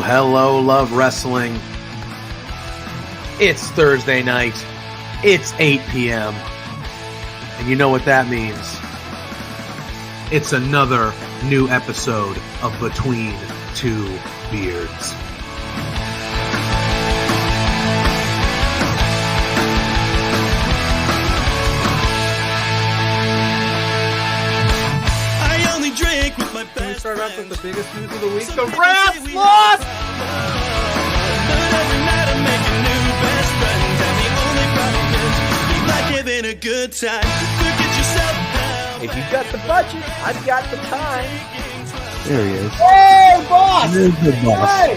Hello, Love Wrestling. It's Thursday night. It's 8 p.m. And you know what that means. It's another new episode of Between Two Beards. Can we start off with the biggest news of the week? The Rats lost! But every night I'm making new best friends, and the only problem is we like having a good time. Forget yourself now. If you've got the budget, I've got the time. There he is. Hey, boss! There's the boss. Hey!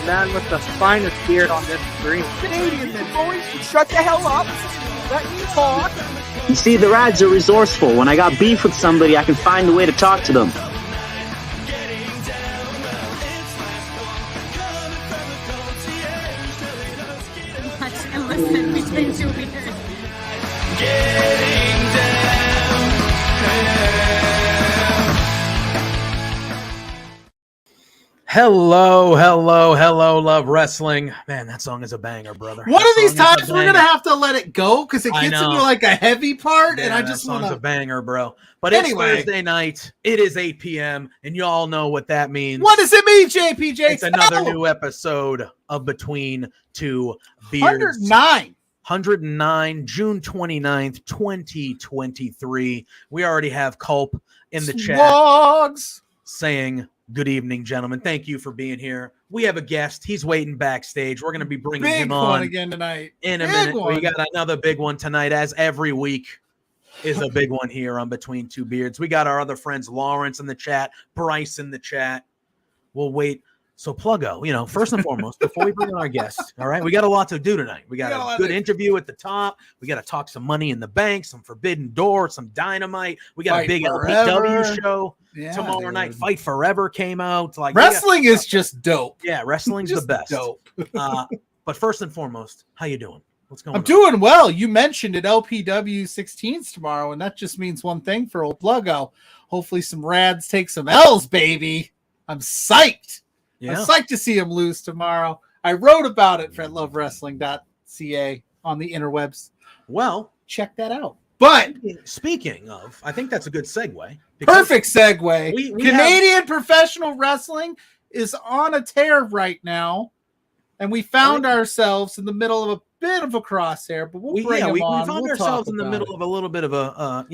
The man with the finest beard on this screen. Canadian men, boys, shut the hell up. Let me talk. You see, the Rads are resourceful. When I got beef with somebody, I can find a way to talk to them. And listen between two beers. Getting down. Hello, Love Wrestling. Man, that song is a banger, brother. One of these times we're gonna have to let it go because it gets into like a heavy part, and I just want to. A banger, bro. But anyway, it's Thursday night. It is 8 p.m. and you all know what that means. What does it mean, JPJ? It's another new episode of Between Two Beards. 109, June 29th, 2023. We already have Culp in the chat saying, good evening, gentlemen. Thank you for being here. We have a guest. He's waiting backstage. We're going to be bringing him on again tonight. In a minute. We got another big one tonight, as every week is a big one here on Between Two Beards. We got our other friends, Lawrence in the chat, Bryce in the chat. We'll wait. So Pluggo, first and foremost, before we bring on our guest, all right, we got a lot to do tonight. We got a good interview at the top. We got to talk some Money in the Bank, some Forbidden Door, some Dynamite. We got a big LPW show tomorrow night. Fight Forever came out. Like wrestling is just dope. Yeah, wrestling's just the best. Dope. But first and foremost, how you doing? What's going on? I'm doing well. You mentioned it, LPW 16s tomorrow, and that just means one thing for old Pluggo. Hopefully some Rads take some L's, baby. I'm psyched. Yeah. I'm psyched to see him lose tomorrow. I wrote about it at lovewrestling.ca on the interwebs. Well, check that out. But speaking of, I think that's a good segue. Perfect segue. We Canadian professional wrestling is on a tear right now, and we found ourselves in the middle of a bit of a crosshair. But we found ourselves in the middle of a little bit of a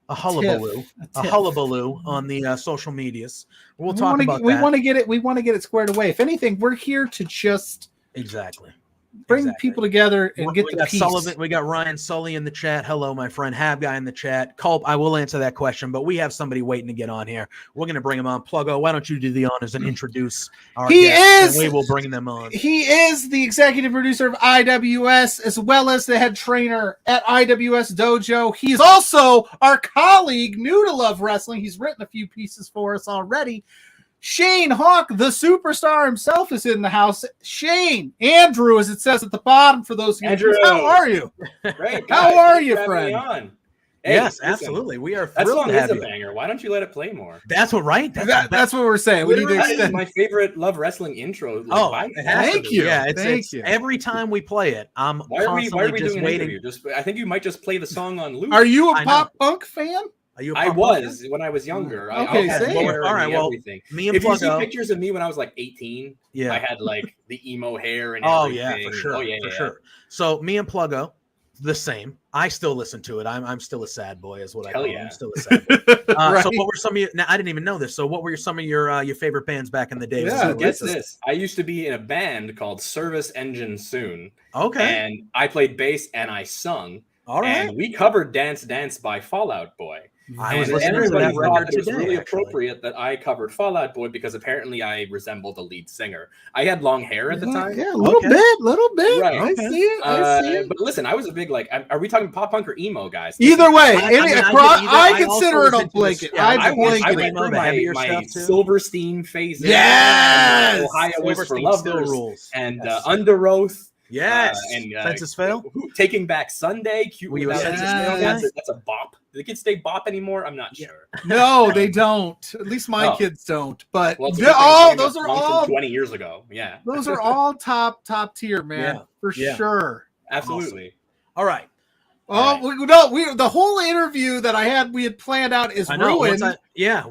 hullabaloo on the social medias. We'll talk about that. We want to get it squared away. If anything, we're here to just bring people together and get the peace. We got Ryan Sully in the chat. Hello, my friend. Hab guy in the chat. Culp, I will answer that question, but we have somebody waiting to get on here. We're going to bring him on. Pluggo, why don't you do the honors and introduce our guest, and we will bring them on. He is the executive producer of IWS, as well as the head trainer at IWS Dojo. He's also our colleague, new to Love Wrestling. He's written a few pieces for us already. Shayne Hawke, the superstar himself, is in the house. Shayne, Andrew, as it says at the bottom for those of you. Andrew, how are you? Great. How are you, friend? Hey, yes, absolutely. We are thrilled that song to have is a you. banger. Why don't you let it play more? That's what, right? That's what we're saying. We need to extend. My favorite Love Wrestling intro. Thank you. Yeah, it's every time we play it, I'm why are we just doing waiting. An interview? I think you might just play the song on loop. Are you a pop punk fan? I was when I was younger. Okay, all right. Well, me and if Pluggo, you see pictures of me when I was like 18, I had like the emo hair and oh everything. yeah, for sure, for sure. So me and Pluggo, the same. I still listen to it. I'm still a sad boy, is what I Hell call it. yeah. I'm still a sad boy. Right. So what were some of your? Now, I didn't even know this. So what were some of your favorite bands back in the day? Yeah, So get this. I used to be in a band called Service Engine Soon. Okay. And I played bass and I sung. All right. And we covered Dance Dance by Fall Out Boy. I was And listening to everybody that thought record that it was today, really actually. appropriate that I covered Fall Out Boy because apparently I resembled the lead singer. I had long hair at the time. Yeah, a little bit. Right. I see it. I see it. But listen, I was a big are we talking pop punk or emo, guys? Either way, I consider it a blanket. I went emo, through the heavier my stuff, too. Silverstein phases. Yes! Ohio was for Silverstein still lovers. rules. And Yes. Under Oath. Yes. And Census Fail. Taking Back Sunday. Cute Were you a Without Census It. Fail guy? That's a bop. Do the kids say bop anymore? I'm not sure. No, they don't. At least my Oh. kids don't. But Well, it's a they're good thing all it's those from are all 20 years ago. Yeah, those are all top tier, man, Yeah. for Yeah. sure. absolutely. All right. Oh, the whole interview that we had planned out is I know. ruined.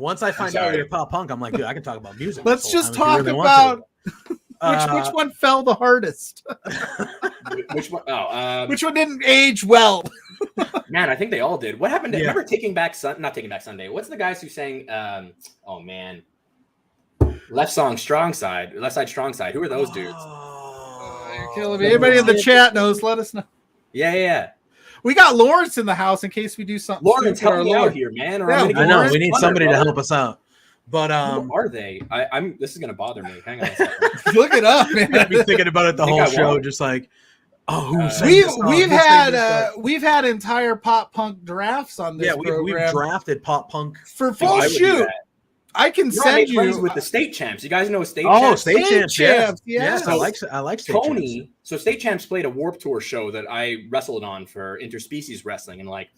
Once I find out sorry. you're pop punk, I'm like, dude, I can talk about music. Let's this whole just time if you talk really want about to. which one fell the hardest. Which one? Oh, Which one didn't age well? man, I think they all did. What happened to? Yeah. Remember not Taking Back Sunday? What's the guys who sang? Oh man, Left Side Strong Side. Who are those dudes? You're killing me. Anybody in the chat knows, let us know. Yeah. We got Lawrence in the house in case we do something. Lawrence, stupid help or me out Lawrence. here, man. Or Yeah, I'm gonna I get know. Lawrence We need Thunder, somebody to brother. help us out. But Who are they? This is gonna bother me. Hang on a second. Look it up, man. I've been thinking about it the I think whole I show, won't. just like, who sang We've this song? we've Who sang this song? we've had entire pop punk drafts on this we've program. drafted pop punk. For I full would do shoot. that. I can You know, I send made friends you with the state champs. You guys know state Oh, champs? State Champs, yes. yes. I like State Tony. Champs. So State Champs played a Warped Tour show that I wrestled on for interspecies wrestling in like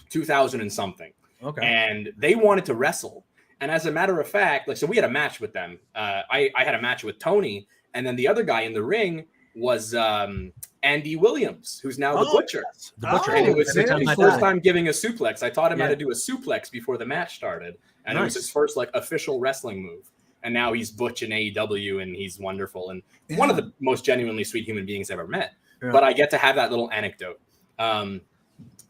2000 and something. Okay. And they wanted to wrestle. And as a matter of fact, so we had a match with them. I had a match with Tony, and then the other guy in the ring was Andy Williams, who's now the Butcher. Yes. The Butcher. And it was very his cool. first time giving a suplex. I taught him how Yeah. to do a suplex before the match started. And it was Nice. his first like official wrestling move. And now he's Butch in AEW and he's wonderful and one of the most genuinely sweet human beings I've ever met. Yeah. But I get to have that little anecdote. Very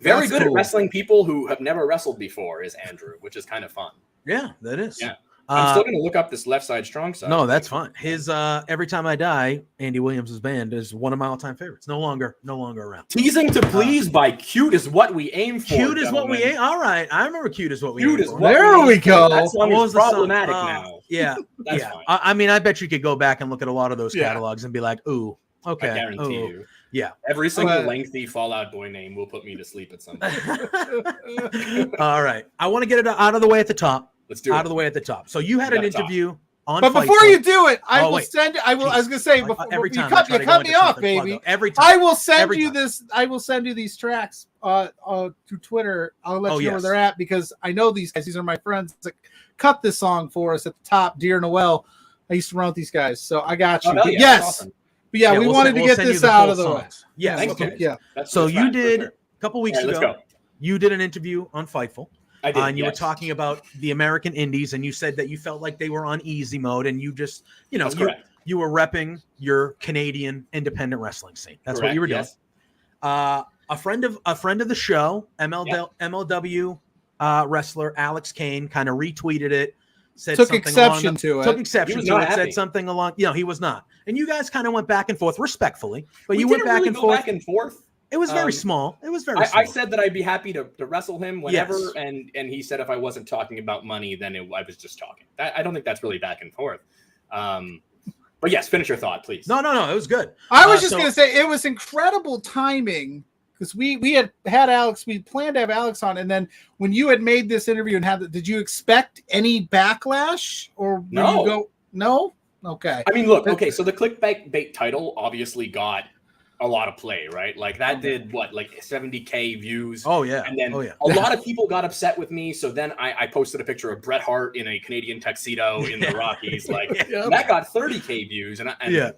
That's good at cool. wrestling people who have never wrestled before is Andrew, which is kind of fun. Yeah, that is. Yeah. I'm still going to look up this Left Side Strong Side. No, that's fine. His Every Time I Die, Andy Williams' band is one of my all-time favorites. No longer around. Teasing to Please by Cute is what we aim for. Cute is what we gentlemen. aim. All right, I remember Cute is what we Cute aim is for. what There we aim for. go. That song What is was the song? problematic now. Yeah, That's yeah. fine. I mean, I bet you could go back and look at a lot of those Yeah. catalogs and be like, "Ooh, okay." I guarantee ooh. you. Yeah. Every single But- lengthy Fallout Boy name will put me to sleep at some point. All right. I want to get it out of the way at the top. Let's do it. Out of the way at the top. So you had We an gotta talk. interview on. But before Fightful. you do it, I Oh, will wait. send. I was going to say Like, before every you time I cut try to go me into off, something, baby. Pluggo. Every time. I will send Every you time. this. I will send you these tracks to Twitter. I'll let you know where yes. they're at because I know these guys. These are my friends that cut this song for us at the top. Dear Noel, I used to run with these guys, so I got you. Oh, hell But yeah, yes, that's awesome. but yeah, we we'll wanted send- to we'll get send you this the out full of the way. songs. Yes. Thanks, okay. guys. Yeah. That's So that's you right, for did sure. a couple weeks All right, ago. let's go. You did an interview on Fightful. I did. And you were yes. talking about the American indies, and you said that you felt like they were on easy mode, and you just, That's correct. you were repping your Canadian independent wrestling scene. That's what Correct, you were doing. yes. A friend of the show, MLW wrestler Alex Kane, kind of retweeted it, said Took something exception along the, to it. Took He exception was to not it. happy. Said something along. He was not. And you guys kind of went back and forth respectfully, but We you went didn't back really and go forth. back and forth. It was very Um, small. It was very small. I said that I'd be happy to wrestle him whenever, Yes. and he said if I wasn't talking about money, then I was just talking. I don't think that's really back and forth. But yes, finish your thought, please. No, it was good. I was just so- going to say it was incredible timing because we had Alex. We planned to have Alex on, and then when you had made this interview and did you expect any backlash or when No. you go? No. Okay. I mean, look, okay, so the clickbait title obviously got a lot of play, right? Like that did what, like 70K views. Oh yeah. And then oh yeah. a lot of people got upset with me. So then I posted a picture of Bret Hart in a Canadian tuxedo in the Rockies. Like that got 30K views. And Yeah.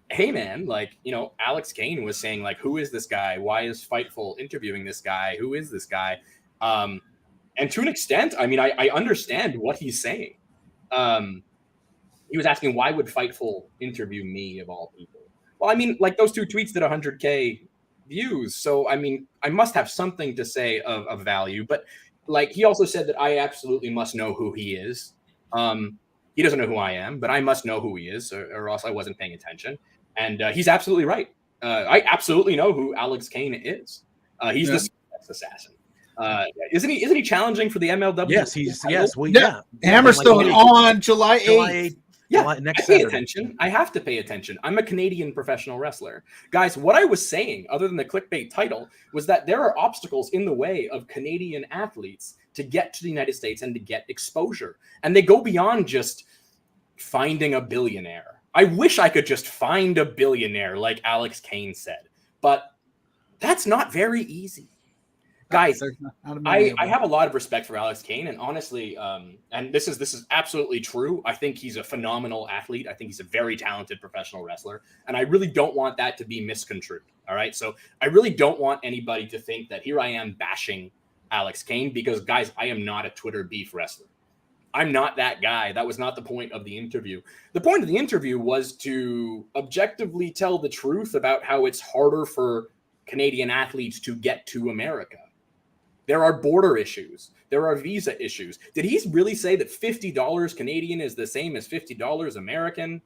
hey man, like, Alex Kane was saying like, who is this guy? Why is Fightful interviewing this guy? Who is this guy? And to an extent, I mean, I understand what he's saying. He was asking, why would Fightful interview me of all people? Well, I mean, like those two tweets did 100K views. So, I mean, I must have something to say of value. But like, he also said that I absolutely must know who he is. He doesn't know who I am, but I must know who he is, or else I wasn't paying attention. And he's absolutely right. I absolutely know who Alex Kane is. He's the assassin. Isn't he challenging for the MLW? Yes, Hammerstone on July 8th. Yeah, next Saturday. Attention. I have to pay attention. I'm a Canadian professional wrestler. Guys, what I was saying, other than the clickbait title, was that there are obstacles in the way of Canadian athletes to get to the United States and to get exposure. And they go beyond just finding a billionaire. I wish I could just find a billionaire, like Alex Kane said. But that's not very easy. Guys, I have a lot of respect for Alex Kane, and honestly, and this is absolutely true. I think he's a phenomenal athlete. I think he's a very talented professional wrestler, and I really don't want that to be misconstrued. All right, so I really don't want anybody to think that here I am bashing Alex Kane, because guys, I am not a Twitter beef wrestler. I'm not that guy. That was not the point of the interview. The point of the interview was to objectively tell the truth about how it's harder for Canadian athletes to get to America. There are border issues. There are visa issues. Did he really say that $50 Canadian is the same as $50 American?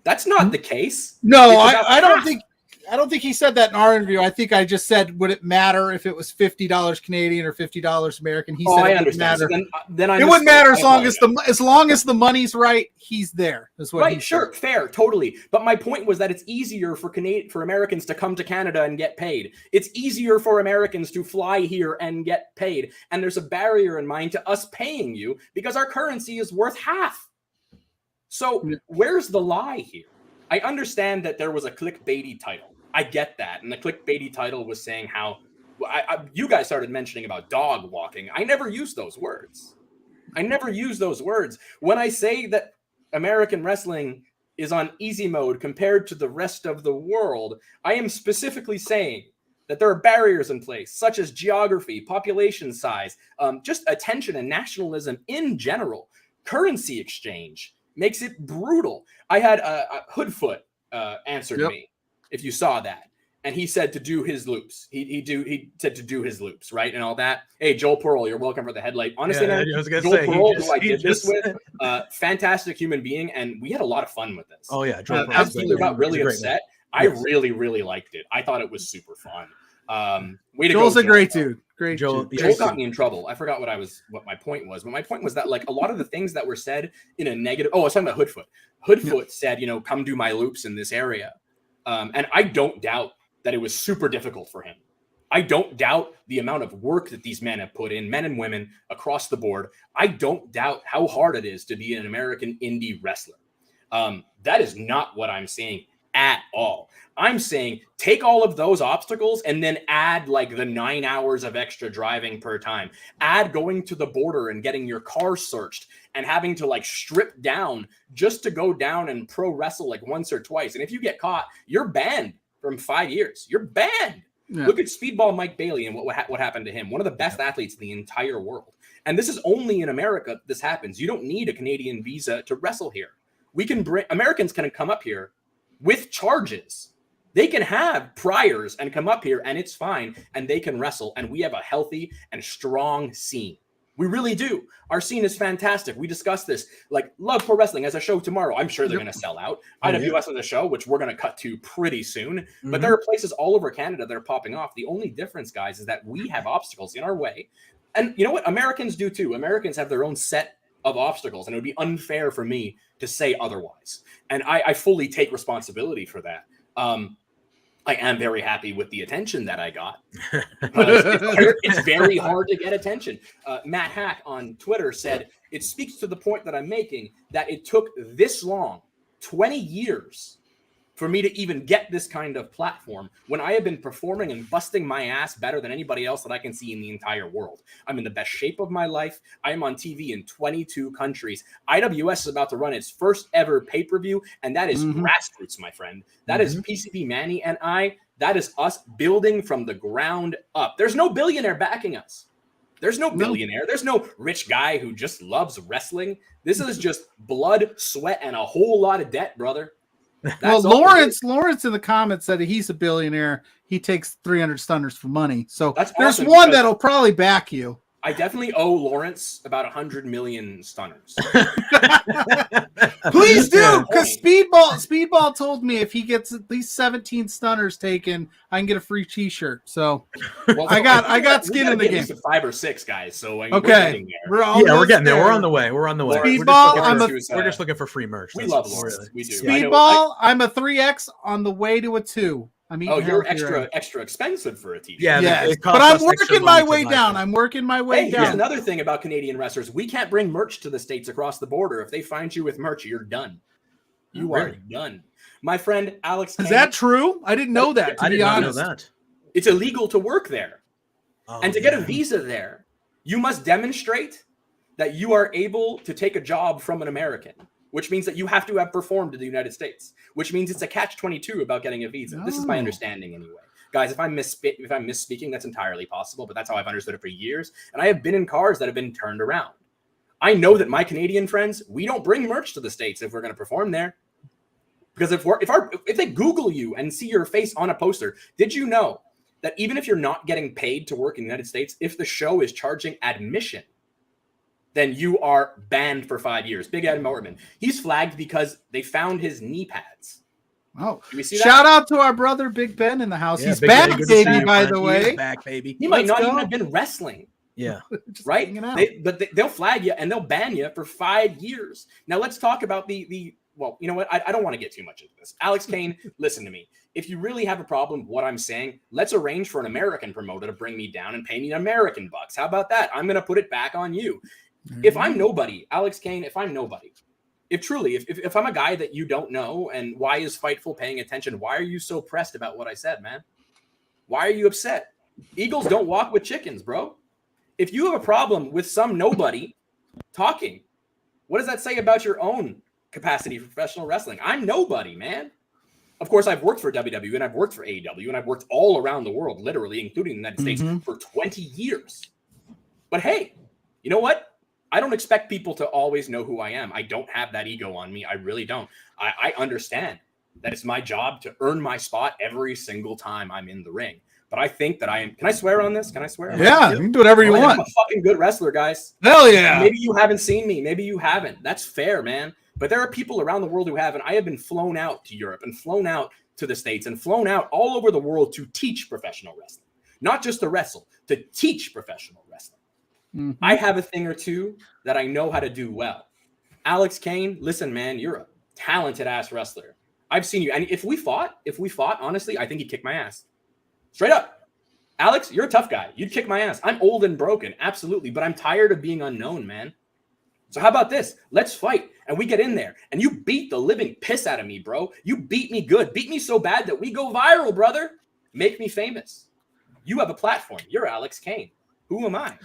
That's not the case. No, I don't think he said that in our interview. I think I just said, would it matter if it was $50 Canadian or $50 American? He said it wouldn't matter. So then it wouldn't matter as long as the money's right. He's there. That's what right. Sure, fair, totally. But my point was that it's easier for Americans to come to Canada and get paid. It's easier for Americans to fly here and get paid. And there's a barrier in mind to us paying you because our currency is worth half. So where's the lie here? I understand that there was a clickbaity title. I get that. And the clickbaity title was saying how you guys started mentioning about dog walking. I never use those words. When I say that American wrestling is on easy mode compared to the rest of the world, I am specifically saying that there are barriers in place, such as geography, population size, just attention and nationalism in general. Currency exchange makes it brutal. I had Hoodfoot answered me. If you saw that, and he said to do his loops, he said to do his loops, right, and all that. Hey, Joel Pearl, you're welcome for the headlight. Honestly, man, Joel Pearl, who I did this with, fantastic human being, and we had a lot of fun with this. Oh yeah, Joel absolutely got really upset. I really, really liked it. I thought it was super fun. Joel's a great dude. Great Joel got me in trouble. I forgot what my point was, but my point was that like a lot of the things that were said in a negative. Oh, I was talking about Hoodfoot. Hoodfoot said, come do my loops in this area. And I don't doubt that it was super difficult for him. I don't doubt the amount of work that these men have put in, men and women across the board. I don't doubt how hard it is to be an American indie wrestler. That is not what I'm saying at all. I'm saying take all of those obstacles and then add like the 9 hours of extra driving per time. Add going to the border and getting your car searched and having to like strip down just to go down and pro wrestle like once or twice. And if you get caught, you're banned from 5 years. You're banned. Yeah. Look at Speedball Mike Bailey and what happened to him. One of the best athletes in the entire world. And this is only in America this happens. You don't need a Canadian visa to wrestle here. Americans can come up here with charges. They can have priors and come up here and it's fine and they can wrestle. And we have a healthy and strong scene. We really do. Our scene is fantastic. We discussed this. Like, Love Pro Wrestling as a show tomorrow. I'm sure they're going to sell out. IWS as a show, which we're going to cut to pretty soon. But there are places all over Canada that are popping off. The only difference, guys, is that we have obstacles in our way. And you know what? Americans do too. Americans have their own set of obstacles. And it would be unfair for me to say otherwise. And I fully take responsibility for that. I am very happy with the attention that I got. It's very hard to get attention. Matt Hack on Twitter said, it speaks to the point that I'm making that it took this long, 20 years, for me to even get this kind of platform when I have been performing and busting my ass better than anybody else that I can see in the entire world. I'm in the best shape of my life. I am on TV in 22 countries. IWS is about to run its first ever pay-per-view, and that is grassroots, my friend. That is PCB Manny and I. That is us building from the ground up. There's no billionaire backing us. There's no billionaire. There's no rich guy who just loves wrestling. This is just blood, sweat, and a whole lot of debt, brother. Well, all it is. Lawrence in the comments said he's a billionaire. He takes 300 stunners for money. So That's there's awesome one because- that'll probably back you. I definitely owe Lawrence about 100 million stunners. Please do, Yeah. because Speedball told me if he gets at least 17 stunners taken, I can get a free T-shirt. So Well, I got skin in the get game. at least 5 or 6 guys. So we're Okay, getting there. We're getting there. We're on the way. We're on the way. Speedball, We're just looking for free merch. We That's love all, Lawrence. really. We do. Speedball, I'm a 3X on the way to a 2. I'm eating You're healthier. extra expensive for a T-shirt. Yeah, Yes, it costs but I'm us extra working my money to way buy down. them. I'm working my way Hey, here's down. another thing about Canadian wrestlers. We can't bring merch to the States across the border. If they find you with merch, you're done. You are done. My friend Alex Is Kane, that true? I didn't know that. To I be did not know honest, that. it's illegal to work there. Oh, And to get a man. visa there, you must demonstrate that you are able to take a job from an American, which means that you have to have performed in the United States, which means it's a catch-22 about getting a visa. This is my Oh. understanding anyway. Guys, if I'm misspeaking, that's entirely possible, but that's how I've understood it for years. And I have been in cars that have been turned around. I know that my Canadian friends, we don't bring merch to the States if we're going to perform there. Because if they Google you and see your face on a poster, did you know that even if you're not getting paid to work in the United States, if the show is charging admission, then you are banned for 5 years? Big Ed Mortman, he's flagged because they found his knee pads. Oh, Do we see that? shout out to our brother Big Ben in the house. Yeah, He's Big back, Ben, good to see baby. you, By friend. the He way, is back, baby. He might Let's not go. even have been wrestling. Yeah. Just Right? hanging out. They'll flag you and they'll ban you for 5 years. Now let's talk about the well, you know what? I don't want to get too much into this. Alex Kane, listen to me. If you really have a problem with what I'm saying, let's arrange for an American promoter to bring me down and pay me American bucks. How about that? I'm going to put it back on you. If I'm nobody, Alex Kane, if I'm nobody, if I'm a guy that you don't know, and why is Fightful paying attention? Why are you so pressed about what I said, man? Why are you upset? Eagles don't walk with chickens, bro. If you have a problem with some nobody talking, what does that say about your own capacity for professional wrestling? I'm nobody, man. Of course, I've worked for WWE and I've worked for AEW and I've worked all around the world, literally, including the United States, for 20 years. But hey, you know what? I don't expect people to always know who I am. I don't have that ego on me. I really don't. I understand that it's my job to earn my spot every single time I'm in the ring. But I think that I am. Can I swear on this? Can I swear? Yeah, you can do whatever you I'm want. a fucking good wrestler, guys. Hell yeah. Maybe you haven't seen me. Maybe you haven't. That's fair, man. But there are people around the world who have, and I have been flown out to Europe and flown out to the States and flown out all over the world to teach professional wrestling. Not just to wrestle, to teach professional wrestling. Mm-hmm. I have a thing or two that I know how to do well. Alex Kane, listen, man, you're a talented ass wrestler. I've seen you. And if we fought, honestly, I think you'd kick my ass. Straight up. Alex, you're a tough guy. You'd kick my ass. I'm old and broken. Absolutely. But I'm tired of being unknown, man. So how about this? Let's fight. And we get in there. And you beat the living piss out of me, bro. You beat me good. Beat me so bad that we go viral, brother. Make me famous. You have a platform. You're Alex Kane. Who am I?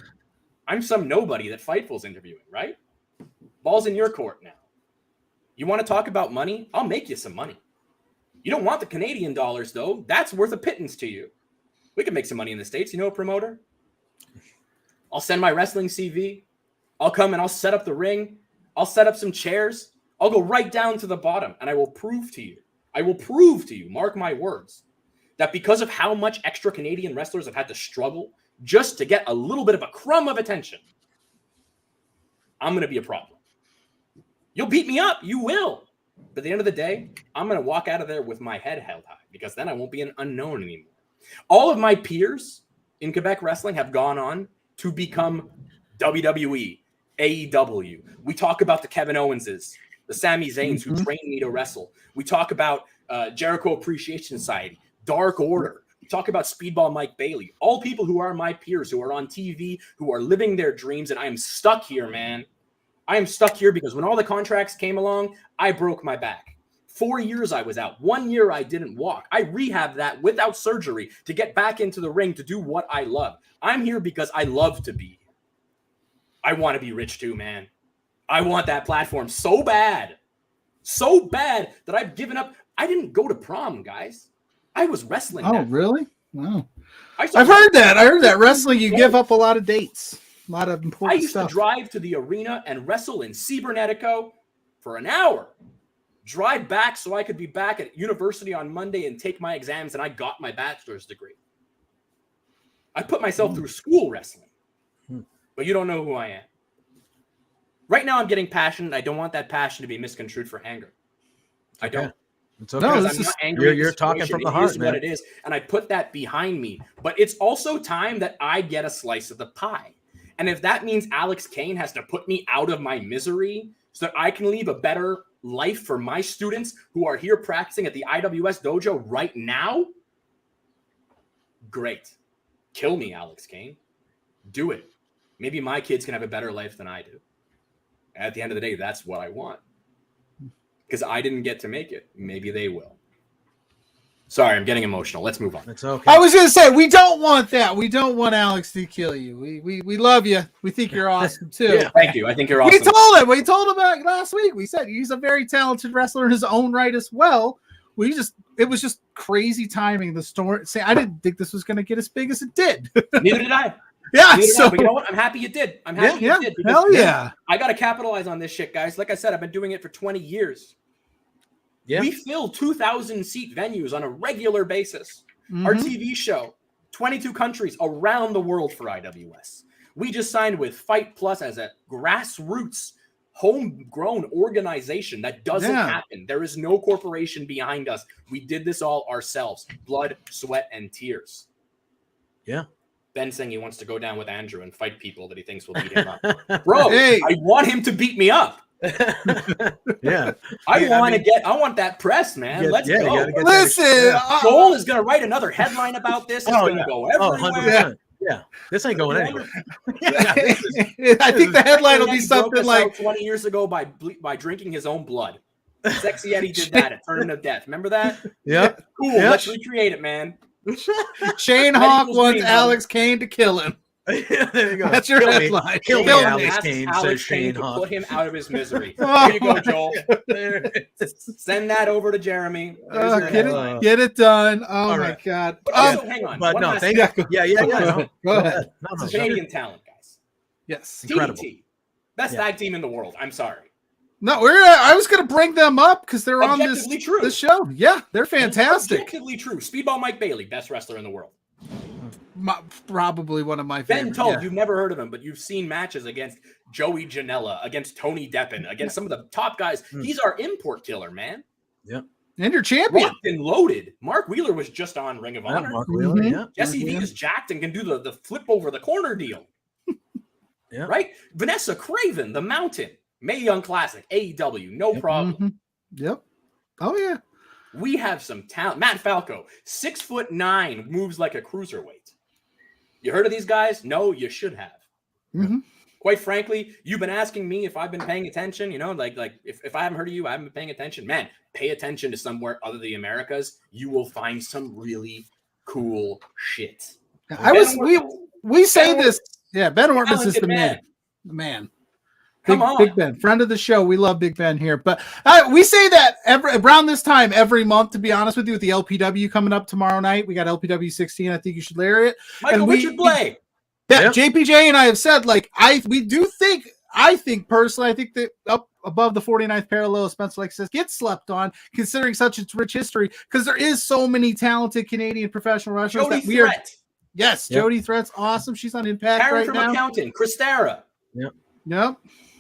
I'm some nobody that Fightful's interviewing, right? Ball's in your court now. You want to talk about money? I'll make you some money. You don't want the Canadian dollars, though. That's worth a pittance to you. We can make some money in the States. You know a promoter? I'll send my wrestling CV. I'll come and I'll set up the ring. I'll set up some chairs. I'll go right down to the bottom, and I will prove to you, mark my words, that because of how much extra Canadian wrestlers have had to struggle just to get a little bit of a crumb of attention, I'm going to be a problem. You'll beat me up. You will. But at the end of the day, I'm going to walk out of there with my head held high, because then I won't be an unknown anymore. All of my peers in Quebec wrestling have gone on to become WWE, AEW. We talk about the Kevin Owenses, the Sami Zayns who trained me to wrestle. We talk about Jericho Appreciation Society, Dark Order. We talk about Speedball Mike Bailey. All people who are my peers, who are on TV, who are living their dreams, and I am stuck here, man. I am stuck here because when all the contracts came along, I broke my back. 4 years I was out. 1 year I didn't walk. I rehabbed that without surgery to get back into the ring to do what I love. I'm here because I love to be here. I want to be rich too, man. I want that platform so bad that I've given up. I didn't go to prom, guys. I was wrestling. Oh, really? Wow. I've heard that. I heard that wrestling, you give up a lot of dates, a lot of important I used stuff. to drive to the arena and wrestle in Cibernetico for an hour. drive back so I could be back at university on Monday and take my exams, and I got my bachelor's degree. I put myself through school wrestling, but you don't know who I am. Right now, I'm getting passionate. I don't want that passion to be misconstrued for anger. I don't. It's okay. No, I'm not angry. You're talking from the heart, It is man. what it is, and I put that behind me. But it's also time that I get a slice of the pie. And if that means Alex Kane has to put me out of my misery so that I can leave a better life for my students who are here practicing at the IWS dojo right now, great. Kill me, Alex Kane. Do it. Maybe my kids can have a better life than I do. At the end of the day, that's what I want. Because I didn't get to make it. Maybe they will. Sorry, I'm getting emotional. Let's move on. It's okay. I was going to say, we don't want that. We don't want Alex to kill you. We love you. We think you're awesome, too. Yeah. Thank you. I think you're awesome. We told him last week. We said he's a very talented wrestler in his own right as well. It was just crazy timing. The story. I didn't think this was going to get as big as it did. Neither did I. Yeah. So but you know what? I'm happy you did. I'm happy you did. Hell yeah. I got to capitalize on this shit, guys. Like I said, I've been doing it for 20 years. Yeah. We fill 2,000 seat venues on a regular basis. Our TV show, 22 countries around the world for IWS. We just signed with Fight Plus as a grassroots, homegrown organization. That doesn't happen. There is no corporation behind us. We did this all ourselves. Blood, sweat, and tears. Yeah. Ben saying he wants to go down with Andrew and fight people that he thinks will beat him up. Bro, Hey. I want him to beat me up. Yeah. I want that press, man. Let's go. You gotta get Listen, Joel is going to write another headline about this. It's going to go everywhere. 100%. Yeah. This ain't going anywhere. I think the headline will be something like 20 years ago by drinking his own blood. Sexy Eddie did that. It turned him to death. Remember that? Yeah. Cool. Yep. Let's recreate it, man. Shayne Hawke wants Alex Kane to kill him. There you go. That's your Kill me. headline. Kill me, Kill me. Alex Ask Kane, Alex says Kane Shayne to Hawke. put him out of his misery. Here you go, Joel. Send that over to Jeremy. Get it done. Oh All my right. God. But also, hang on. But one no, last thank thing. you. Yeah. No. Go ahead. No. Canadian talent, guys. Yes. Incredible. TDT. Best tag team in the world. I'm sorry. No, I was going to bring them up because they're on Objectively true. this show. Yeah, they're fantastic. Objectively true. Speedball Mike Bailey, best wrestler in the world. Probably one of my Ben favorites. told you've never heard of him, but you've seen matches against Joey Janela, against Tony Deppen, against some of the top guys. He's our import killer, man. Yeah. And your champion. Locked and loaded. Mark Wheeler was just on Ring of Honor. Mark Wheeler, yeah. Jesse V is jacked and can do the flip over the corner deal. Yeah. Right? Vanessa Craven, the Mountain. Mae Young Classic, AEW, no problem. Yep. Oh, yeah. We have some talent. Matt Falco, 6'9", moves like a cruiserweight. You heard of these guys? No, you should have. Quite frankly, you've been asking me if I've been paying attention. You know, like if I haven't heard of you, I haven't been paying attention. Man, pay attention to somewhere other than the Americas. You will find some really cool shit. We say this. Yeah, Ben Ortman's is the man. The man. Come on. Big Ben, friend of the show. We love Big Ben here. But we say that around this time every month, to be honest with you, with the LPW coming up tomorrow night. We got LPW 16. I think you should layer it. Michael Richard Blay. Yeah, JPJ and I have said, like, I think personally, that up above the 49th parallel, Spencer like says, gets slept on, considering such its rich history, because there is so many talented Canadian professional wrestlers Jody that we are. Threat. Yes, Jody Threat's awesome. She's on Impact Karen right from now. Accounting, Christara. Yep.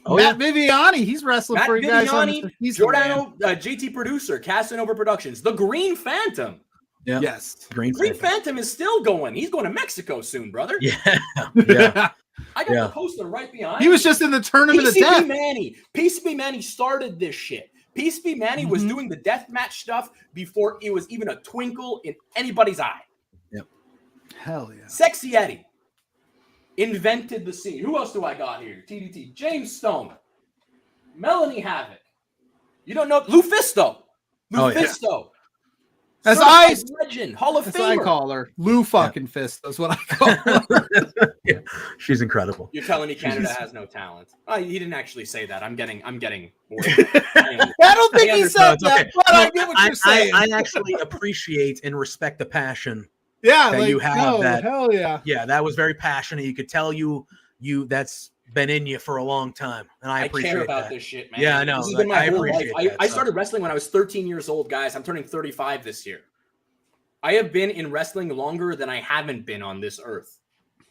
Oh, Matt Viviani, he's wrestling Matt for you guys. Viviani, He's Giordano, JT producer, Casanova Productions, the Green Phantom. Yeah. Yes. Green Phantom is still going. He's going to Mexico soon, brother. Yeah. Yeah. I got the poster right behind. He was just in the tournament of death. PCB Manny started this shit. PCB Manny was doing the death match stuff before it was even a twinkle in anybody's eye. Yep. Hell yeah. Sexy Eddie invented the scene. Who else do I got here? TDT. James Stone. Melanie Havoc. You don't know Lufisto. Lufisto. As legend, Hall of As Famer. I call her, Lou fucking Fist. That's what I call her. Yeah. She's incredible. You're telling me Canada has no talent? He didn't actually say that. I'm getting bored. I don't think he said that, but I get what you're saying. I actually appreciate and respect the passion. Yeah, that like, you have that. Hell yeah. Yeah, that was very passionate. You could tell you that's been in you for a long time, and I appreciate care about that. this shit, man. Yeah, I know. This has been my whole life. appreciate that I stuff. started wrestling when I was 13 years old, guys. I'm turning 35 this year. I have been in wrestling longer than I haven't been on this earth.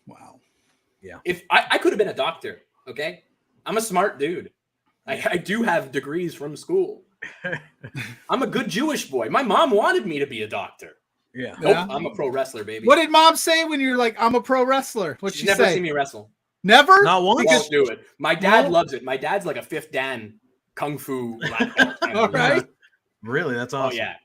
Wow. Yeah. If I could have been a doctor, okay? I'm a smart dude. I do have degrees from school. I'm a good Jewish boy. My mom wanted me to be a doctor. Yeah. Nope, I'm a pro wrestler, baby. What did mom say when you're like, I'm a pro wrestler? What'd she never say? seen me wrestle. Never? Not once. Won't do it. My dad loves it. My dad's like a fifth Dan kung fu black belt. All right. Really? That's awesome. Oh yeah.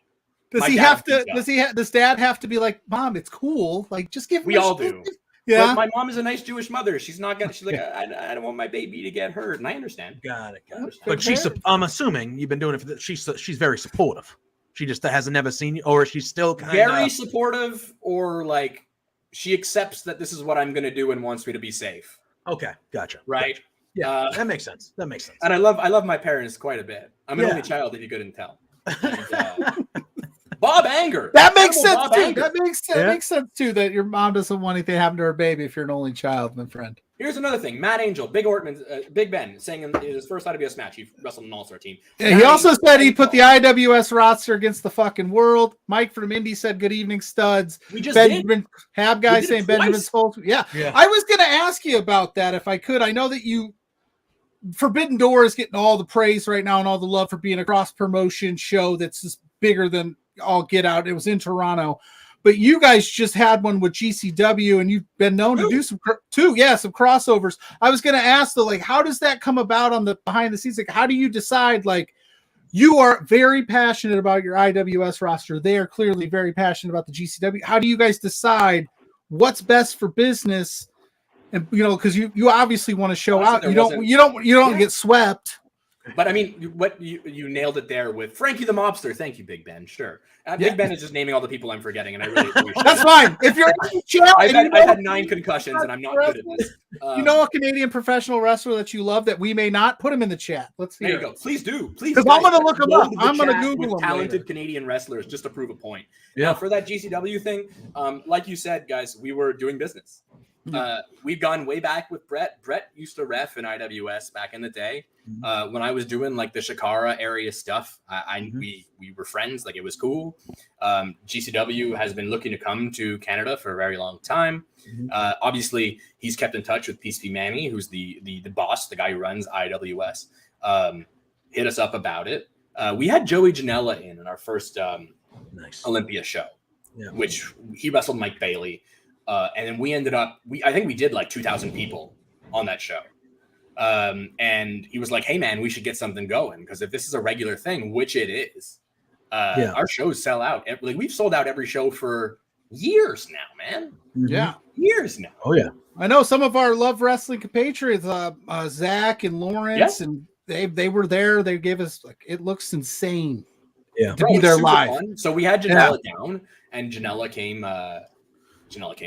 Does My he dad have to? beats up. Does dad have to be like, Mom? It's cool. Like, just give. We him a all shit. do. Yeah. But my mom is a nice Jewish mother. She's not gonna. She's like, I don't want my baby to get hurt, and I understand. Got it. I understand. But I'm assuming you've been doing it for she's very supportive. She just hasn't never seen you, or she's still kind of very supportive, or like she accepts that this is what I'm gonna do and wants me to be safe. Okay, gotcha. Right. Gotcha. Yeah, that makes sense. And I love my parents quite a bit. I'm an only child, if you couldn't tell. And, Bob Anger. That makes sense Bob too. Anger. That makes sense too. That your mom doesn't want anything to happen to her baby if you're an only child, my friend. Here's another thing. Matt Angel, Big Ben, saying in his first IWS match, he wrestled an All-Star team. Yeah, he also said he put the IWS roster against the fucking world. Mike from Indy said, "Good evening, studs." We just Benjamin Hab guy did it saying twice. Benjamin's whole. Yeah, I was going to ask you about that if I could. I know that Forbidden Door is getting all the praise right now and all the love for being a cross promotion show that's just bigger than all get out. It was in Toronto, but you guys just had one with GCW, and you've been known to do some crossovers. I was going to ask though, like, how does that come about on the behind the scenes? Like, how do you decide? Like, you are very passionate about your IWS roster. They are clearly very passionate about the GCW. How do you guys decide what's best for business? And because you obviously want to show out. You don't get swept. But I mean, what you nailed it there with Frankie the Mobster. Thank you, Big Ben. Sure, Big Ben is just naming all the people I'm forgetting, and I really appreciate That's it. fine. If you're, I've had 9 concussions, and I'm not good at this. You know a Canadian professional wrestler that you love that we may not put him in the chat. Let's hear. There you go. Please do. Please. Because I'm going to look him up. I'm going to Google him. Talented later. Canadian wrestlers just to prove a point. Yeah. Now, for that GCW thing, like you said, guys, we were doing business. We've gone way back with Brett. Brett used to ref in IWS back in the day. When I was doing like the Shikara area stuff, we were friends. Like, it was cool. GCW has been looking to come to Canada for a very long time. Obviously, he's kept in touch with Peace P. Manny, who's the boss, the guy who runs IWS. Hit us up about it. We had Joey Janela in our first Olympia show, which he wrestled Mike Bailey. And then we ended up, I think we did like 2,000 people on that show. And he was like, hey man, we should get something going. Because if this is a regular thing, which it is, our shows sell out. Like, we've sold out every show for years now, man. Yeah. Years now. Oh yeah. I know some of our Love Wrestling compatriots, Zach and Lawrence, and they were there. They gave us, like, it looks insane. Yeah. To be there live. Fun. So we had Janela down, and Janela came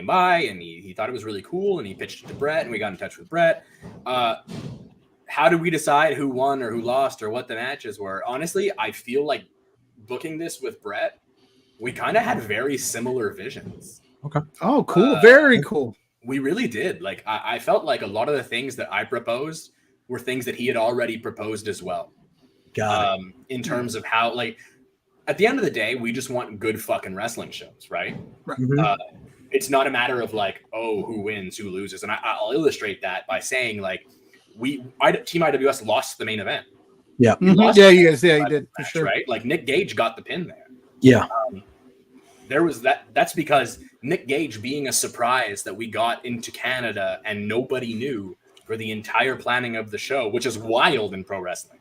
by, and he thought it was really cool, and he pitched it to Brett, and we got in touch with Brett. How did we decide who won or who lost or what the matches were? Honestly, I feel like booking this with Brett, we kind of had very similar visions. Okay. Oh, cool. Very cool. We really did. Like, I felt like a lot of the things that I proposed were things that he had already proposed as well. Got it. In terms of how, like, at the end of the day, we just want good fucking wrestling shows, right? It's not a matter of like, oh, who wins, who loses. And I'll illustrate that by saying, like, Team IWS lost the main event. Yeah. You guys, you did, for sure. Right? Like, Nick Gage got the pin there. Yeah. There was that's because Nick Gage being a surprise that we got into Canada and nobody knew for the entire planning of the show, which is wild in pro wrestling.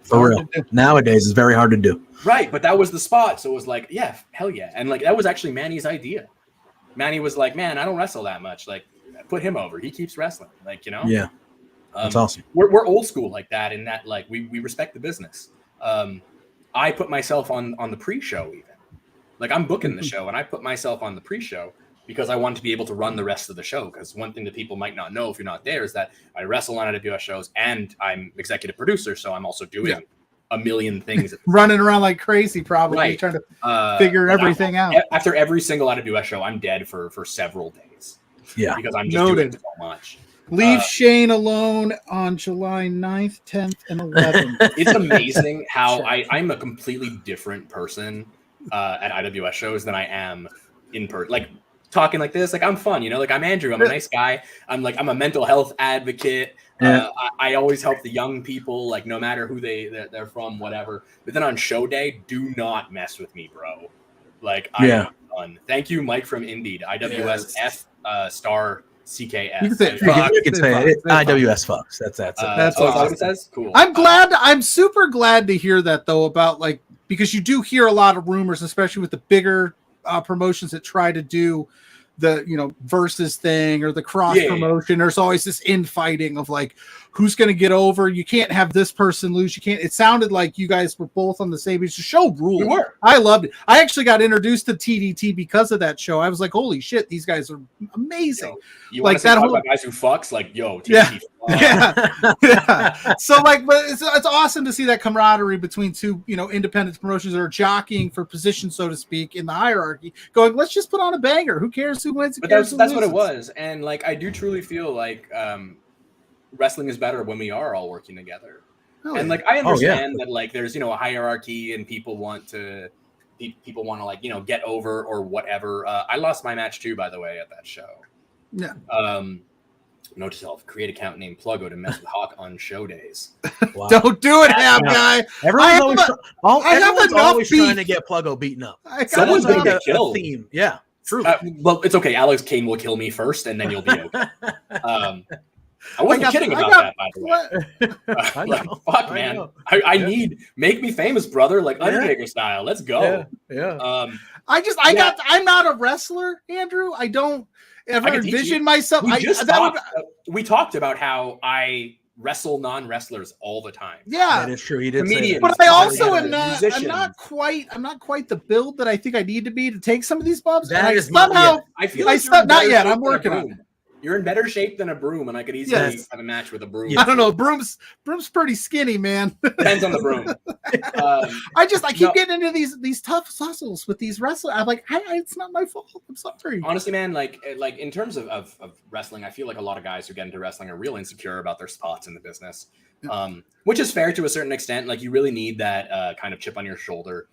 For real. Nowadays, it's very hard to do. Right, but that was the spot. So it was like, yeah, hell yeah. And like, that was actually Manny's idea. Manny was like, man, I don't wrestle that much. Like, put him over. He keeps wrestling. Like, you know? Yeah. That's awesome. We're old school like that, in that, like, we respect the business. I put myself on the pre-show even. Like, I'm booking the show, and I put myself on the pre-show because I want to be able to run the rest of the show. Because one thing that people might not know if you're not there is that I wrestle on AWS shows, and I'm executive producer, so I'm also doing a million things. Running around like crazy, probably, trying to figure everything out. After every single AWS show, I'm dead for several days. Yeah. Because I'm just doing so much. Leave Shayne alone on July 9th, 10th, and 11th. It's amazing how I'm a completely different person at IWS shows than I am in person. Like talking like this, like I'm fun, you know, like I'm Andrew, I'm a nice guy. I'm a mental health advocate. I always help the young people, like no matter who they're from, whatever. But then on show day, do not mess with me, bro. Like I am fun. Thank you, Mike from Indeed, IWS F star CKS. You can say You can say it. IWS fucks. That's it. That's what awesome. it says. Cool. I'm super glad to hear that though, about like, because you do hear a lot of rumors, especially with the bigger promotions that try to do the, you know, versus thing or the cross promotion. There's always this infighting of like, who's going to get over? You can't have this person lose. You can't. It sounded like you guys were both on the same page. The show ruled. We were. I loved it. I actually got introduced to TDT because of that show. I was like, holy shit, these guys are amazing. You like that whole about guys who fucks, like yo, TDT yeah. So like, but it's awesome to see that camaraderie between two, you know, independent promotions that are jockeying for position, so to speak, in the hierarchy. Going, let's just put on a banger. Who cares who wins? But that's what it was. And like, I do truly feel like wrestling is better when we are all working together. And like, I understand that like there's, you know, a hierarchy and people want to like, you know, get over or whatever. I lost my match too, by the way, at that show. Yeah. Note to self: create account named Pluggo to mess with Hawk on show days. Wow. Don't do it, Ham guy. Everyone's always enough trying to get Pluggo beaten up. Someone's gonna get killed. Theme. Yeah, true. Well, it's okay. Alex Kane will kill me first, and then you'll be okay. I wasn't kidding about that, by the way. Like, fuck, man. I need make me famous, brother, like Undertaker style. Let's go. I'm not a wrestler, Andrew. I don't ever envision myself. We talked about how I wrestle non-wrestlers all the time. Yeah, that is true. He did say that. But I also am not quite the build that I think I need to be to take some of these bumps. That is somehow I feel like not yet. I'm working on it. You're in better shape than a broom, and I could easily have a match with a broom. I don't know. Broom's pretty skinny, man. Depends on the broom. I keep getting into these tough tussles with these wrestlers. I'm like, it's not my fault. I'm sorry. Honestly, man, like in terms of wrestling, I feel like a lot of guys who get into wrestling are real insecure about their spots in the business, which is fair to a certain extent. Like you really need that kind of chip on your shoulder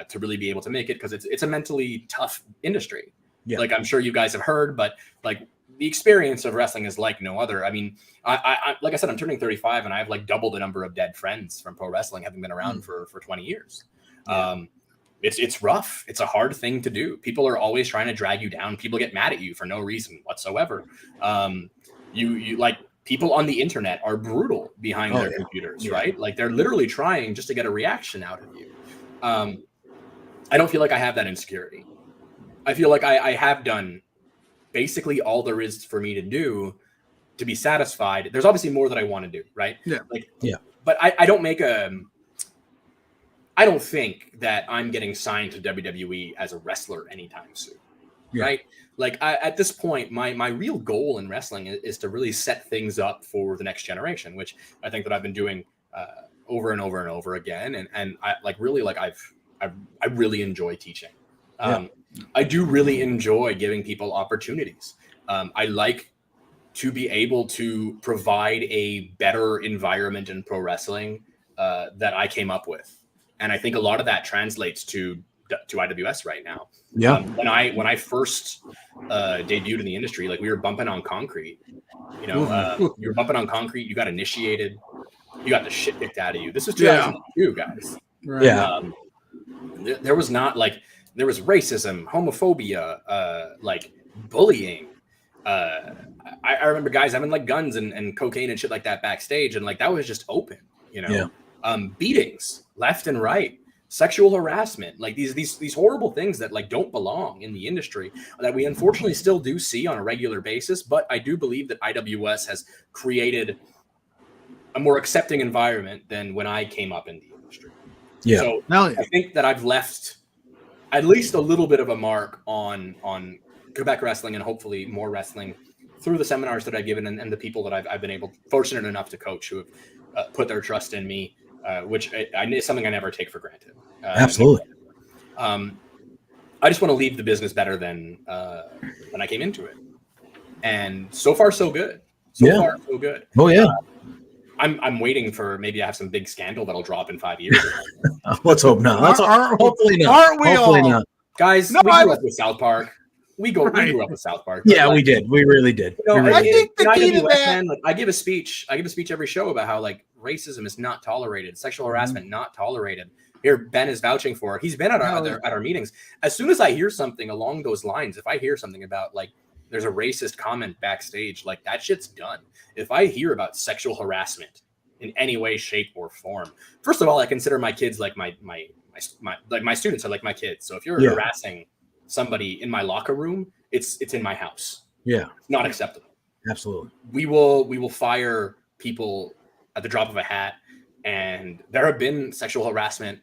to really be able to make it, because it's a mentally tough industry. Yeah. Like I'm sure you guys have heard, but like the experience of wrestling is like no other. I mean, I like I said, I'm turning 35 and I have like double the number of dead friends from pro wrestling, having been around for 20 years. Yeah. It's rough. It's a hard thing to do. People are always trying to drag you down. People get mad at you for no reason whatsoever. You like people on the internet are brutal behind their computers, right? Like they're literally trying just to get a reaction out of you. I don't feel like I have that insecurity. I feel like I have done basically all there is for me to do to be satisfied. There's obviously more that I want to do, right? Yeah. But I don't make I don't think that I'm getting signed to WWE as a wrestler anytime soon, right? Like at this point, my real goal in wrestling is to really set things up for the next generation, which I think that I've been doing over and over and over again. And I like really like I really enjoy teaching. I do really enjoy giving people opportunities. I like to be able to provide a better environment in pro wrestling that I came up with. And I think a lot of that translates to IWS right now. Yeah. When I first debuted in the industry, like we were bumping on concrete, you know, you were bumping on concrete, you got initiated, you got the shit kicked out of you. This was 2002, guys. Right. Yeah. There was not like, there was racism, homophobia, like bullying. I remember guys having like guns and cocaine and shit like that backstage. And like, that was just open, you know, beatings left and right, sexual harassment, like these horrible things that like don't belong in the industry that we unfortunately still do see on a regular basis. But I do believe that IWS has created a more accepting environment than when I came up in the industry. Yeah. So I think that I've left at least a little bit of a mark on Quebec wrestling and hopefully more wrestling through the seminars that I've given and the people that I've been fortunate enough to coach who have put their trust in me, which is something I never take for granted. Absolutely. I just want to leave the business better than I came into it. And so far, so good. So Yeah. far, so good. Oh yeah. I'm waiting for maybe I have some big scandal that'll drop in 5 years. Let's hope not. Hopefully not. Aren't we Hopefully all? not. Guys, No, we I grew was- up with South Park. We grew up with South Park. Yeah, we did. We really did. You know, We I really think did. the key to IWS, that. man, like, I give a speech every show about how like racism is not tolerated, sexual harassment not tolerated. Here, Ben is vouching for it. He's been at our meetings. As soon as I hear something along those lines, if I hear something about like there's a racist comment backstage, like that shit's done. If I hear about sexual harassment in any way, shape, or form, first of all, I consider my kids like my students are like my kids. So if you're harassing somebody in my locker room, it's in my house. Yeah. It's not acceptable. Absolutely. We will fire people at the drop of a hat, and there have been sexual harassment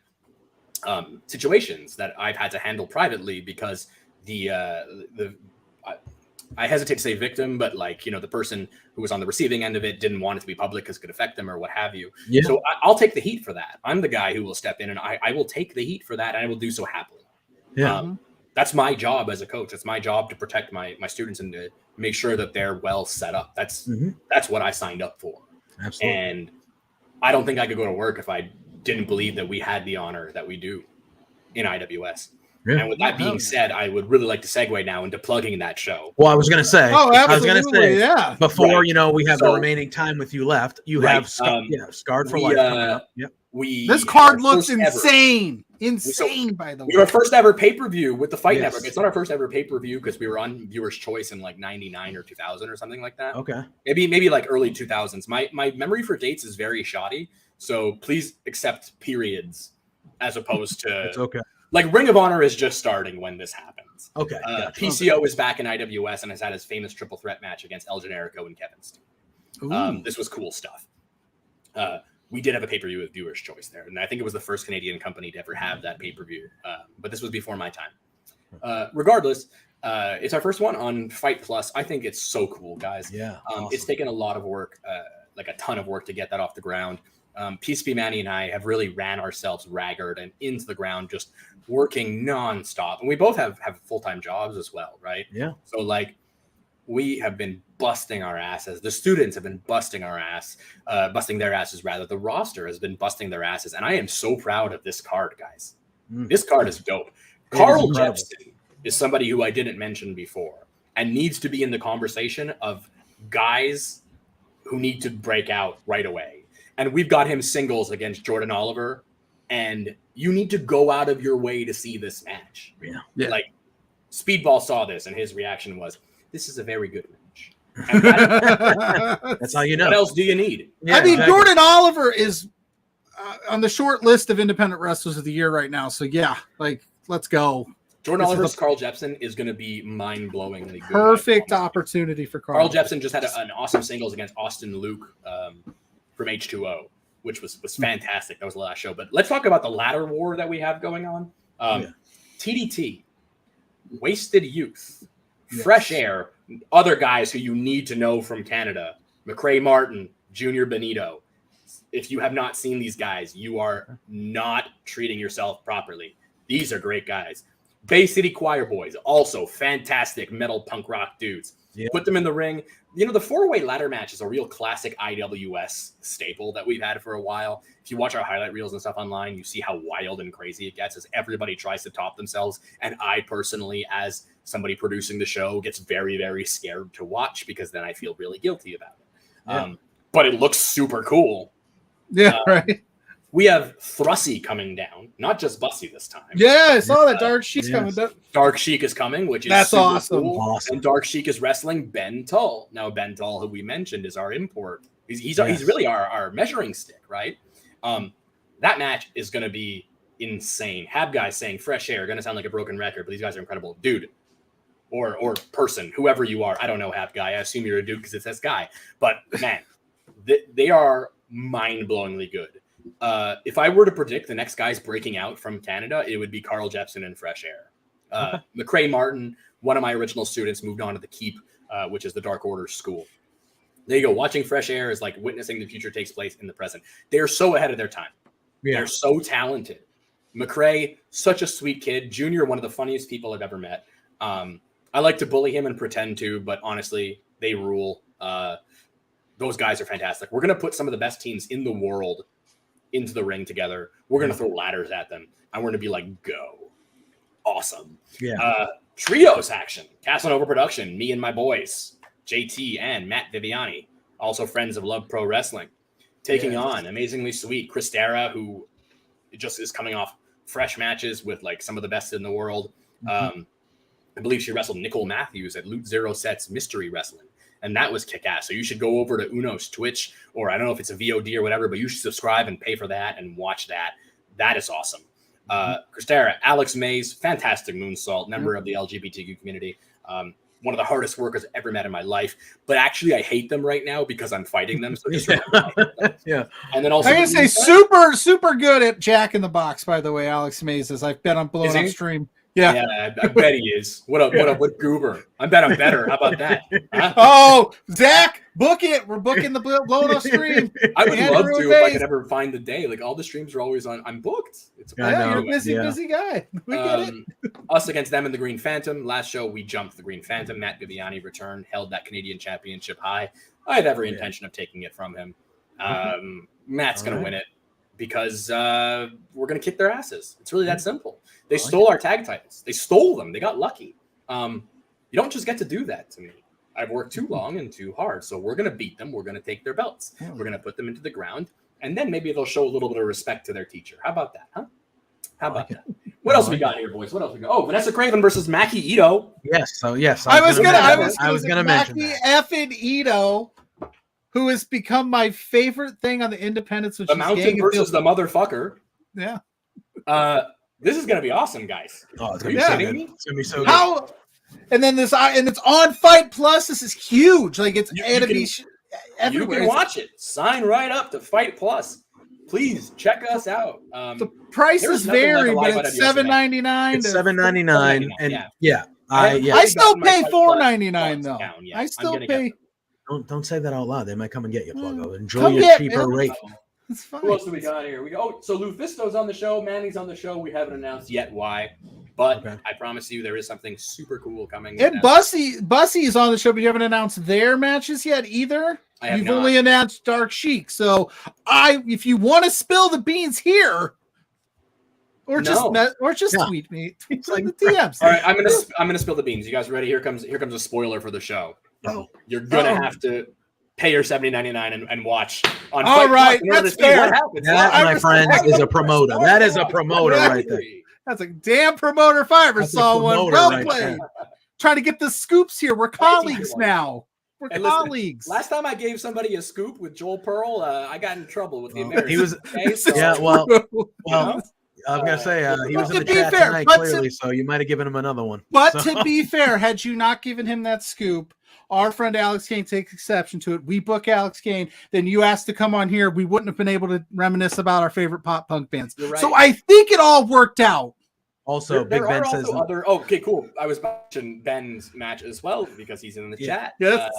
situations that I've had to handle privately because I hesitate to say victim, but like, the person who was on the receiving end of it didn't want it to be public because it could affect them or what have you. Yeah. So I'll take the heat for that. I'm the guy who will step in, and I will take the heat for that, and I will do so happily. Yeah. That's my job as a coach. It's my job to protect my students and to make sure that they're well set up. That's what I signed up for. Absolutely. And I don't think I could go to work if I didn't believe that we had the honor that we do in IWS. Yeah. And with that being said, I would really like to segue now into plugging that show. Well, I was going to say, yeah. Before we have the remaining time with you left, you have Scarred for Life coming up. Yep. This card looks insane. By the way. We were our first ever pay-per-view with the Fight Network. It's not our first ever pay-per-view because we were on Viewer's Choice in like 99 or 2000 or something like that. Okay. Maybe like early 2000s. My memory for dates is very shoddy, so please accept periods as opposed to it's okay. Like Ring of Honor is just starting when this happens. Okay. Gotcha. PCO is back in IWS and has had his famous triple threat match against El Generico and Kevin Steen. This was cool stuff. We did have a pay-per-view with Viewer's Choice there, and I think it was the first Canadian company to ever have that pay-per-view. But this was before my time. Regardless, it's our first one on Fight Plus. I think it's so cool, guys. Yeah. Awesome. It's taken a lot of work, like a ton of work to get that off the ground. PCP Manny and I have really ran ourselves ragged and into the ground, just working nonstop. And we both have full-time jobs as well, right? Yeah. So like we have been busting our asses. The students have been busting their asses rather. The roster has been busting their asses. And I am so proud of this card, guys. This card is dope. Carl Jepsen is somebody who I didn't mention before and needs to be in the conversation of guys who need to break out right away. And we've got him singles against Jordan Oliver, and you need to go out of your way to see this match. Yeah. Like Speedball saw this, and his reaction was, "This is a very good match." And that's how you know. What else do you need? Yeah, I mean, exactly. Jordan Oliver is on the short list of independent wrestlers of the year right now. So yeah, like let's go. Jordan Oliver's Carl Jepsen is going to be mind-blowingly good. Perfect opportunity for Carl. Carl Jepsen just had an awesome singles against Austin Luke from H2O, which was fantastic. That was the last show. But let's talk about the ladder war that we have going on. TDT, Wasted Youth, Fresh Air, other guys who you need to know from Canada, McCrae Martin, Junior Benito. If you have not seen these guys, you are not treating yourself properly. These are great guys. Bay City Choir Boys, also fantastic metal punk rock dudes. Yeah. Put them in the ring. The four-way ladder match is a real classic IWS staple that we've had for a while. If you watch our highlight reels and stuff online, you see how wild and crazy it gets as everybody tries to top themselves. And I personally, as somebody producing the show, gets very, very scared to watch because then I feel really guilty about it. Yeah. But it looks super cool. Yeah, right. We have Thrussie coming down, not just Bussy this time. Yeah, I saw that. Dark Sheik's coming down. Dark Sheik is coming, which is that's awesome. Cool. Awesome. And Dark Sheik is wrestling Ben Tull. Now, Ben Tull, who we mentioned, is our import. He's really our measuring stick, right? That match is going to be insane. Hab guys saying Fresh Air, going to sound like a broken record, but these guys are incredible. Dude, or person, whoever you are. I don't know, Hab guy. I assume you're a dude because it says guy. But, man, they are mind-blowingly good. If I were to predict the next guys breaking out from Canada, it would be Carl Jepsen and Fresh Air. McCrae Martin, one of my original students, moved on to the Keep, which is the Dark Order school. There you go. Watching Fresh Air is like witnessing the future takes place in the present. They're so ahead of their time. Yeah. They're so talented. McCrae, such a sweet kid. Junior, one of the funniest people I've ever met. I like to bully him and pretend to, but honestly, they rule. those guys are fantastic. We're going to put some of the best teams in the world into the ring together. We're going to throw ladders at them, and we're going to be like, go. Awesome. Yeah. Trios action. Casanova Production, me and my boys, JT and Matt Viviani, also friends of Love Pro Wrestling, taking on Amazingly Sweet Christera, who just is coming off fresh matches with like some of the best in the world. I believe she wrestled Nicole Matthews at Loot Zero Sets Mystery Wrestling, and that was kick-ass. So you should go over to Uno's Twitch, or I don't know if it's a VOD or whatever, but you should subscribe and pay for that and watch that. That is awesome. Christera, Alex Mays, fantastic moonsault, member of the LGBTQ community. One of the hardest workers I've ever met in my life. But actually, I hate them right now because I'm fighting them. So just remember I hate them. Yeah. And then also, I gotta say, super good at Jack in the Box. By the way, Alex Mays is. I've bet on blowing up stream. Yeah. I bet he is. What goober? I bet I'm better. How about that? Huh? Oh, Zach, book it. We're booking the blown up stream. I would Andrew love to Mays. if I could ever find the day. Like all the streams are always on. I'm booked. It's You're a busy guy. We get it. Us against them and the Green Phantom. Last show we jumped the Green Phantom. Matt Viviani returned, held that Canadian Championship high. I had every intention of taking it from him. Matt's going to win it because we're going to kick their asses. It's really that simple. They stole our tag titles. They stole them. They got lucky. You don't just get to do that to me. I've worked too long and too hard. So we're going to beat them. We're going to take their belts. We're going to put them into the ground. And then maybe they'll show a little bit of respect to their teacher. How about that, huh? How about that? What else we got here, boys? What else we got? Oh, Vanessa Craven versus Maki Ito. Yes. So yes, I was gonna mention Maki that. effing Ito, who has become my favorite thing on the independents. The Mountain versus the motherfucker. Yeah. This is gonna be awesome, guys. Oh, it's gonna be so good. It's gonna be so good. How? And then and it's on Fight Plus. This is huge. Like it's everywhere. You can watch it. Sign right up to Fight Plus. Please check us out. The prices vary, but it's $7.99. It's $7.99, and I still pay $4.99 though. I still pay. Don't say that out loud. They might come and get you, Pluggo. Enjoy Come your get cheaper me. rate. It's fine. Who else do we got here? So Lufisto's on the show. Manny's on the show. We haven't announced yet why, but I promise you there is something super cool coming. And Bussy is on the show, but you haven't announced their matches yet either. You've only announced Dark Sheik. So if you want to spill the beans here, or just tweet me, tweet like the DMs. All right, I'm gonna spill the beans. You guys ready? Here comes a spoiler for the show. You're gonna have to pay your $70.99 and watch on. All right, that's fair. That, my friends, is a promoter. That is a promoter right there. That's a damn promoter if I ever saw one. Well played. Trying to get the scoops here. We're colleagues now. We're colleagues. Last time I gave somebody a scoop with Joel Pearl, I got in trouble with the Americans. He was, I'm gonna say he was in the chat tonight clearly, so you might have given him another one. But to be fair, had you not given him that scoop, our friend Alex Kane takes exception to it. We book Alex Kane, then you asked to come on here. We wouldn't have been able to reminisce about our favorite pop punk bands. Right. So I think it all worked out. Also, Big Ben says okay, cool. I was mentioning Ben's match as well because he's in the chat. Yes.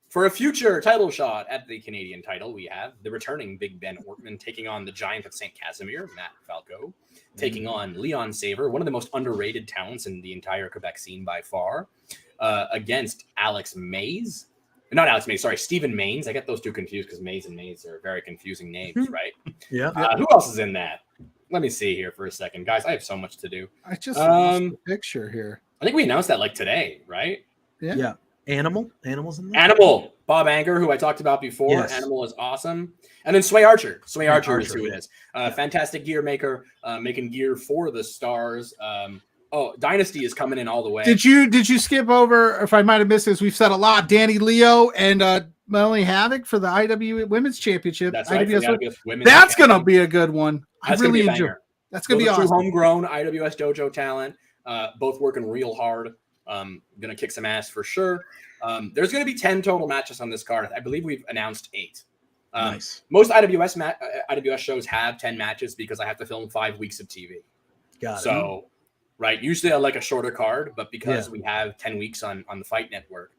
For a future title shot at the Canadian title, we have the returning Big Ben Ortman taking on the Giant of St. Casimir, Matt Falco, taking on Leon Saver, one of the most underrated talents in the entire Quebec scene by far, against Alex Mays. Not Alex Mays, sorry, Stephen Maines. I get those two confused because Mays and Mays are very confusing names, right? Yeah. Who else is in that? Let me see here for a second. Guys, I have so much to do. I just lost the picture here. I think we announced that like today, right? Yeah. Animal's in there. Animal. Bob Anger, who I talked about before. Yes. Animal is awesome. And then Sway Archer. Sway Archer is who it is. Fantastic gear maker, making gear for the stars. Dynasty is coming in all the way. Did you skip over, if I might have missed this, we've said a lot, Danny Leo and Melanie Havoc for the IW Women's Championship. That's right. That's going to be a good one. I really enjoy it. That's going to be awesome. Homegrown IWS Dojo talent, both working real hard. Going to kick some ass for sure. There's going to be 10 total matches on this card. I believe we've announced 8. Nice. Most IWS shows have 10 matches because I have to film 5 weeks of TV. Got it. So, right, usually I like a shorter card, but because we have 10 weeks on the Fight Network,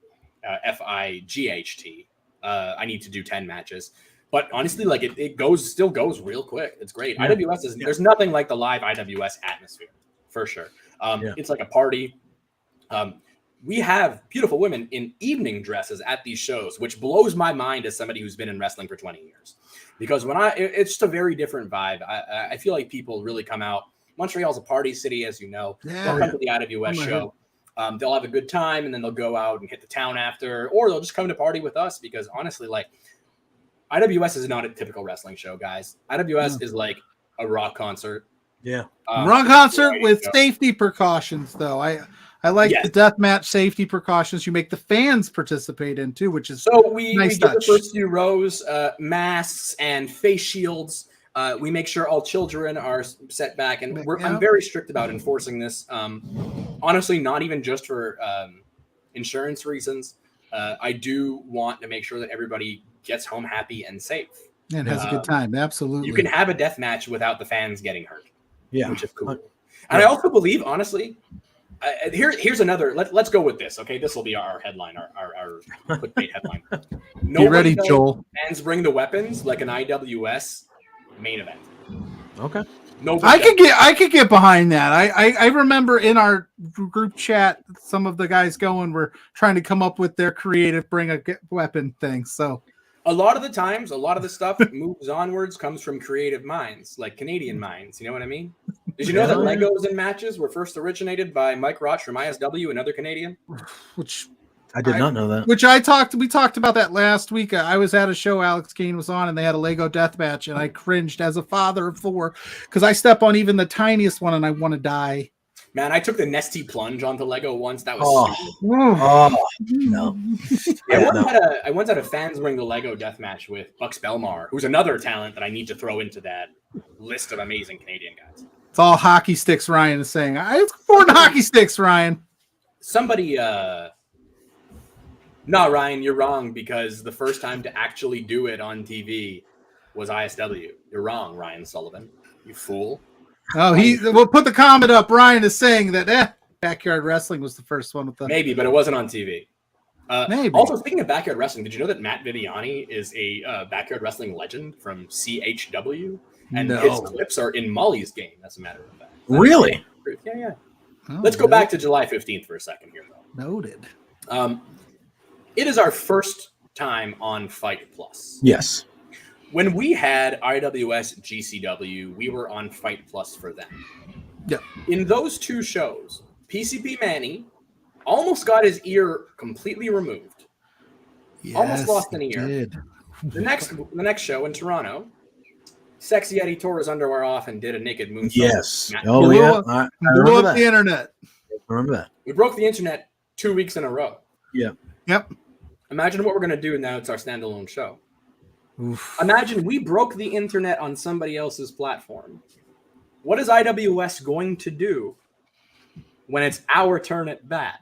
FIGHT, I need to do 10 matches. But honestly, like it still goes real quick. It's great. Yeah. IWS there's nothing like the live IWS atmosphere for sure. It's like a party. we have beautiful women in evening dresses at these shows, which blows my mind as somebody who's been in wrestling for 20 years. Because it's just a very different vibe. I feel like people really come out. Montreal's a party city, as you know. They'll come to the IWS show. They'll have a good time, and then they'll go out and hit the town after, or they'll just come to party with us. Because honestly, like, IWS is not a typical wrestling show, guys. IWS is like a rock concert. Yeah. Rock concert with safety precautions, though. I like the deathmatch safety precautions you make the fans participate in too, which is so we nice get the touch. first few rows, masks and face shields. We make sure all children are set back, and I'm very strict about enforcing this. Honestly, not even just for insurance reasons. I do want to make sure that everybody gets home happy and safe. And has a good time. Absolutely. You can have a death match without the fans getting hurt. Yeah. Which is cool. And I also believe, honestly, here's another. Let's go with this. Okay, this will be our headline, our clickbait headline. Be ready, Joel. Fans bring the weapons like an IWS main event. Okay. I could get behind that. I remember in our group chat, some of the guys were trying to come up with their creative bring a weapon thing. So a lot of the times, a lot of the stuff moves onwards comes from creative minds, like Canadian minds. You know what I mean? Did you know that Legos in matches were first originated by Mike Roach from ISW, another Canadian? Which I did not know that. Which we talked about that last week. I was at a show Alex Kane was on, and they had a Lego death match, and I cringed as a father of 4 because I step on even the tiniest one and I want to die. Man, I took the Nesty plunge onto Lego once. That was no. I once had a fans bring the Lego death match with Bucks Belmar, who's another talent that I need to throw into that list of amazing Canadian guys. It's all hockey sticks, Ryan is saying. It's more than hockey sticks, Ryan. Somebody, no, Ryan, you're wrong, because the first time to actually do it on TV was ISW. You're wrong, Ryan Sullivan. You fool. Oh, we'll put the comment up. Ryan is saying that Backyard Wrestling was the first one with the maybe, but it wasn't on TV. Maybe. Also, speaking of Backyard Wrestling, did you know that Matt Viviani is a Backyard Wrestling legend from CHW? And his clips are in Molly's game, as a matter of fact. Really? Yeah. Let's go back to July 15th for a second here, though. Noted. It is our first time on Fight Plus. Yes. When we had IWS GCW, we were on Fight Plus for them. Yeah. In those 2 shows, PCP Manny almost got his ear completely removed. Yes, almost lost an ear. Did. The next show in Toronto, Sexy Eddie tore his underwear off and did a naked moonsault. Yes. I Blew up the internet. Remember that. We broke the internet 2 weeks in a row. Yeah. Yep. Imagine what we're going to do now. It's our standalone show. Oof. Imagine we broke the internet on somebody else's platform. What is IWS going to do when it's our turn at bat?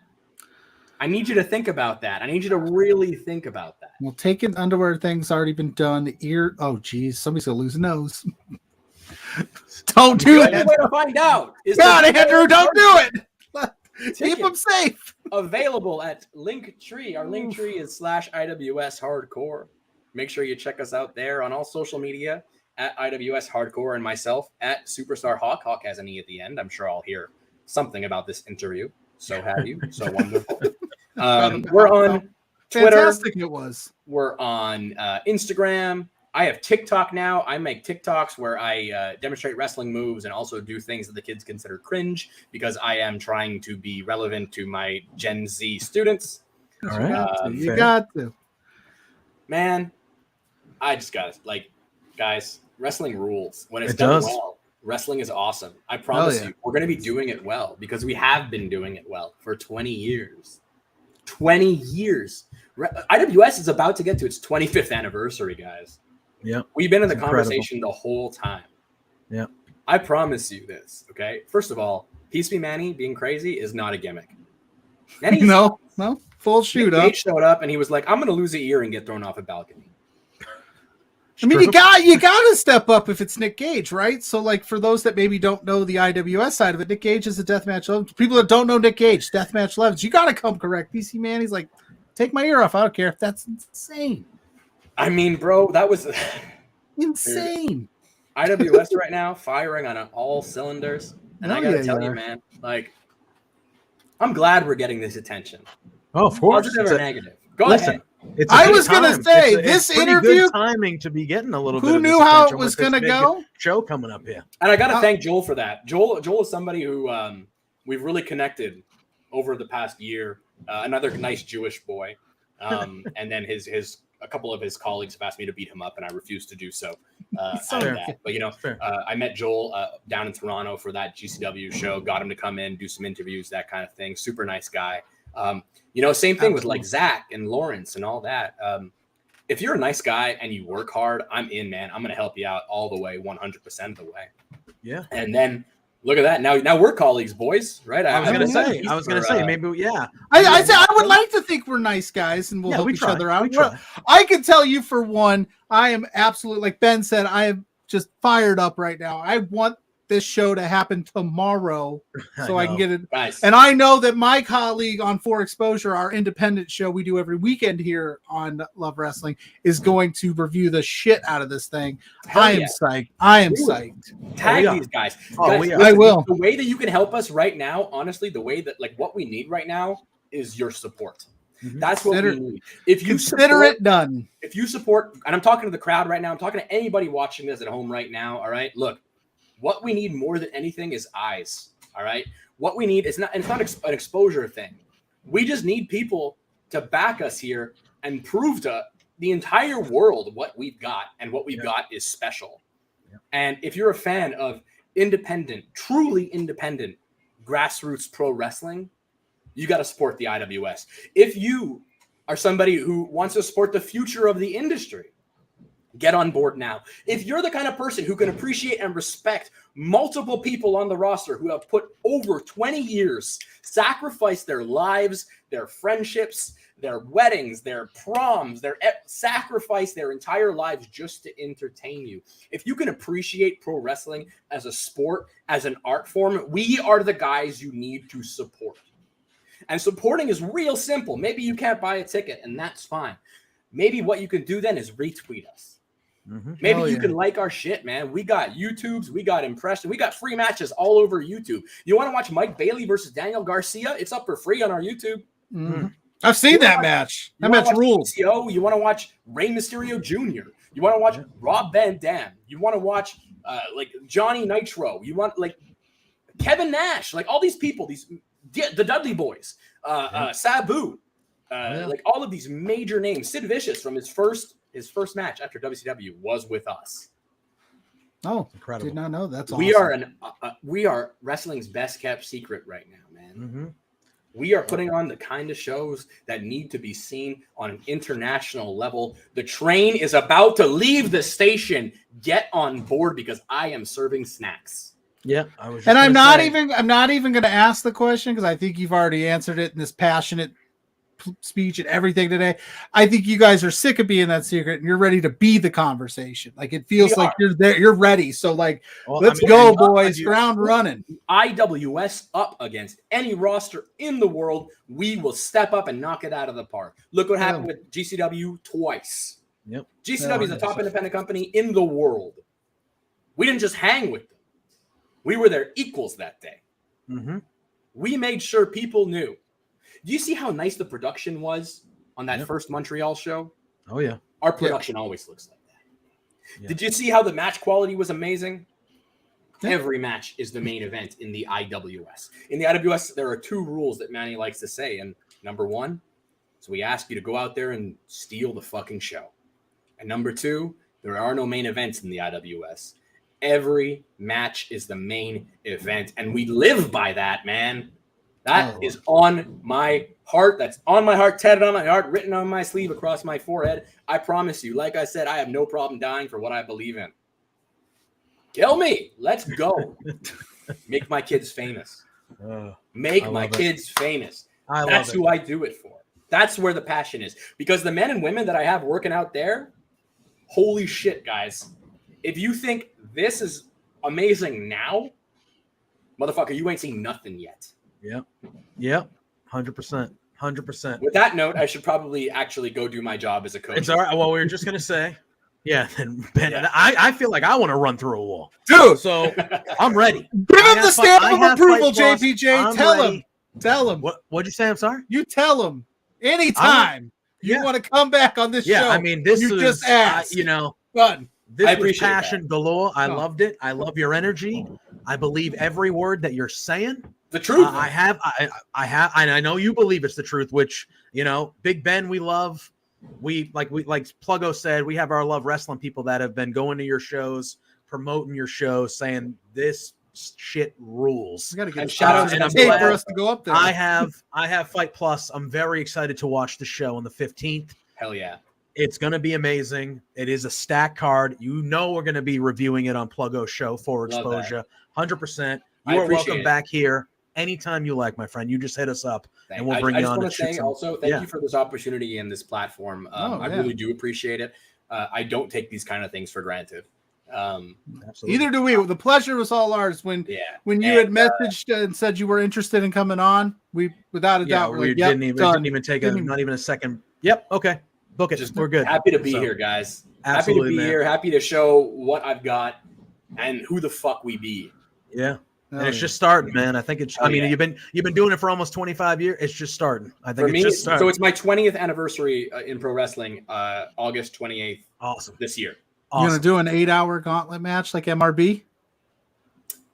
I need you to think about that. I need you to really think about that. Well, taking underwear thing's already been done. The ear. Oh, geez. Somebody's going to lose a nose. Don't do The it. only way to find out is God, Andrew, don't do it. Keep them safe. Available at Linktree. Our Linktree is /IWS Hardcore. Make sure you check us out there on all social media at IWS Hardcore and myself at Superstar Hawk. Hawk has an E at the end. I'm sure I'll hear something about this interview. So have you. So wonderful. We're on Twitter. Fantastic it was. We're on Instagram. I have TikTok now. I make TikToks where I demonstrate wrestling moves and also do things that the kids consider cringe because I am trying to be relevant to my Gen Z students. All right. You got to. Man, I just got it. Like, guys, wrestling rules. When it's done well, wrestling is awesome. I promise you, we're going to be doing it well because we have been doing it well for 20 years. 20 years. IWS is about to get to its 25th anniversary, guys. Yeah. We've been in the conversation the whole time. Yeah. I promise you this, okay? First of all, Peace Be Manny being crazy is not a gimmick. No. Full shoot up. He showed up and he was like, I'm going to lose an ear and get thrown off a balcony. I mean, you got to step up if it's Nick Gage, right? So, like, for those that maybe don't know the IWS side of it, Nick Gage is a deathmatch legend. People that don't know Nick Gage, deathmatch legends, you got to come correct. PC Manny's like, take my ear off. I don't care. That's insane. I mean, bro, that was insane. IWS right now firing on all cylinders, and I gotta tell you, man, like I'm glad we're getting this attention. Oh, of course. Positive or negative? Go Listen, ahead. it's a I good was gonna time. say, It's this pretty interview- good timing to be getting a little bit. Who of this knew how it attention was with this gonna big go? show coming up here. And I got to thank Joel for that. Joel is somebody who we've really connected over the past year. Another nice Jewish boy, and then a couple of his colleagues have asked me to beat him up, and I refused to do so. Out of that. But I met Joel down in Toronto for that GCW show. Got him to come in, do some interviews, that kind of thing. Super nice guy. Same thing with like Zach and Lawrence and all that. If you're a nice guy and you work hard, I'm in, man. I'm going to help you out all the way, 100% of the way. Yeah. And then look at that. Now we're colleagues, boys, right? I was going to say, maybe, yeah. I said I would like to think we're nice guys and we'll help each other out. I can tell you for one, I am absolutely, like Ben said, I am just fired up right now. I want this show to happen tomorrow so I can get it. Nice. And I know that my colleague on For Exposure, our independent show we do every weekend here on Love Wrestling, is going to review the shit out of this thing. I am psyched. I am psyched. Tag these guys. I will. The way that you can help us right now, honestly, the way that what we need right now is your support. Mm-hmm. That's what we need. If you consider it done. If you support, and I'm talking to the crowd right now, I'm talking to anybody watching this at home right now. All right, look. What we need more than anything is eyes. All right. What we need is it's not an exposure thing. We just need people to back us here and prove to the entire world what we've got, and what we've got is special. Yeah. And if you're a fan of independent, truly independent grassroots pro wrestling, you got to support the IWS. If you are somebody who wants to support the future of the industry, get on board now. If you're the kind of person who can appreciate and respect multiple people on the roster who have put over 20 years, sacrificed their lives, their friendships, their weddings, their proms, sacrificed their entire lives just to entertain you. If you can appreciate pro wrestling as a sport, as an art form, we are the guys you need to support. And supporting is real simple. Maybe you can't buy a ticket, and that's fine. Maybe what you can do then is retweet us. Mm-hmm. Maybe you can like our shit, man. We got YouTubes, we got impressions, we got free matches all over YouTube. You want to watch Mike Bailey versus Daniel Garcia? It's up for free on our YouTube. Mm-hmm. I've seen that match. That match rules. PCO, you want to watch Rey Mysterio Jr. You want to watch Rob Van Dam. You want to watch Johnny Nitro. You want Kevin Nash, all these people, the Dudley Boys, Sabu, all of these major names. Sid Vicious from his first match after WCW was with us. Oh, incredible! Did not know. That's awesome. We are wrestling's best kept secret right now, man. Mm-hmm. We are putting on the kind of shows that need to be seen on an international level. The train is about to leave the station. Get on board because I am serving snacks. Yeah, I was. And I'm not even going to ask the question because I think you've already answered it in this passionate speech and everything today. I think you guys are sick of being that secret and you're ready to be the conversation. It feels like you're there, you're ready. So let's go, boys. Ground running. IWS up against any roster in the world. We will step up and knock it out of the park. Look what happened with GCW twice. Yep. GCW is the top independent company in the world. We didn't just hang with them. We were their equals that day. Mm-hmm. We made sure people knew. Do you see how nice the production was on that first Montreal show? Oh, yeah. Our production always looks like that. Yeah. Did you see how the match quality was amazing? Yeah. Every match is the main event in the IWS. In the IWS, there are 2 rules that Manny likes to say. And number 1, so we ask you to go out there and steal the fucking show. And number 2, there are no main events in the IWS. Every match is the main event. And we live by that, man. That is on my heart. That's on my heart, tatted on my heart, written on my sleeve, across my forehead. I promise you, like I said, I have no problem dying for what I believe in. Kill me. Let's go. Make my kids famous. Make my kids famous. That's who I do it for. That's where the passion is. Because the men and women that I have working out there, holy shit, guys. If you think this is amazing now, motherfucker, you ain't seen nothing yet. Yep. 100%. 100%. With that note, I should probably actually go do my job as a coach. It's all right. Well, we were just gonna say, then Ben, I feel like I want to run through a wall, dude. So I'm ready. Give him the stamp of approval, JPJ. Tell him. Tell him. What'd you say? I'm sorry. You tell him anytime you want to come back on this show. Yeah, I mean, this you is just ask. Done. This I was appreciate passion that. galore. I loved it. I love your energy. I believe every word that you're saying. The truth. I know you believe it's the truth, which, Big Ben, we love. Like Pluggo said, we have our Love Wrestling people that have been going to your shows, promoting your shows, saying this shit rules. We got to get shout out and to I'm them for us to go up there. I have Fight Plus. I'm very excited to watch the show on the 15th. Hell yeah. It's going to be amazing. It is a stack card. We're going to be reviewing it on Pluggo Show for exposure. 100%. You are welcome back here anytime you like, my friend. You just hit us up and we'll bring you on. I just want to say also thank you for this opportunity and this platform. I really do appreciate it. I don't take these kind of things for granted. Absolutely. Either do we. The pleasure was all ours when you had messaged and said you were interested in coming on. We, without a doubt, were like, didn't even take not even a second. Yep. Okay. Book it. We're good. Happy to be here, guys. Absolutely, happy to be here. Happy to show what I've got and who the fuck we be. Yeah. And it's just starting, man. I think it's. You've been doing it for almost 25 years. It's just starting. I think it's just starting. So it's my 20th anniversary in pro wrestling, August 28th. Awesome. This year. Awesome. You gonna do an 8-hour gauntlet match like MRB?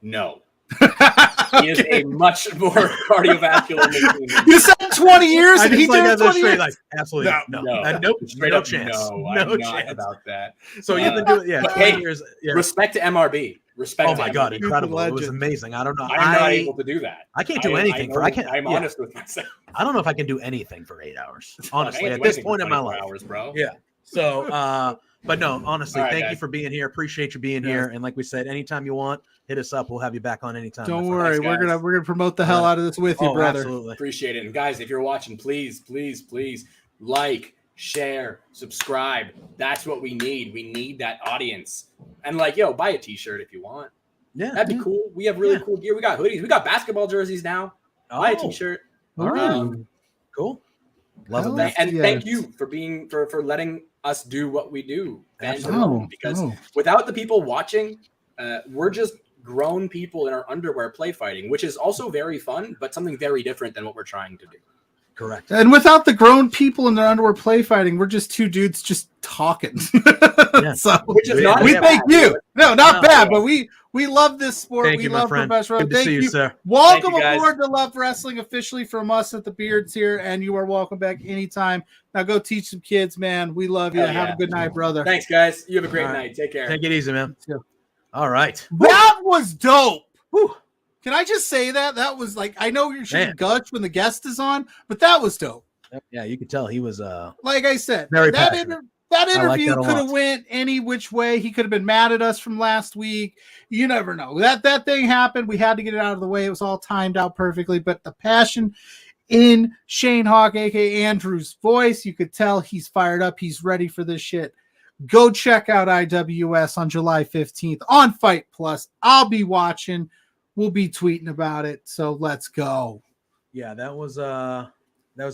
No. He is a much more cardiovascular machine. You said 20 years and he did 20 years? Like, absolutely no. Nope. Straight no up chance. No, no I'm chance not about that. So you've been doing 20 years. Yeah. Respect to MRB. Respect. Oh my God, incredible! It was amazing. I don't know. I'm not able to do that. I can't do anything I'm honest with myself. I don't know if I can do anything for 8 hours. Honestly, at this point in my life, bro. Yeah. So, but no, honestly, thank you guys. for being here. Appreciate you being here. And like we said, anytime you want, hit us up. We'll have you back on anytime. Don't worry, we're gonna promote the hell out of this with you, brother. Absolutely. Appreciate it. And guys, if you're watching, please like, share, subscribe. That's what we need. We need that audience. And buy a t-shirt if you want. Yeah, that'd be cool. We have really cool gear. We got hoodies. We got basketball jerseys now. Buy a t-shirt. All right. Cool. Love it. And thank you for letting us do what we do. Absolutely. Because without the people watching, we're just grown people in our underwear play fighting, which is also very fun, but something very different than what we're trying to do. Correct. And without the grown people in their underwear play fighting, we're just two dudes just talking. So which is not we thank you. No, not bad, but we love this sport. Thank we you, love professional. Good to see you, sir. Welcome aboard to Love Wrestling officially from us at the Beards here, and you are welcome back anytime. Now go teach some kids, man. We love you. Have a good night, brother. Thanks, guys. You have a great night. Take care. Take it easy, man. All right. That was dope. Whew. Can I just say that? That was I know you're shooting gush when the guest is on, but that was dope. Yeah, you could tell he was like I said, very that interview like could have went any which way. He could have been mad at us from last week. You never know. That thing happened. We had to get it out of the way. It was all timed out perfectly, but the passion in Shayne Hawke, aka Andrew's voice, you could tell he's fired up. He's ready for this shit. Go check out IWS on July 15th on Fight Plus. I'll be watching. We'll be tweeting about it. So let's go. Yeah, that was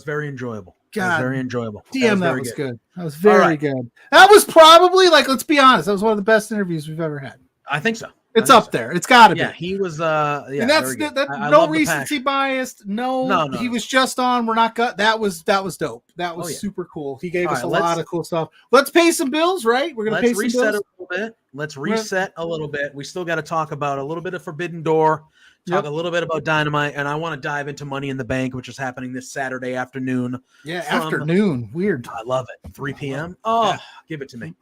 very enjoyable. God, that was very enjoyable. Damn, that was good. That was very good. That was probably let's be honest, that was one of the best interviews we've ever had. I think so. It's up there. It's got to be. Yeah, he was. And that's no recency biased. No, he was just on. We're not got. That was dope. That was super cool. He gave us a lot of cool stuff. Let's pay some bills, right? We're gonna pay some bills. Let's reset a little bit. Let's reset a little bit. We still got to talk about a little bit of Forbidden Door. Talk a little bit about Dynamite, and I want to dive into Money in the Bank, which is happening this Saturday afternoon. Yeah, afternoon. Weird. I love it. 3 p.m. Oh, give it to me.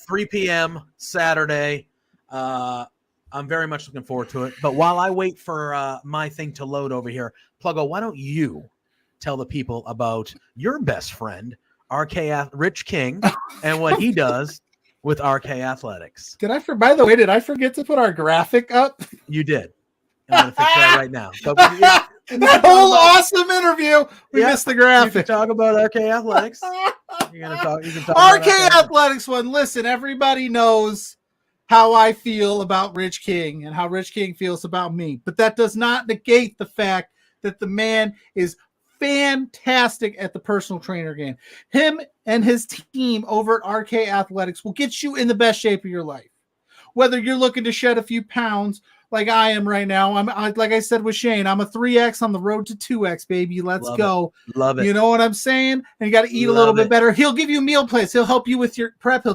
3 p.m. Saturday. I'm very much looking forward to it. But while I wait for my thing to load over here, Pluggo, why don't you tell the people about your best friend, Rich King, and what he does with RK Athletics? By the way, did I forget to put our graphic up? You did. I'm going to fix that right now. But that whole awesome interview, we missed the graphic. You can talk about RK Athletics. You can talk RK Athletics one. Listen, everybody knows how I feel about Rich King and how Rich King feels about me. But that does not negate the fact that the man is fantastic at the personal trainer game. Him and his team over at RK Athletics will get you in the best shape of your life. Whether you're looking to shed a few pounds, like I am right now. Like I said with Shayne, I'm a 3X on the road to 2X, baby. Let's go. Love it. You know what I'm saying? And you got to eat a little bit better. He'll give you meal plans. He'll help you with your prep.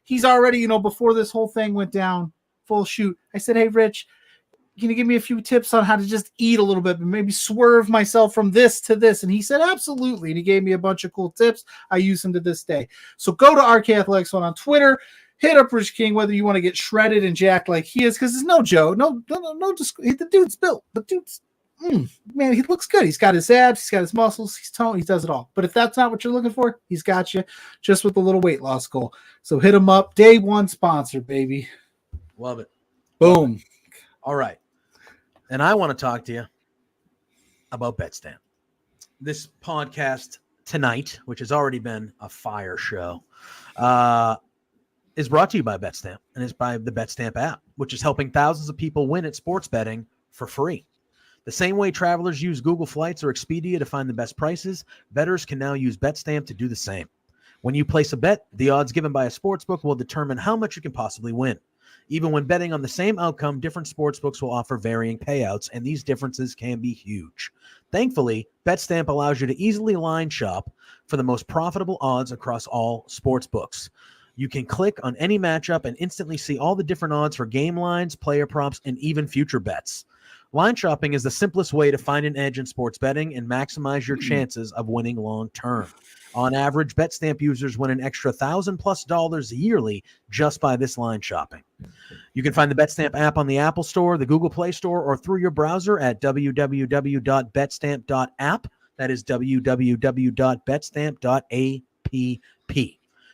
He's already, you know, before this whole thing went down, full shoot. I said, hey, Rich, can you give me a few tips on how to just eat a little bit and maybe swerve myself from this to this? And he said, absolutely. And he gave me a bunch of cool tips. I use them to this day. So go to RK Athletics on Twitter. Hit up Rich King, whether you want to get shredded and jacked like he is, because it's no joke. No, the dude's built. The dude's, man, he looks good. He's got his abs. He's got his muscles. He's toned. He does it all. But if that's not what you're looking for, he's got you just with a little weight loss goal. So hit him up. Day one sponsor, baby. Love it. Boom. Love it. All right. And I want to talk to you about BetStamp. This podcast tonight, which has already been a fire show, is brought to you by BetStamp and is by the BetStamp app, which is helping thousands of people win at sports betting for free. The same way travelers use Google Flights or Expedia to find the best prices, bettors can now use BetStamp to do the same. When you place a bet, the odds given by a sportsbook will determine how much you can possibly win. Even when betting on the same outcome, different sportsbooks will offer varying payouts, and these differences can be huge. Thankfully, BetStamp allows you to easily line shop for the most profitable odds across all sportsbooks. You can click on any matchup and instantly see all the different odds for game lines, player props, and even future bets. Line shopping is the simplest way to find an edge in sports betting and maximize your chances of winning long term. On average, BetStamp users win an extra $1,000+ yearly just by this line shopping. You can find the BetStamp app on the Apple Store, the Google Play Store, or through your browser at www.betstamp.app. That is www.betstamp.app.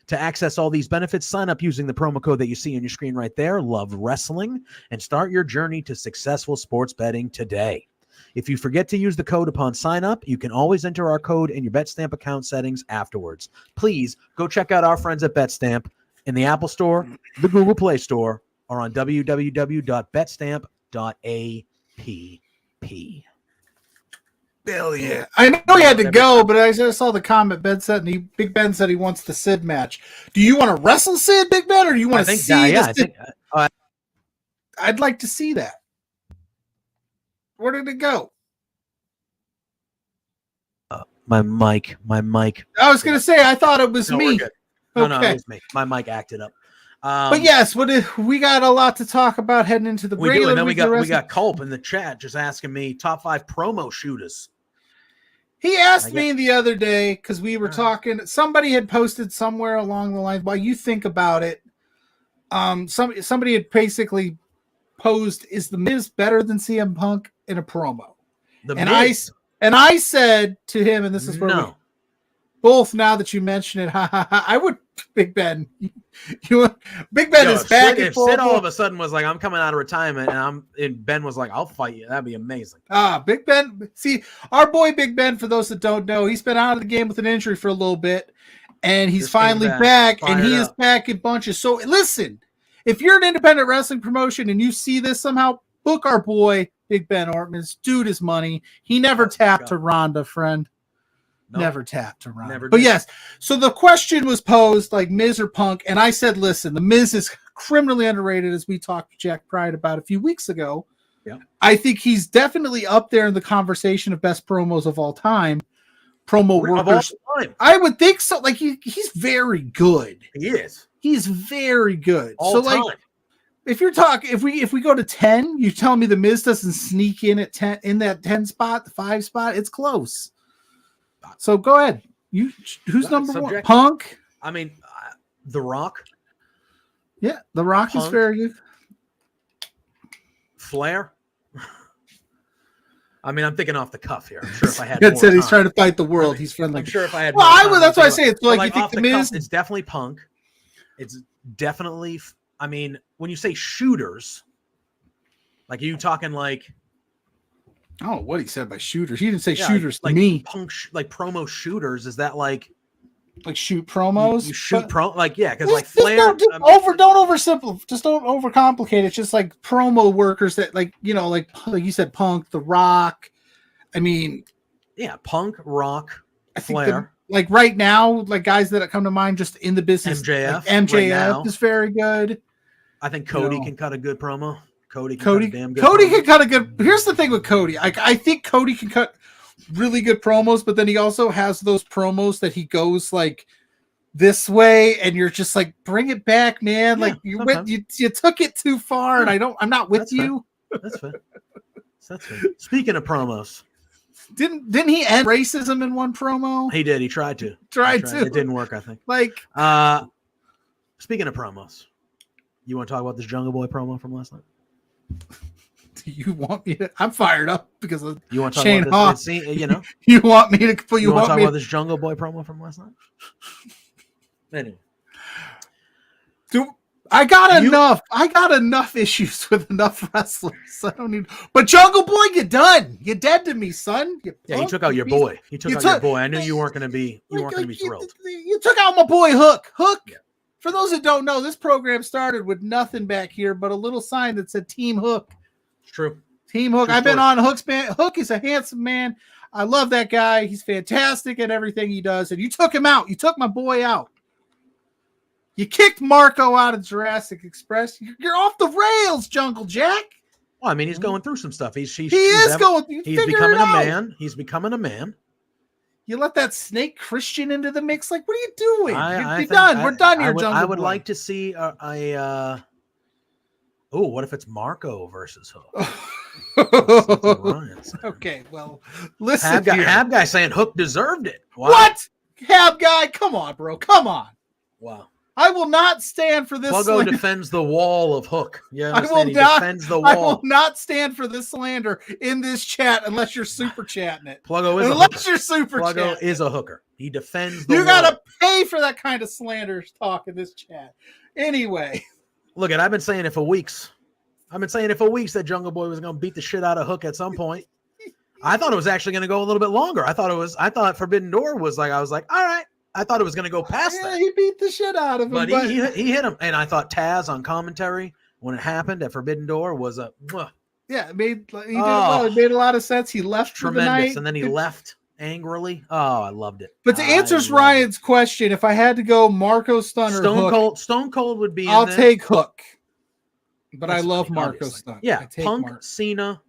To access all these benefits, sign up using the promo code that you see on your screen right there, Love Wrestling, and start your journey to successful sports betting today. If you forget to use the code upon sign up, you can always enter our code in your BetStamp account settings afterwards. Please go check out our friends at BetStamp in the Apple Store, the Google Play Store, or on www.betstamp.app. Bill, yeah. I know he had to go, but I just saw the comment Ben said, and Big Ben said he wants the Sid match. Do you want to wrestle Sid, Big Ben, or do you want to see the Sid? I'd like to see that. Where did it go? My mic. I was going to say, I thought it was me. No, it was me. My mic acted up. But yes, we got a lot to talk about heading into the we do, and then we got Culp in the chat just asking me top 5 promo shooters. He asked me the other day because we were talking. Somebody had posted somewhere along the lines. While you think about it, somebody had basically posed: "Is the Miz better than CM Punk in a promo?" I said to him, and this is where we both. Now that you mention it, I would. Big Ben, Big Ben is back. If Sid all of a sudden was like, "I'm coming out of retirement," and Ben was like, "I'll fight you," that'd be amazing. Big Ben. See, our boy Big Ben. For those that don't know, he's been out of the game with an injury for a little bit, and he's finally back, and he is back in bunches. So listen, if you're an independent wrestling promotion and you see this somehow, book our boy Big Ben Orton. This dude is money. He never tapped to Ronda, friend. Nope. Never tapped to Ronda. But yes, so the question was posed like Miz or Punk, and I said, listen, the Miz is criminally underrated, as we talked to Jack Pride about a few weeks ago. Yeah, I think he's definitely up there in the conversation of best promos of all time. Promo workers. I would think so. Like he's very good. He is. He's very good. All time. Like, if you're talking, if we go to 10, you're telling me the Miz doesn't sneak in at 10 in that 10 spot, the 5 spot. It's close. So go ahead. Who's number one? Punk. I mean, The Rock. Yeah, The Rock is very good. Flair. I mean, I'm thinking off the cuff here. I'm sure if I had more said he's trying to fight the world. He's friendly. I'm sure if I had. Well, I would. That's why I say it's like you think the Miz. It's definitely Punk. It's definitely. I mean, when you say shooters, like are you talking like? Oh, what he said by shooters. He didn't say shooters like to me. Punk, like promo shooters. Is that like shoot promos? You shoot because like Flair. Don't oversimplify. Just don't overcomplicate it. It's just like promo workers that like you said, Punk, The Rock. I mean, yeah, Punk, Rock, Flair. Like right now, like guys that come to mind just in the business. MJF. Like MJF is very good. I think Cody can cut a good promo. Cody can cut a damn good Cody promo. can cut a good. Here's the thing with Cody. I think Cody can cut really good promos, but then he also has those promos that he goes like this way, and you're just like, bring it back, man. Yeah, like you sometimes. went, you took it too far, and I'm not with That's you. That's fair. That's fair. Speaking of promos, Didn't he end racism in one promo? he did. He tried to. Tried to. It didn't work, I think. Like, Speaking of promos, you want to talk about this Jungle Boy promo from last night? do you want me to? I'm fired up because of You want to talk Shayne about Hawke. this? You know, You want me to? you want to talk me about this Jungle Boy promo from last night? Anyway, I got enough issues with enough wrestlers. I don't need. But Jungle Boy, you done. You dead to me, son. You yeah, he punk. took out your boy. He took You out your took- boy. I knew you weren't going to be. You weren't going to be thrilled. You took out my boy Hook. Hook. Yeah. For those that don't know, this program started with nothing back here but a little sign that said Team Hook. It's true. Team Hook. True I've been story. on Hook's band. Hook is a handsome man. I love that guy. He's fantastic at everything he does. And you took him out. You took my boy out. You kicked Marco out of Jurassic Express. You're off the rails, Jungle Jack. Well, I mean, he's going through some stuff. He's He is going. You He's figure becoming it a out. man. He's becoming a man. You let that snake Christian into the mix. Like, what are you doing? I You're think done. We're done here, would, Jungle I would Boy. like to see oh, what if it's Marco versus Hook? Okay, well, listen Hab here. guy saying Hook deserved it. Wow. What? Hab guy? Come on, bro. Come on. Wow. I will not stand for this. Pluggo slander. defends the wall of Hook. Yeah, I will he not. defends the I will wall. not stand for this slander in this chat unless you're super chatting it. Pluggo is a Unless hooker. you're super Pluggo chatting. is a hooker. He defends the You wall. gotta pay for that kind of slander talk in this chat. Anyway, Look, I've been saying it for weeks. I've been saying it for weeks that Jungle Boy was going to beat the shit out of Hook at some point. I thought it was actually going to go a little bit longer. I thought Forbidden Door was like, I was like, all right. I thought it was going to go past yeah, that. he beat the shit out of him. But he hit him. And I thought Taz on commentary when it happened at Forbidden Door was a yeah, he did well. It made a lot of sense. He left for the tremendous. night. And then he left angrily. Oh, I loved it. But to answer I loved Ryan's question, if I had to go Marco Stunt or Hook, Stone Cold would be I'll in there. take Hook. But That's I love fine, Marco obviously. Stunt. Yeah, I take Punk, Marco. Cena.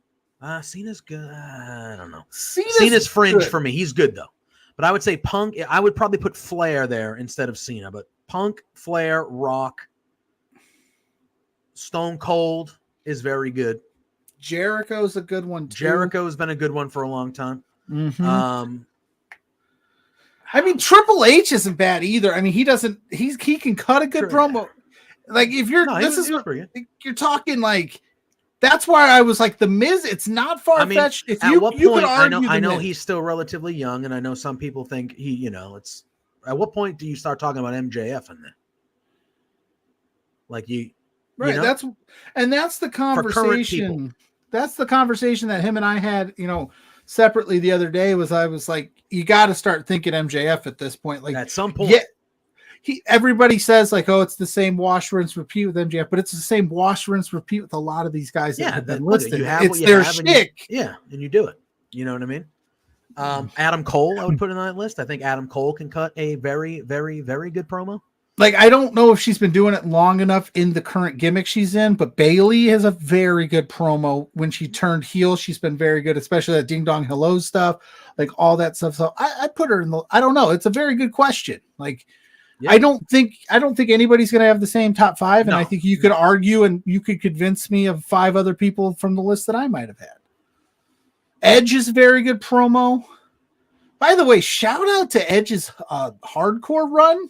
Cena's good. I don't know. Cena's fringe good. for me. He's good though. But I would say Punk. I would probably put Flair there instead of Cena. But Punk, Flair, Rock, Stone Cold is very good. Jericho's a good one too. Jericho's been a good one for a long time. Mhm. I mean, Triple H isn't bad either. I mean, he can cut a good True. promo. Like if you're No, he was pretty good. you're talking like that's why I was like the Miz. It's not far fetched. If at you what you point? could argue I the know Miz. he's still relatively young, and I know some people think it's. At what point do you start talking about MJF in there? Like right. know? That's the current conversation. That's the conversation that him and I had, separately the other day. I was like, you got to start thinking MJF at this point. Like at some point, yeah. Everybody says like, oh, it's the same wash, rinse, repeat with MJF, but it's the same wash, rinse, repeat with a lot of these guys that have been listed. It's their shtick. And you do it. You know what I mean? Adam Cole, I would put in that list. I think Adam Cole can cut a very, very, very good promo. Like, I don't know if she's been doing it long enough in the current gimmick she's in, but Bailey has a very good promo. When she turned heel, she's been very good, especially that Ding Dong Hello stuff, like all that stuff. So I put her in the. I don't know. It's a very good question. Like. Yeah. I don't think anybody's going to have the same top five, and I think you could argue and you could convince me of 5 other people from the list that I might have had. Edge is a very good promo. By the way, shout out to Edge's hardcore run.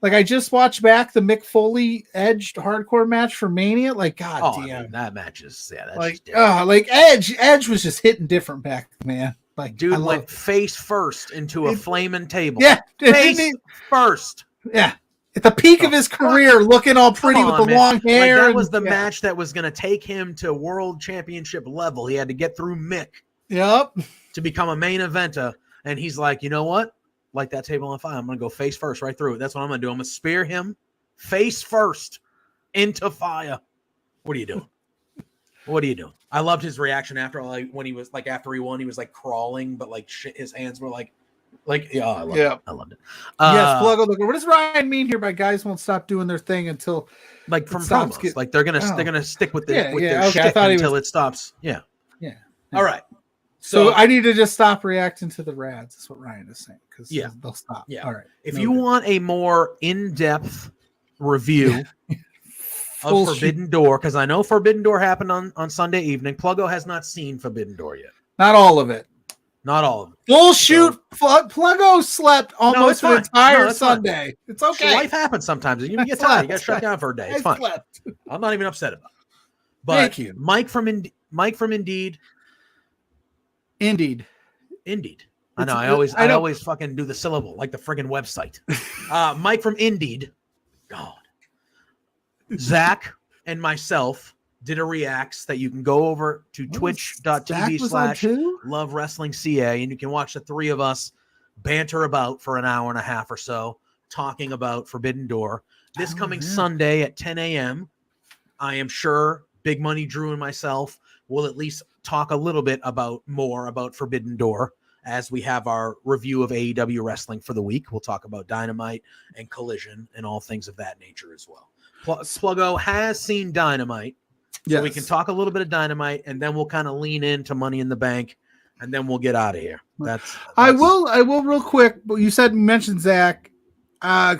Like I just watched back the Mick Foley Edge hardcore match for Mania. Like God damn, man, that match is that's like Edge was just hitting different back, man. Like dude went face first into a flaming table. Yeah, face first. Yeah, at the peak of his career, looking all pretty with the long hair. Like that was the match that was going to take him to world championship level. He had to get through Mick. Yep. To become a main eventer, and he's like, you know what? Light that table on fire. I'm going to go face first right through it. That's what I'm going to do. I'm going to spear him face first into fire. What are you doing? What are you doing? I loved his reaction after when he was like after he won, he was like crawling, but like shit, his hands were like Like, yeah, I loved Yeah. it. I loved it. Yes, Pluggo. What does Ryan mean here by guys won't stop doing their thing until like from stops promos. Like they're gonna stick with their okay. shtick until it stops. Yeah. Yeah. All right. So I need to just stop reacting to the rads. That's what Ryan is saying, because they'll stop. Yeah. All right. If you want a more in-depth review of Forbidden Door, because I know Forbidden Door happened on Sunday evening. Pluggo has not seen Forbidden Door yet. Not all of it. Not all of it. Full shoot. Pluggo slept almost an entire Sunday. Fine. It's okay. Life happens sometimes. You get tired. You got shut down for a day. It's fine. I'm not even upset about it. But thank you, Mike from Indeed. Indeed. I know. I always fucking do the syllable like the friggin' website. Mike from Indeed. God. Zach and myself did a reacts that you can go over to twitch.tv/Love Wrestling CA, and you can watch the three of us banter about for an hour and a half or so, talking about Forbidden Door. This coming Sunday at 10 a.m., I am sure Big Money Drew and myself will at least talk a little bit more about Forbidden Door as we have our review of AEW wrestling for the week. We'll talk about Dynamite and Collision and all things of that nature as well. Pluggo has seen Dynamite. So we can talk a little bit of Dynamite, and then we'll kind of lean into Money in the Bank, and then we'll get out of here. I will real quick. But you mentioned Zach.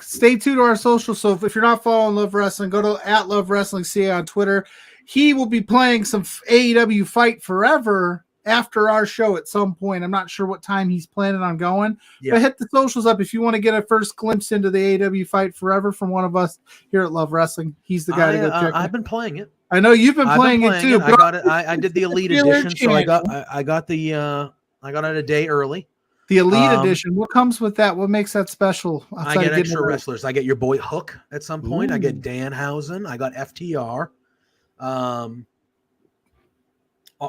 Stay tuned to our social. So if you're not following Love Wrestling, go to @LoveWrestlingCA on Twitter. He will be playing some AEW Fight Forever after our show at some point. I'm not sure what time he's planning on going. Yeah. But hit the socials up if you want to get a first glimpse into the AEW Fight Forever from one of us here at Love Wrestling. He's the guy to go check. I've been playing it. I know you've been playing it too. I got it. I did the Elite Edition, so I got it a day early. The Elite Edition. What comes with that? What makes that special? I get extra wrestlers. I get your boy Hook at some point. Ooh. I get Danhausen. I got FTR.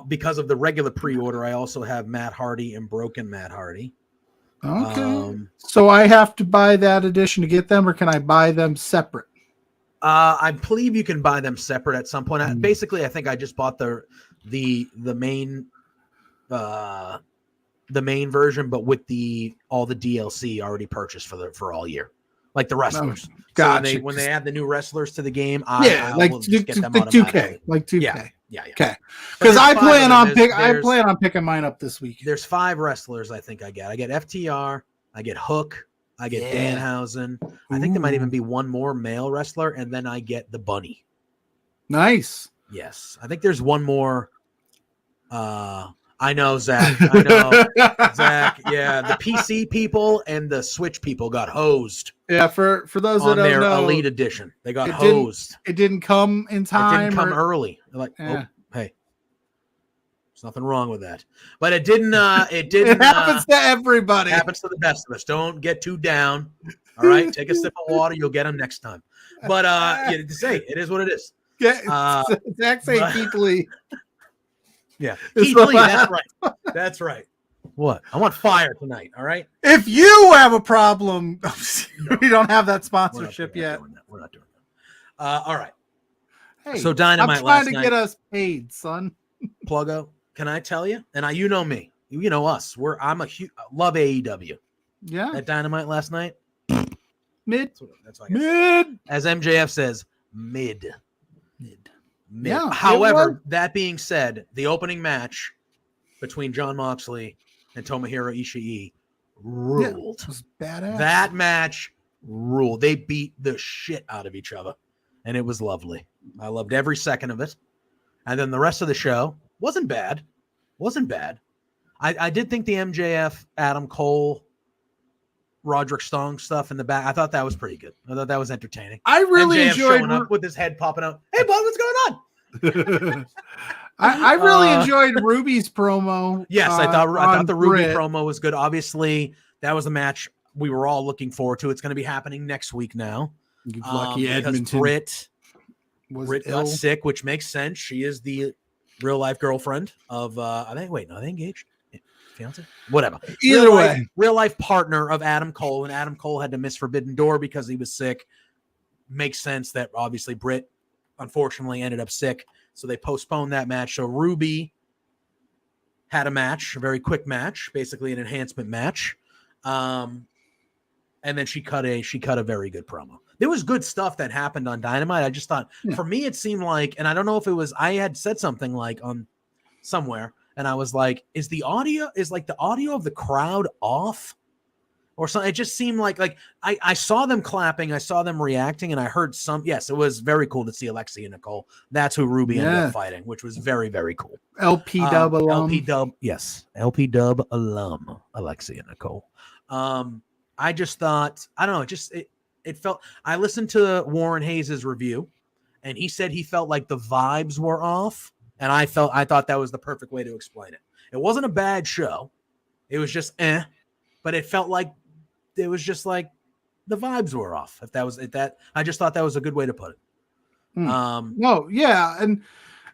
Because of the regular pre-order, I also have Matt Hardy and Broken Matt Hardy. Okay. So I have to buy that edition to get them, or can I buy them separate? I believe you can buy them separate at some point. Basically, I think I just bought the main version, but with all the DLC already purchased for all year, like the wrestlers. Gotcha. So when they add the new wrestlers to the game, I will just get them like 2K, like 2K. Yeah. Okay. Because I plan on picking mine up this week. There's 5 wrestlers. I think I get FTR. I get Hook. I get Danhausen. I think there might even be one more male wrestler, and then I get the Bunny. Nice. Yes. I think there's one more. I know, Zach. Zach. Yeah, the PC people and the Switch people got hosed. Yeah, for those that don't know, Elite Edition, they got hosed. It didn't come in time. It didn't come early. They're like, oh, hey, there's nothing wrong with that. But it didn't. It didn't. It happens to everybody. It happens to the best of us. Don't get too down. All right, take a sip of water. You'll get them next time. But it is what it is. Yeah, Zach saying Keith Lee. Yeah, Keith Lee. That's right. That's right. What? I want fire tonight. All right. If you have a problem, we don't have that sponsorship yet. We're not doing that. All right. Hey, so Dynamite. I'm trying to get us paid, son. Pluggo, can I tell you? And you know me. You know us. I love AEW. Yeah. At Dynamite last night. Mid. That's what I mid. As MJF says, mid. Yeah. However, that being said, the opening match between Jon Moxley and Tomohiro Ishii ruled. Yeah, it was badass. That match ruled. They beat the shit out of each other, and it was lovely. I loved every second of it. And then the rest of the show wasn't bad. I did think the MJF, Adam Cole, Roderick Strong stuff in the back, I thought that was pretty good. I thought that was entertaining. I really MJF enjoyed showing up with his head popping out. Hey, bud, what's going on? I really enjoyed Ruby's promo. Yes, I thought the Ruby promo was good. Obviously, that was a match we were all looking forward to. It's going to be happening next week now. Lucky Edmonton. Britt got sick, which makes sense. She is the real life girlfriend of are they engaged? Fiance? Whatever. Either way, real life partner of Adam Cole, and Adam Cole had to miss Forbidden Door because he was sick. Makes sense that obviously Britt unfortunately ended up sick, so they postponed that match. So Ruby had a match, a very quick match, basically an enhancement match, And then she cut a very good promo. There was good stuff that happened on Dynamite. I just thought, for me, it seemed like, and I don't know if it was, I had said something like on somewhere, and I was like, is the audio of the crowd off or something? It just seemed like I saw them clapping, I saw them reacting, and I heard some. Yes, it was very cool to see Alexia and Nicole. That's who Ruby ended up fighting, which was very, very cool. LP Dub alum. LP Dub, yes, LP Dub alum, Alexia Nicole. I just thought, I don't know, it felt. I listened to Warren Hayes's review, and he said he felt like the vibes were off, and I thought that was the perfect way to explain it. It wasn't a bad show, it was just but it felt like it was just like the vibes were off. I just thought that was a good way to put it. No, yeah, and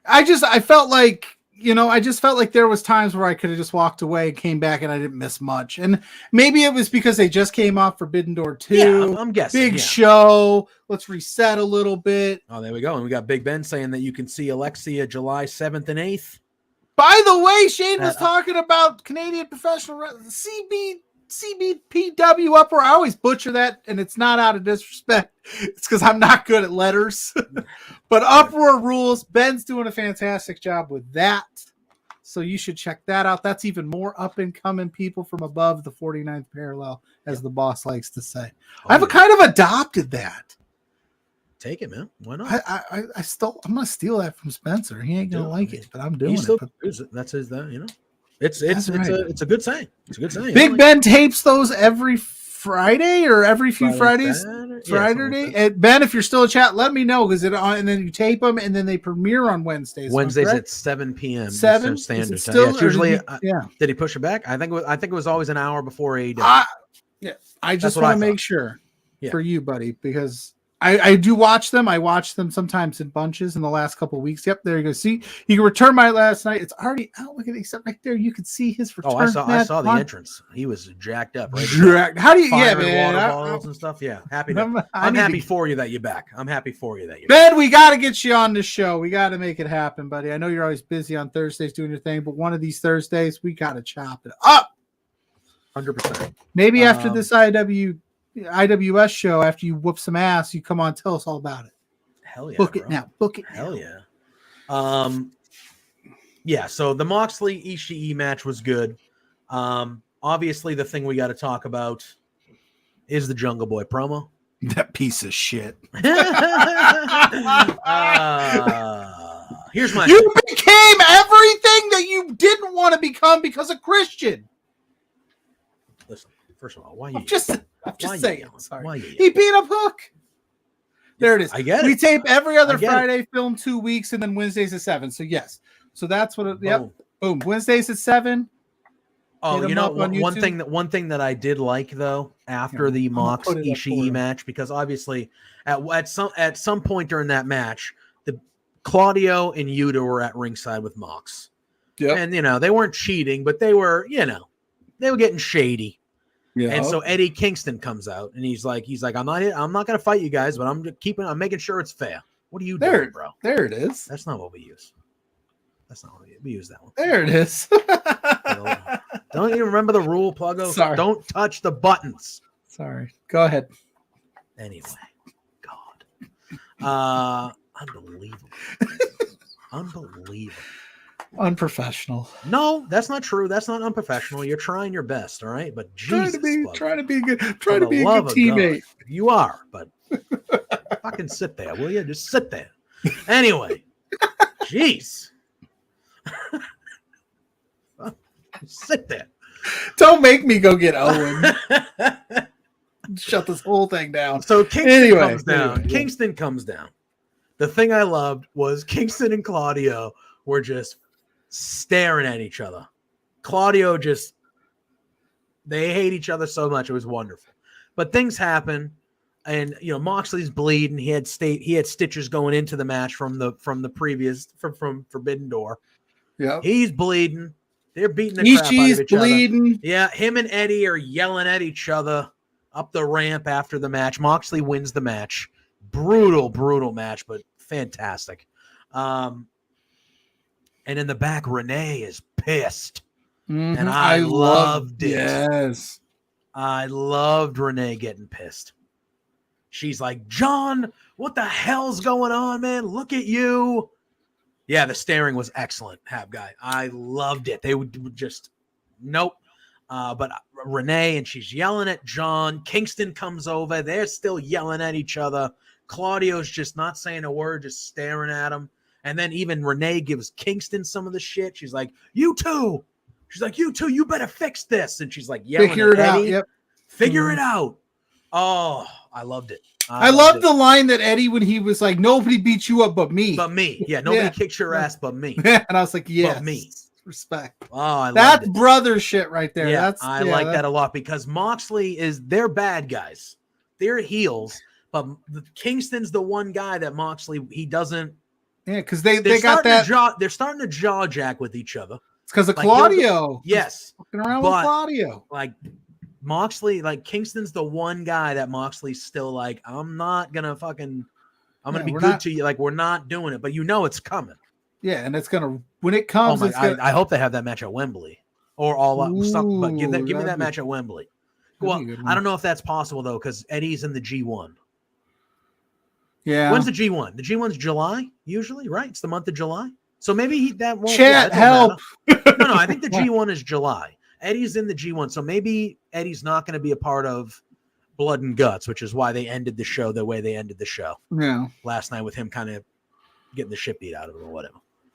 I felt like, I just felt like there was times where I could have just walked away, came back, and I didn't miss much. And maybe it was because they just came off Forbidden Door 2. Yeah, I'm guessing. Big show. Let's reset a little bit. Oh, there we go. And we got Big Ben saying that you can see Alexia July 7th and 8th. By the way, Shane was talking about Canadian Professional Wrestling, CBPW Upper. I always butcher that, and it's not out of disrespect. It's because I'm not good at letters. But Uproar rules. Ben's doing a fantastic job with that. So you should check that out. That's even more up-and-coming people from above the 49th parallel, as the boss likes to say. I've kind of adopted that. Take it, man. Why not? I'm gonna steal that from Spencer. He ain't gonna like it, but I'm doing it. That's his, It's a good saying. It's a good saying. Big Ben tapes those every Friday or every few Fridays. Friday. And Ben, if you're still in chat, let me know, because and then you tape them, and then they premiere on Wednesdays. Wednesdays at 7 p.m. 7 Standard time. Time. Yeah, usually. Did he push it back? I think it was always an hour before AEW. I just want to make sure for you, buddy, because I do watch them. I watch them sometimes in bunches in the last couple of weeks. Yep, there you go. See, you can return my last night. It's already out. Look at it, right there. You can see his return. Oh, I saw the entrance. He was jacked up. Right? How do you? Yeah, man. Water bottles and stuff. Yeah, I'm happy for you that you're back. I'm happy for you that you're Ben, we got to get you on the show. We got to make it happen, buddy. I know you're always busy on Thursdays doing your thing, but one of these Thursdays we got to chop it up. 100%. Maybe after this IWS show, after you whoop some ass, you come on, tell us all about it. Hell yeah. Book it now. Book it. Hell yeah. Yeah, so the Moxley Ishii match was good. Obviously the thing we got to talk about is the Jungle Boy promo. That piece of shit. Here's my You became everything that you didn't want to become because of Christian. Listen, first of all, why you I'm just saying. Sorry. He He beat up Hook. There it is. I get it. We tape every other Friday, film 2 weeks, and then Wednesdays at 7. So yes. So that's what boom. Wednesdays at 7. Oh, you know, one thing that I did like though after the Mox Ishii match, because obviously at some point during that match, the Claudio and Yuta were at ringside with Mox. Yeah. And they weren't cheating, but they were, they were getting shady. Yeah. And so Eddie Kingston comes out and he's like, I'm not gonna fight you guys, but I'm making sure it's fair. What are you doing, bro? There it is. That's not what we use. We use that one. There it is. Don't you remember the rule, Pluggo? Sorry. Don't touch the buttons. Sorry. Go ahead. Anyway, God. Unbelievable. Unprofessional. No, that's not true. That's not unprofessional. You're trying your best, all right? But Jesus, trying to be good. Trying to be a good teammate. God, you are, but fucking sit there, will you? Just sit there. Anyway, jeez. Sit there. Don't make me go get Owen. Shut this whole thing down. So Kingston comes down. Kingston comes down. The thing I loved was Kingston and Claudio were just staring at each other. Claudio they hate each other so much. It was wonderful. But things happen, and Moxley's bleeding. He had stitches going into the match from Forbidden Door. Yeah, he's bleeding. They're beating the crap out of each other. Yeah, him and Eddie are yelling at each other up the ramp after the match. Moxley wins the match. Brutal match, but fantastic. And in the back, Renee is pissed. Mm-hmm. And I loved it. Yes. I loved Renee getting pissed. She's like, John, what the hell's going on, man? Look at you. Yeah, the staring was excellent, Hab Guy. I loved it. They would just, nope. But Renee, and she's yelling at John. Kingston comes over. They're still yelling at each other. Claudio's just not saying a word, just staring at him. And then even Renee gives Kingston some of the shit. She's like, you two. She's like, you two, you better fix this. And she's like yelling Figure it at out. Eddie. Yep. Figure it out. Oh, I loved it. I love the line that Eddie, when he was like, nobody beat you up but me. But me. Yeah, nobody kicks your ass but me. And I was like, yes. But me. Respect. Oh, I love That's it. brother shit right there. Yeah, That's I like that a lot because Moxley they're bad guys. They're heels, but Kingston's the one guy that Moxley, he doesn't. Yeah, because they got that. They're starting to jaw jack with each other. It's because of Like, Claudio. Yes. Fucking around with Claudio. Like Moxley, like Kingston's the one guy that Moxley's still like, I'm not gonna fucking, I'm gonna be good to you. Like, we're not doing it, but you know it's coming. Yeah, and it's gonna, when it comes, I hope they have that match at Wembley or all up something, but give me that match at Wembley. Well, I don't know if that's possible though, because Eddie's in the G1. Yeah. When's the G1? The G1's July, usually, right? It's the month of July. So maybe that won't. Chat, help. No, I think the G1 is July. Eddie's in the G1, so maybe Eddie's not going to be a part of Blood and Guts, which is why they ended the show the way they ended the show. Yeah. Last night with him kind of getting the shit beat out of him or whatever.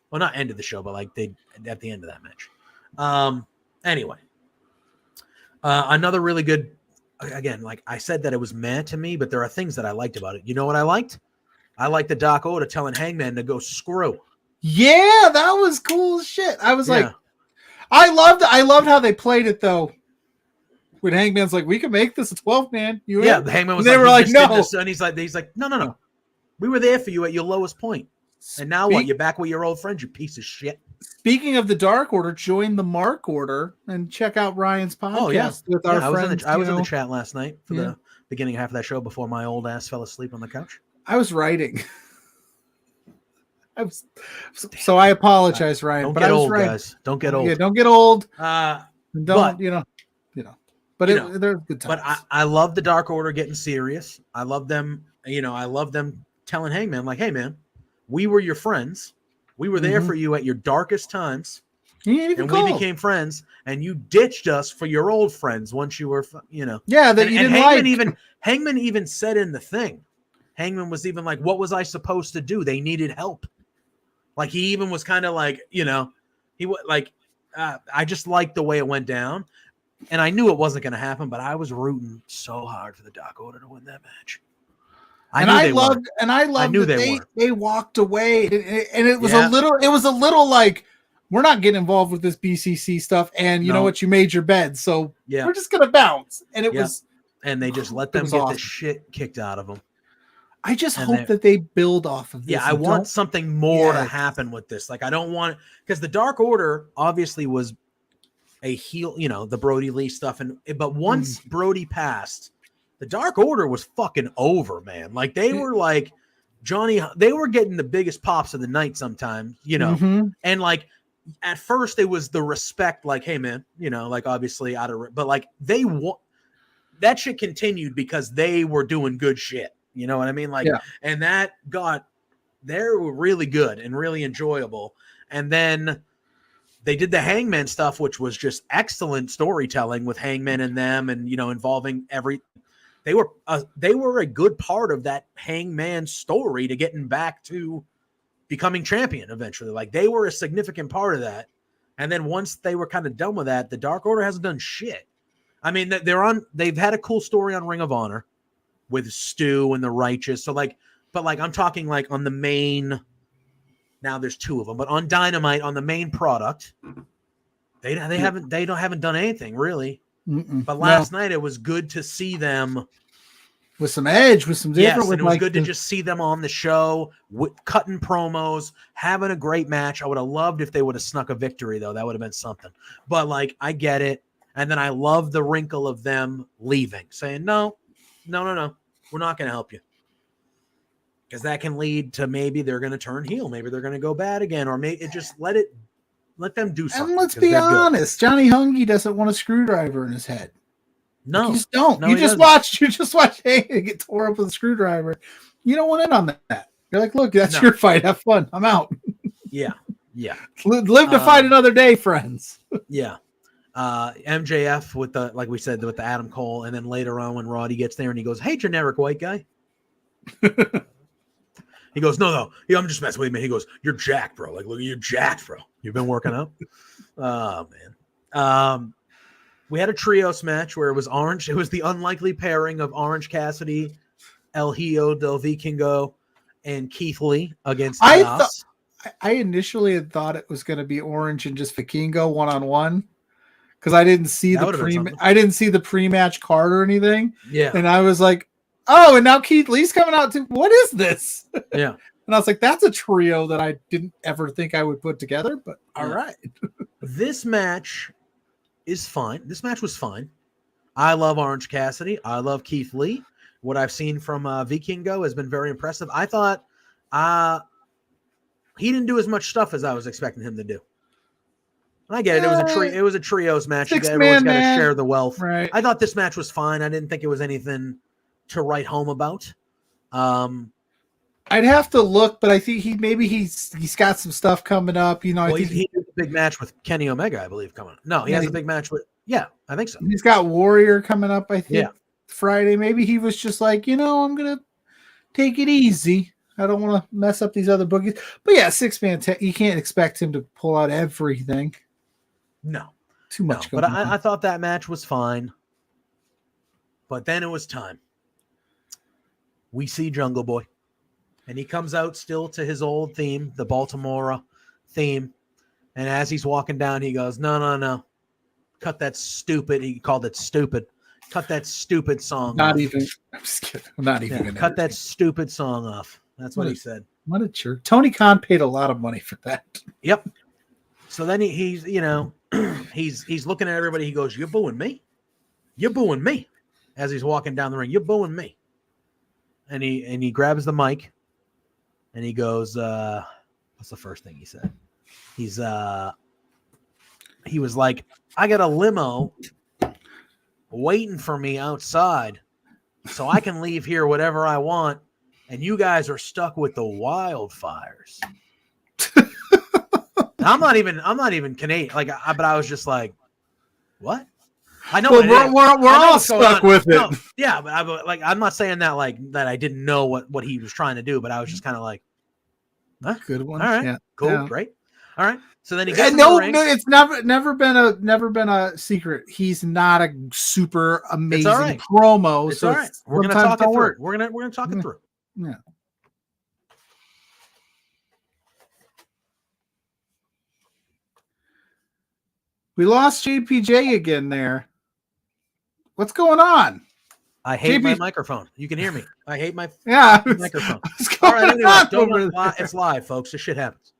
Well, not ended the show, but like they at the end of that match. Anyway, another really good. Again, like I said, that it was meh to me, but there are things that I liked about it. You know what I liked? I liked the Doc Oda telling Hangman to go screw. Yeah, that was cool as shit. I was like, I loved how they played it though. When Hangman's like, we can make this a 12-man. Yeah, the Hangman was they were like, no. And he's like, no. We were there for you at your lowest point. And now what? You're back with your old friends, you piece of shit. Speaking of the Dark Order, join the Mark Order and check out Ryan's podcast with our friends. I was in the chat last night for the beginning half of that show before my old ass fell asleep on the couch. I was writing. So I apologize, Ryan. Don't but get I was old, writing. guys. Don't get old. Yeah, don't get old. But they're good times. But I love the Dark Order getting serious. I love them. I love them telling Hangman, like, hey, man, we were your friends. We were there for you at your darkest times. And we became friends. And you ditched us for your old friends once you were, Yeah, that you didn't Hangman even said in the thing, Hangman was even like, what was I supposed to do? They needed help. Like, he even was kind of like, he was like, I just liked the way it went down. And I knew it wasn't going to happen, but I was rooting so hard for the Dark Order to win that match. I loved that they walked away, and it was a little like, we're not getting involved with this BCC stuff, and you know what, you made your bed, so we're just gonna bounce. And it was, and they just let them get the shit kicked out of them. I just hope that they build off of this. Yeah, I want something more to happen with this. Like, I don't want, because the Dark Order obviously was a heel, the Brody Lee stuff, but once Brody passed, the Dark Order was fucking over, man. Like, they were like they were getting the biggest pops of the night sometimes, and like at first it was the respect, like, hey man, like obviously but like that shit continued because they were doing good shit. You know what I mean? Like, and they were really good and really enjoyable. And then they did the Hangman stuff, which was just excellent storytelling with Hangman and them, and involving they were a good part of that Hangman story to getting back to becoming champion eventually. Like, they were a significant part of that. And then once they were kind of done with that, the Dark Order hasn't done shit. I mean, they've had a cool story on Ring of Honor with Stu and the Righteous. So but I'm talking like on the main, now there's two of them, but on Dynamite, on the main product, they haven't done anything really. But last night it was good to see them with some edge, with some different. Yes, and it was good to just see them on the show, cutting promos, having a great match. I would have loved if they would have snuck a victory, though. That would have been something. But I get it. And then I love the wrinkle of them leaving, saying, no, we're not going to help you. Because that can lead to maybe they're going to turn heel. Maybe they're going to go bad again. Or maybe just let them do something. And let's be honest, Johnny Hungy doesn't want a screwdriver in his head. No, You just don't. No, you he just doesn't. watch Shayne get tore up with a screwdriver. You don't want in on that. You're like, look, that's No. your fight. Have fun. I'm out. Yeah. Live to fight another day, friends. Yeah. MJF with the, like we said, with the Adam Cole, and then later on when Roddy gets there and he goes, "Hey, generic white guy." He goes, "No, yeah, I'm just messing with you, man." He goes, "You're jacked, bro. Like, look, you're jacked, bro. You've been working out." Oh man. We had a trios match where it was Orange. It was the unlikely pairing of Orange Cassidy, El Hijo del Vikingo, and Keith Lee against Nas. I initially had thought it was going to be Orange and just Vikingo 1-on-1 because I didn't see the pre-match card or anything. Yeah, and I was like, oh, and now Keith Lee's coming out too. What is this? Yeah, and I was like, that's a trio that I didn't ever think I would put together. But all right, this match is fine. This match was fine. I love Orange Cassidy. I love Keith Lee. What I've seen from Vikingo has been very impressive. I thought he didn't do as much stuff as I was expecting him to do. I get it. It was a trios match. Everyone's got to share the wealth. Right. I thought this match was fine. I didn't think it was anything to write home about. I'd have to look, but I think he's got some stuff coming up. You know, well, I think he has a big match with Kenny Omega, I believe, coming up. No, he has a big match with. Yeah, I think so. He's got Warrior coming up. I think Friday. Maybe he was just like, I'm gonna take it easy. I don't want to mess up these other bookies. But yeah, 6-man. You can't expect him to pull out everything. No, too much. But I thought that match was fine. But then it was time. We see Jungle Boy. And he comes out still to his old theme, the Baltimore theme. And as he's walking down, he goes, no. Cut that stupid. He called it stupid. Cut that stupid song off. I'm just kidding. I'm not even going to cut that stupid song off. That's what he said. What a jerk. Tony Khan paid a lot of money for that. Yep. So then he's he's looking at everybody. He goes, "You're booing me? You're booing me." As he's walking down the ring, "You're booing me." And he grabs the mic and he goes, what's the first thing he said? He was like, "I got a limo waiting for me outside so I can leave here whatever I want. And you guys are stuck with the wildfires." I'm not even Canadian. But I was just like, what? I know. Well, we're all stuck with it. No, yeah, but I'm not saying that that I didn't know what he was trying to do, but I was just kind of like, huh? Good one. All right, yeah. cool, Yeah. great. All right. So then he gets no, the ring. it's never been a secret. He's not a super amazing promo. It's so all right. We're gonna talk it through. We're gonna talk it through. Yeah. We lost JPJ again there. What's going on? I hate my microphone. You can hear me. I hate my microphone. All right, anyway, it's live, folks. This shit happens.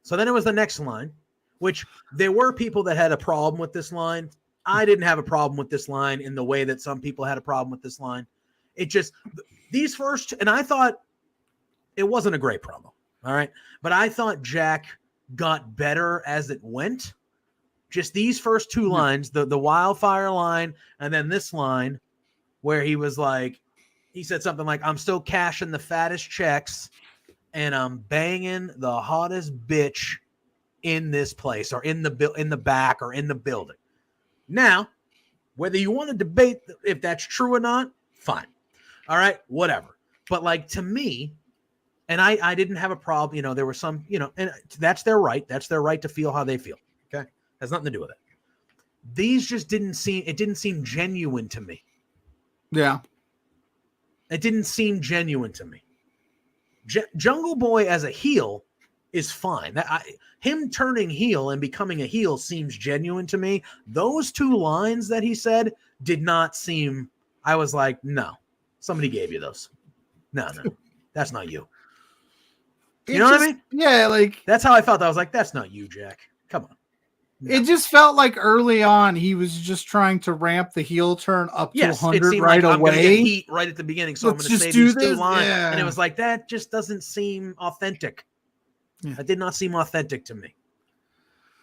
So then it was the next line, which there were people that had a problem with this line. I didn't have a problem with this line in the way that some people had a problem with this line. It just, these first, and I thought it wasn't a great promo. All right. But I thought Jack got better as it went. Just these first two lines, the wildfire line, and then this line where he was like, he said something like, "I'm still cashing the fattest checks and I'm banging the hottest bitch in this place or in the back or in the building." Now, whether you want to debate if that's true or not, fine. All right, whatever. But to me, and I didn't have a problem, there were some, and that's their right. That's their right to feel how they feel. Okay. Has nothing to do with it. These just didn't seem genuine to me. Yeah. It didn't seem genuine to me. Jungle Boy as a heel is fine. Him turning heel and becoming a heel seems genuine to me. Those two lines that he said did not seem, I was like, no, somebody gave you those. No, that's not you. You know what I mean? Yeah, that's how I felt. I was like, that's not you, Jack. Come on. No. It just felt like early on he was just trying to ramp the heel turn up to 100 right away. I'm gonna get heat right at the beginning, so Let's I'm going to say do these this. two lines. Yeah. And it was like, that just doesn't seem authentic. Yeah. That did not seem authentic to me.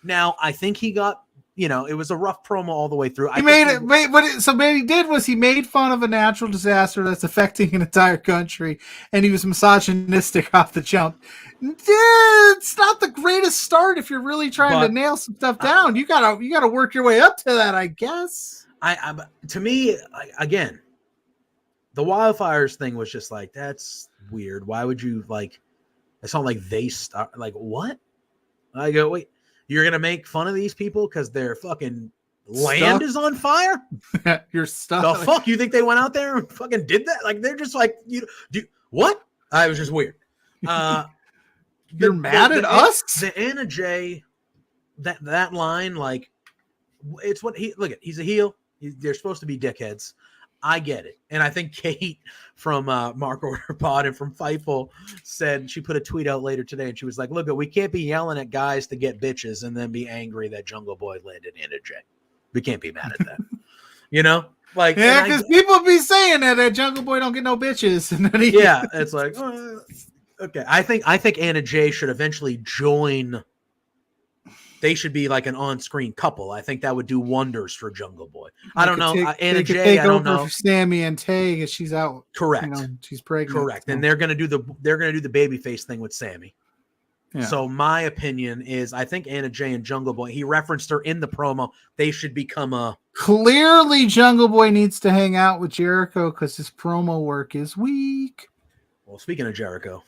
Now, I think he got, it was a rough promo all the way through. He what he did was he made fun of a natural disaster that's affecting an entire country, and he was misogynistic off the jump. It's not the greatest start if you're really trying to nail some stuff down. You gotta work your way up to that, I guess. To me, again, the wildfires thing was just like, that's weird. Why would you it's not like they start what? I go, wait, you're gonna make fun of these people because their fucking land is on fire? You're stuck. The fuck? You think they went out there and fucking did that? Like, they're just like, what? I was just weird. You're mad at us? The Anna Jay, that line, it's what he's a heel. They're supposed to be dickheads. I get it. And I think Kate from Mark Order Pod and from Fightful said, she put a tweet out later today and she was like, look, we can't be yelling at guys to get bitches and then be angry that Jungle Boy landed Anna Jay. We can't be mad at that. Because people be saying that Jungle Boy don't get no bitches. And then it's like, okay. I think Anna Jay should eventually join. They should be like an on-screen couple. I think that would do wonders for Jungle Boy. I don't know. Anna Jay, I don't know. For Sammy and Tay, because she's out. Correct. She's pregnant. Correct. So. And they're gonna do the babyface thing with Sammy. Yeah. So my opinion is, I think Anna Jay and Jungle Boy. He referenced her in the promo. They should become a. Clearly, Jungle Boy needs to hang out with Jericho because his promo work is weak. Well, speaking of Jericho.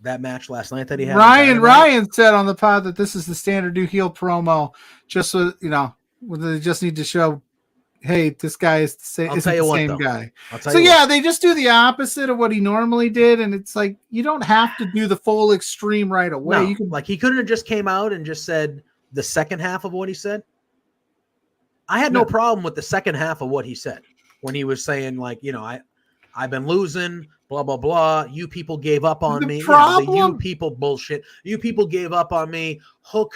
That match last night that he had. Ryan said on the pod that this is the standard new heel promo. Just so they just need to show, hey, this guy is the same guy. They just do the opposite of what he normally did, and it's like you don't have to do the full extreme right away. No, he couldn't have just came out and just said the second half of what he said. I had no problem with the second half of what he said when he was saying I've been losing. Blah, blah, blah. You people gave up on me. The you people bullshit. You people gave up on me. Hook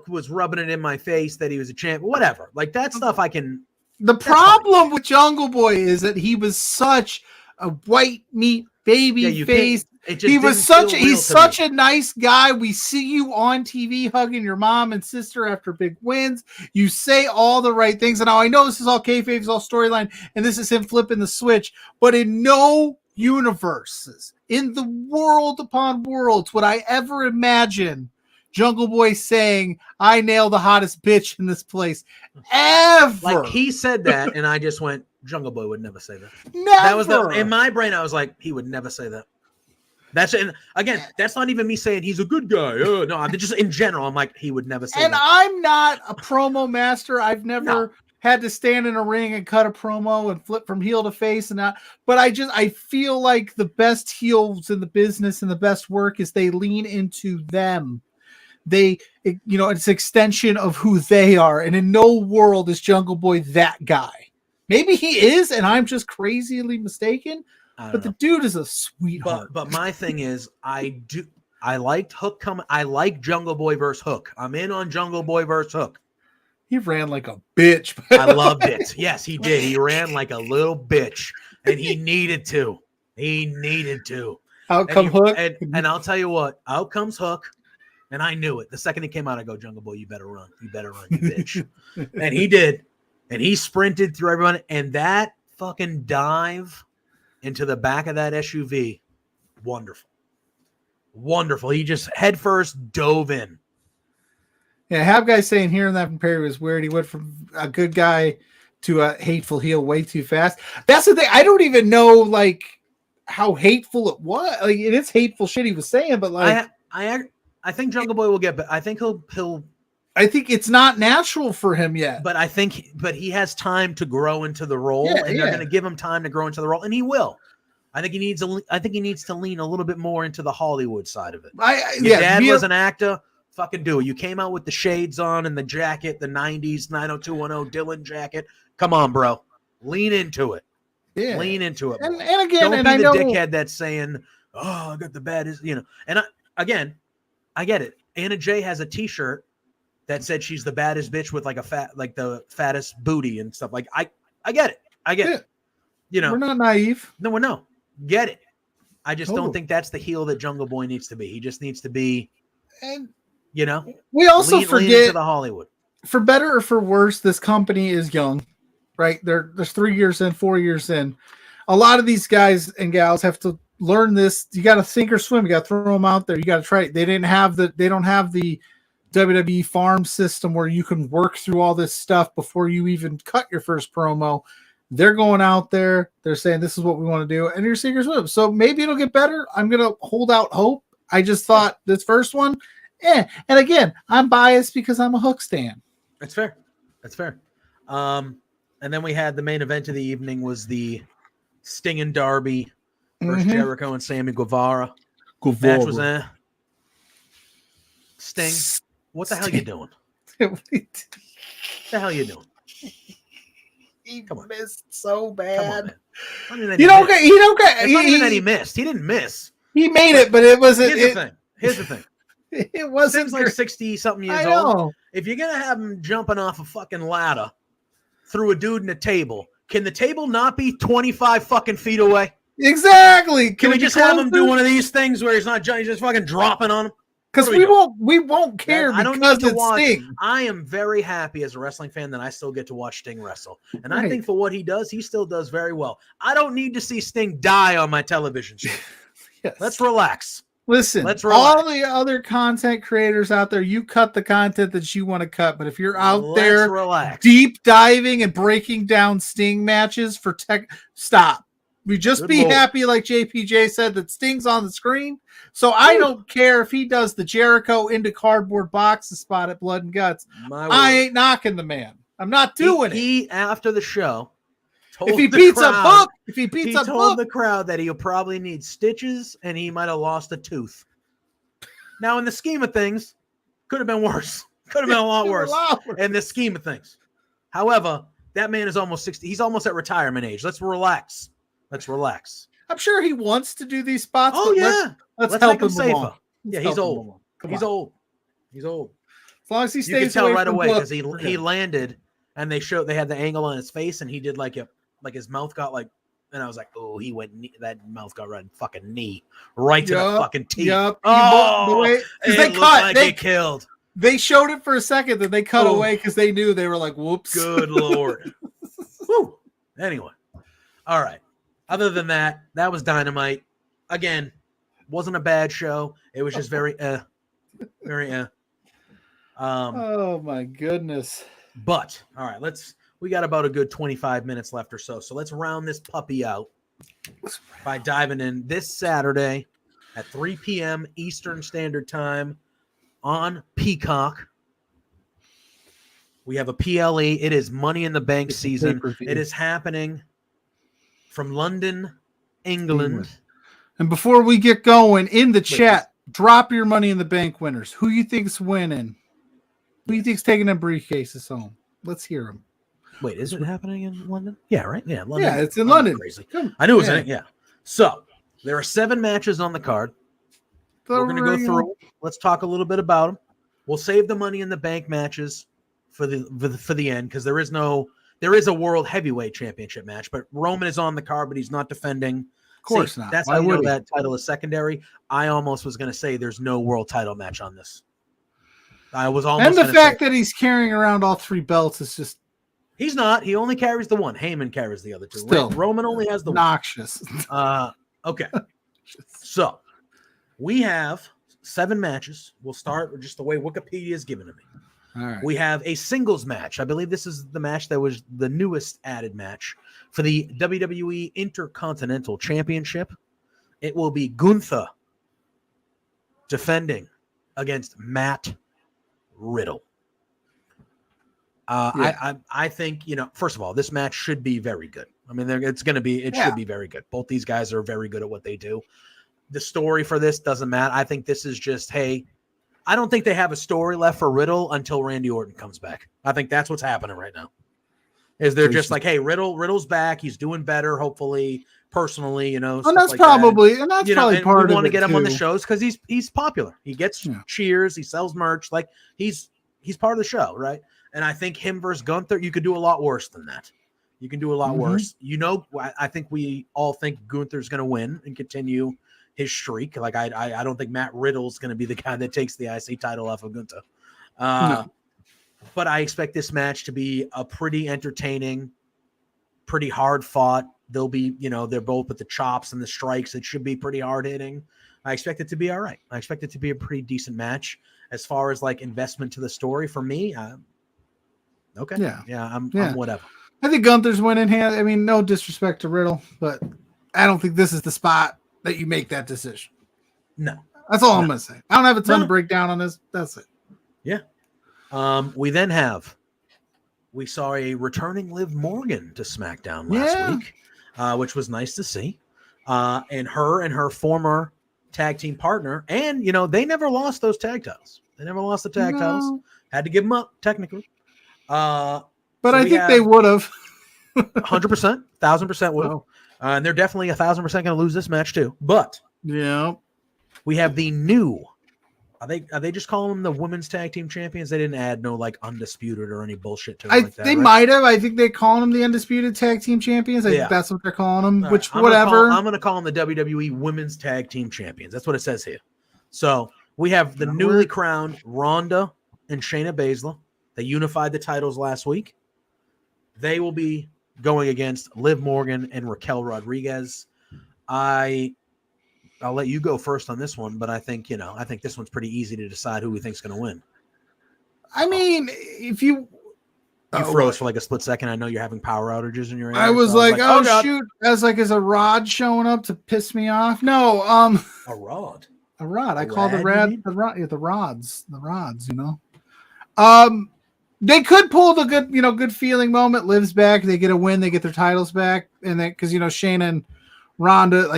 was rubbing it in my face that he was a champ. Whatever. That stuff I can. The problem with Jungle Boy is that he was such a white meat baby face. He's such a nice guy. We see you on TV hugging your mom and sister after big wins. You say all the right things. And now I know this is all kayfabe, it's all storyline, and this is him flipping the switch. But in no universes, in the world upon worlds, would I ever imagine Jungle Boy saying, I nail the hottest bitch in this place. Ever. He said that, and I just went, Jungle Boy would never say that. Never. That was in my brain, I was like, he would never say that. That's not even me saying he's a good guy. No, I'm just in general. I'm like, he would never say that. And I'm not a promo master. I've never had to stand in a ring and cut a promo and flip from heel to face but I feel like the best heels in the business and the best work is they lean into them. It's an extension of who they are. And in no world is Jungle Boy that guy. Maybe he is, and I'm just crazily mistaken. But the dude is a sweetheart. But my thing is, I liked Hook coming. I like Jungle Boy versus Hook. I'm in on Jungle Boy versus Hook. He ran like a bitch. I loved it. Yes, he did. He ran like a little bitch, and he needed to. Out come Hook. And I'll tell you what, out comes Hook. And I knew it. The second he came out, I go, Jungle Boy, you better run. You better run, you bitch. And he did. And he sprinted through everyone. And that fucking dive into the back of that SUV, wonderful. Wonderful. He just headfirst dove in. Yeah, have guys saying hearing that from Perry was weird. He went from a good guy to a hateful heel way too fast. That's the thing. I don't even know how hateful it was. It is hateful shit he was saying, but I think Jungle Boy will get better. I think he'll. I think it's not natural for him yet. But he has time to grow into the role, and they're going to give him time to grow into the role, and he will. I think he needs to lean a little bit more into the Hollywood side of it. Your dad was an actor. Fucking do it. You came out with the shades on and the jacket, the 90s 90210 Dylan jacket. Come on, bro. Lean into it. Yeah. Lean into it. And again, don't be the dickhead that's saying, oh, I got the baddest, And I get it. Anna Jay has a t-shirt that said she's the baddest bitch with the fattest booty and stuff. I get it. I get it. We're not naive. No, we're no. Get it. I just don't think that's the heel that Jungle Boy needs to be. He just needs to be, and we also forget lean into the Hollywood. for better or for worse, this company is young, right? There's 3 years in, 4 years in. A lot of these guys and gals have to learn this. You got to sink or swim. You got to throw them out there. You got to try it. They don't have the WWE farm system where you can work through all this stuff before you even cut your first promo. They're going out there. They're saying, this is what we want to do. And you're sink or swim. So maybe it'll get better. I'm going to hold out hope. I just thought this first one, and again, I'm biased because I'm a Hook stan. That's fair. That's fair. And then we had the main event of the evening was the Sting and Darby versus Jericho and Sammy Guevara. Match was Sting, what the hell you doing? What the hell you doing? He missed so bad. He don't get. It's not even that he missed. He didn't miss. He made it, but it wasn't. Here's the thing. It wasn't Sting's like 60 something years old. If you're gonna have him jumping off a fucking ladder through a dude in a table, can the table not be 25 fucking feet away? Exactly. Can we just have him do one of these things where he's just fucking dropping on him? Because we won't care. I don't need to watch. Sting. I am very happy as a wrestling fan that I still get to watch Sting wrestle, and I think for what he does, he still does very well. I don't need to see Sting die on my television show. Yes. Let's relax. Listen, all the other content creators out there, you cut the content that you want to cut. But if you're out there deep diving and breaking down Sting matches for stop. We just be happy, like JPJ said, that Sting's on the screen. So I don't care if he does the Jericho into cardboard boxes spot at Blood and Guts. I ain't knocking the man. I'm not doing it. He after the show, if he beats a Hook, he told the crowd that he'll probably need stitches and he might have lost a tooth. Now, in the scheme of things, could have been worse. Could have been a lot worse in the scheme of things. However, that man is almost 60. He's almost at retirement age. Let's relax. I'm sure he wants to do these spots. Oh yeah, let's help him safer. Yeah, he's old. He's old. As long as he stays, you can tell right away because he landed, and they had the angle on his face, and he did like his mouth got like, and I was like, oh, he went that mouth got right in fucking knee, right to the fucking teeth. Yep. Oh, they killed. They showed it for a second, then they cut away because they knew. They were like, whoops. Good Lord. Woo. Anyway, all right. Other than that, that was Dynamite. Again, wasn't a bad show. It was just very. Oh my goodness. But all right, we got about a good 25 minutes left or so. So let's round this puppy out by diving in this Saturday at 3 p.m. Eastern Standard Time on Peacock. We have a PLE. It is Money in the Bank season. It is happening from London, England. And before we get going, in the chat, drop your Money in the Bank winners. Who you think's winning? Who you think's taking them briefcases home? Let's hear them. Wait, is it happening in London? Yeah, right? Yeah, London. Yeah, it's in London. Crazy. I knew it was in it, yeah. So, there are 7 matches on the card. We're going to go through. Let's talk a little bit about them. We'll save the Money in the Bank matches for the end because there is a World Heavyweight Championship match, but Roman is on the card, but he's not defending. Of course not. That's how you know that title is secondary. I almost was going to say there's no world title match on this. I was almost. And the fact that he's carrying around all 3 belts is just. He's not. He only carries the one. Heyman carries the other 2. Still, Roman only has the obnoxious. One. Okay. So we have 7 matches. We'll start with just the way Wikipedia is given to me. All right. We have a singles match. I believe this is the match that was the newest added match for the WWE Intercontinental Championship. It will be Gunther defending against Matt Riddle. I think, first of all, this match should be very good. I mean, should be very good. Both these guys are very good at what they do. The story for this doesn't matter. I think this is just, hey, I don't think they have a story left for Riddle until Randy Orton comes back. I think that's what's happening right now. Is they're just like, hey, Riddle's back. He's doing better, hopefully, personally, And that's probably part of it. We want to get him on the shows because he's popular. He gets cheers. He sells merch. Like he's part of the show, right? And I think him versus Gunther, you could do a lot worse than that. You can do a lot worse. I think we all think Gunther's going to win and continue his streak. Like I don't think Matt Riddle's going to be the guy that takes the IC title off of Gunther. No. But I expect this match to be a pretty entertaining, pretty hard fought. They'll be, they're both with the chops and the strikes. It should be pretty hard hitting. I expect it to be all right. I expect it to be a pretty decent match. As far as like investment to the story for me, okay. Yeah, I'm whatever. I think Gunther's winning hand. I mean, no disrespect to Riddle, but I don't think this is the spot that you make that decision. No. That's all I'm going to say. I don't have a ton to break down on this. That's it. Yeah. We saw a returning Liv Morgan to SmackDown last week, which was nice to see. And her former tag team partner, and they never lost those tag titles. They never lost the tag titles. Had to give them up technically. But I think they would have. 100%, 1,000% would have. And they're definitely 1,000% going to lose this match too. But we have the new. Are they just calling them the women's tag team champions? They didn't add no like undisputed or any bullshit to it like that. They might have. I think they call them the undisputed tag team champions. I think that's what they're calling them. Right. I'm going to call them the WWE women's tag team champions. That's what it says here. So we have the newly crowned Ronda and Shayna Baszler. They unified the titles last week. They will be going against Liv Morgan and Raquel Rodriguez. I'll let you go first on this one, but I think this one's pretty easy to decide who we think's going to win. I mean, if you froze for like a split second. I know you're having power outages in your area. I was like, oh shoot. I was like, is a rod showing up to piss me off? No, a rod. I call the rods, they could pull the good feeling moment. Liv's back. They get a win. They get their titles back. And then, because, Shayna and Ronda,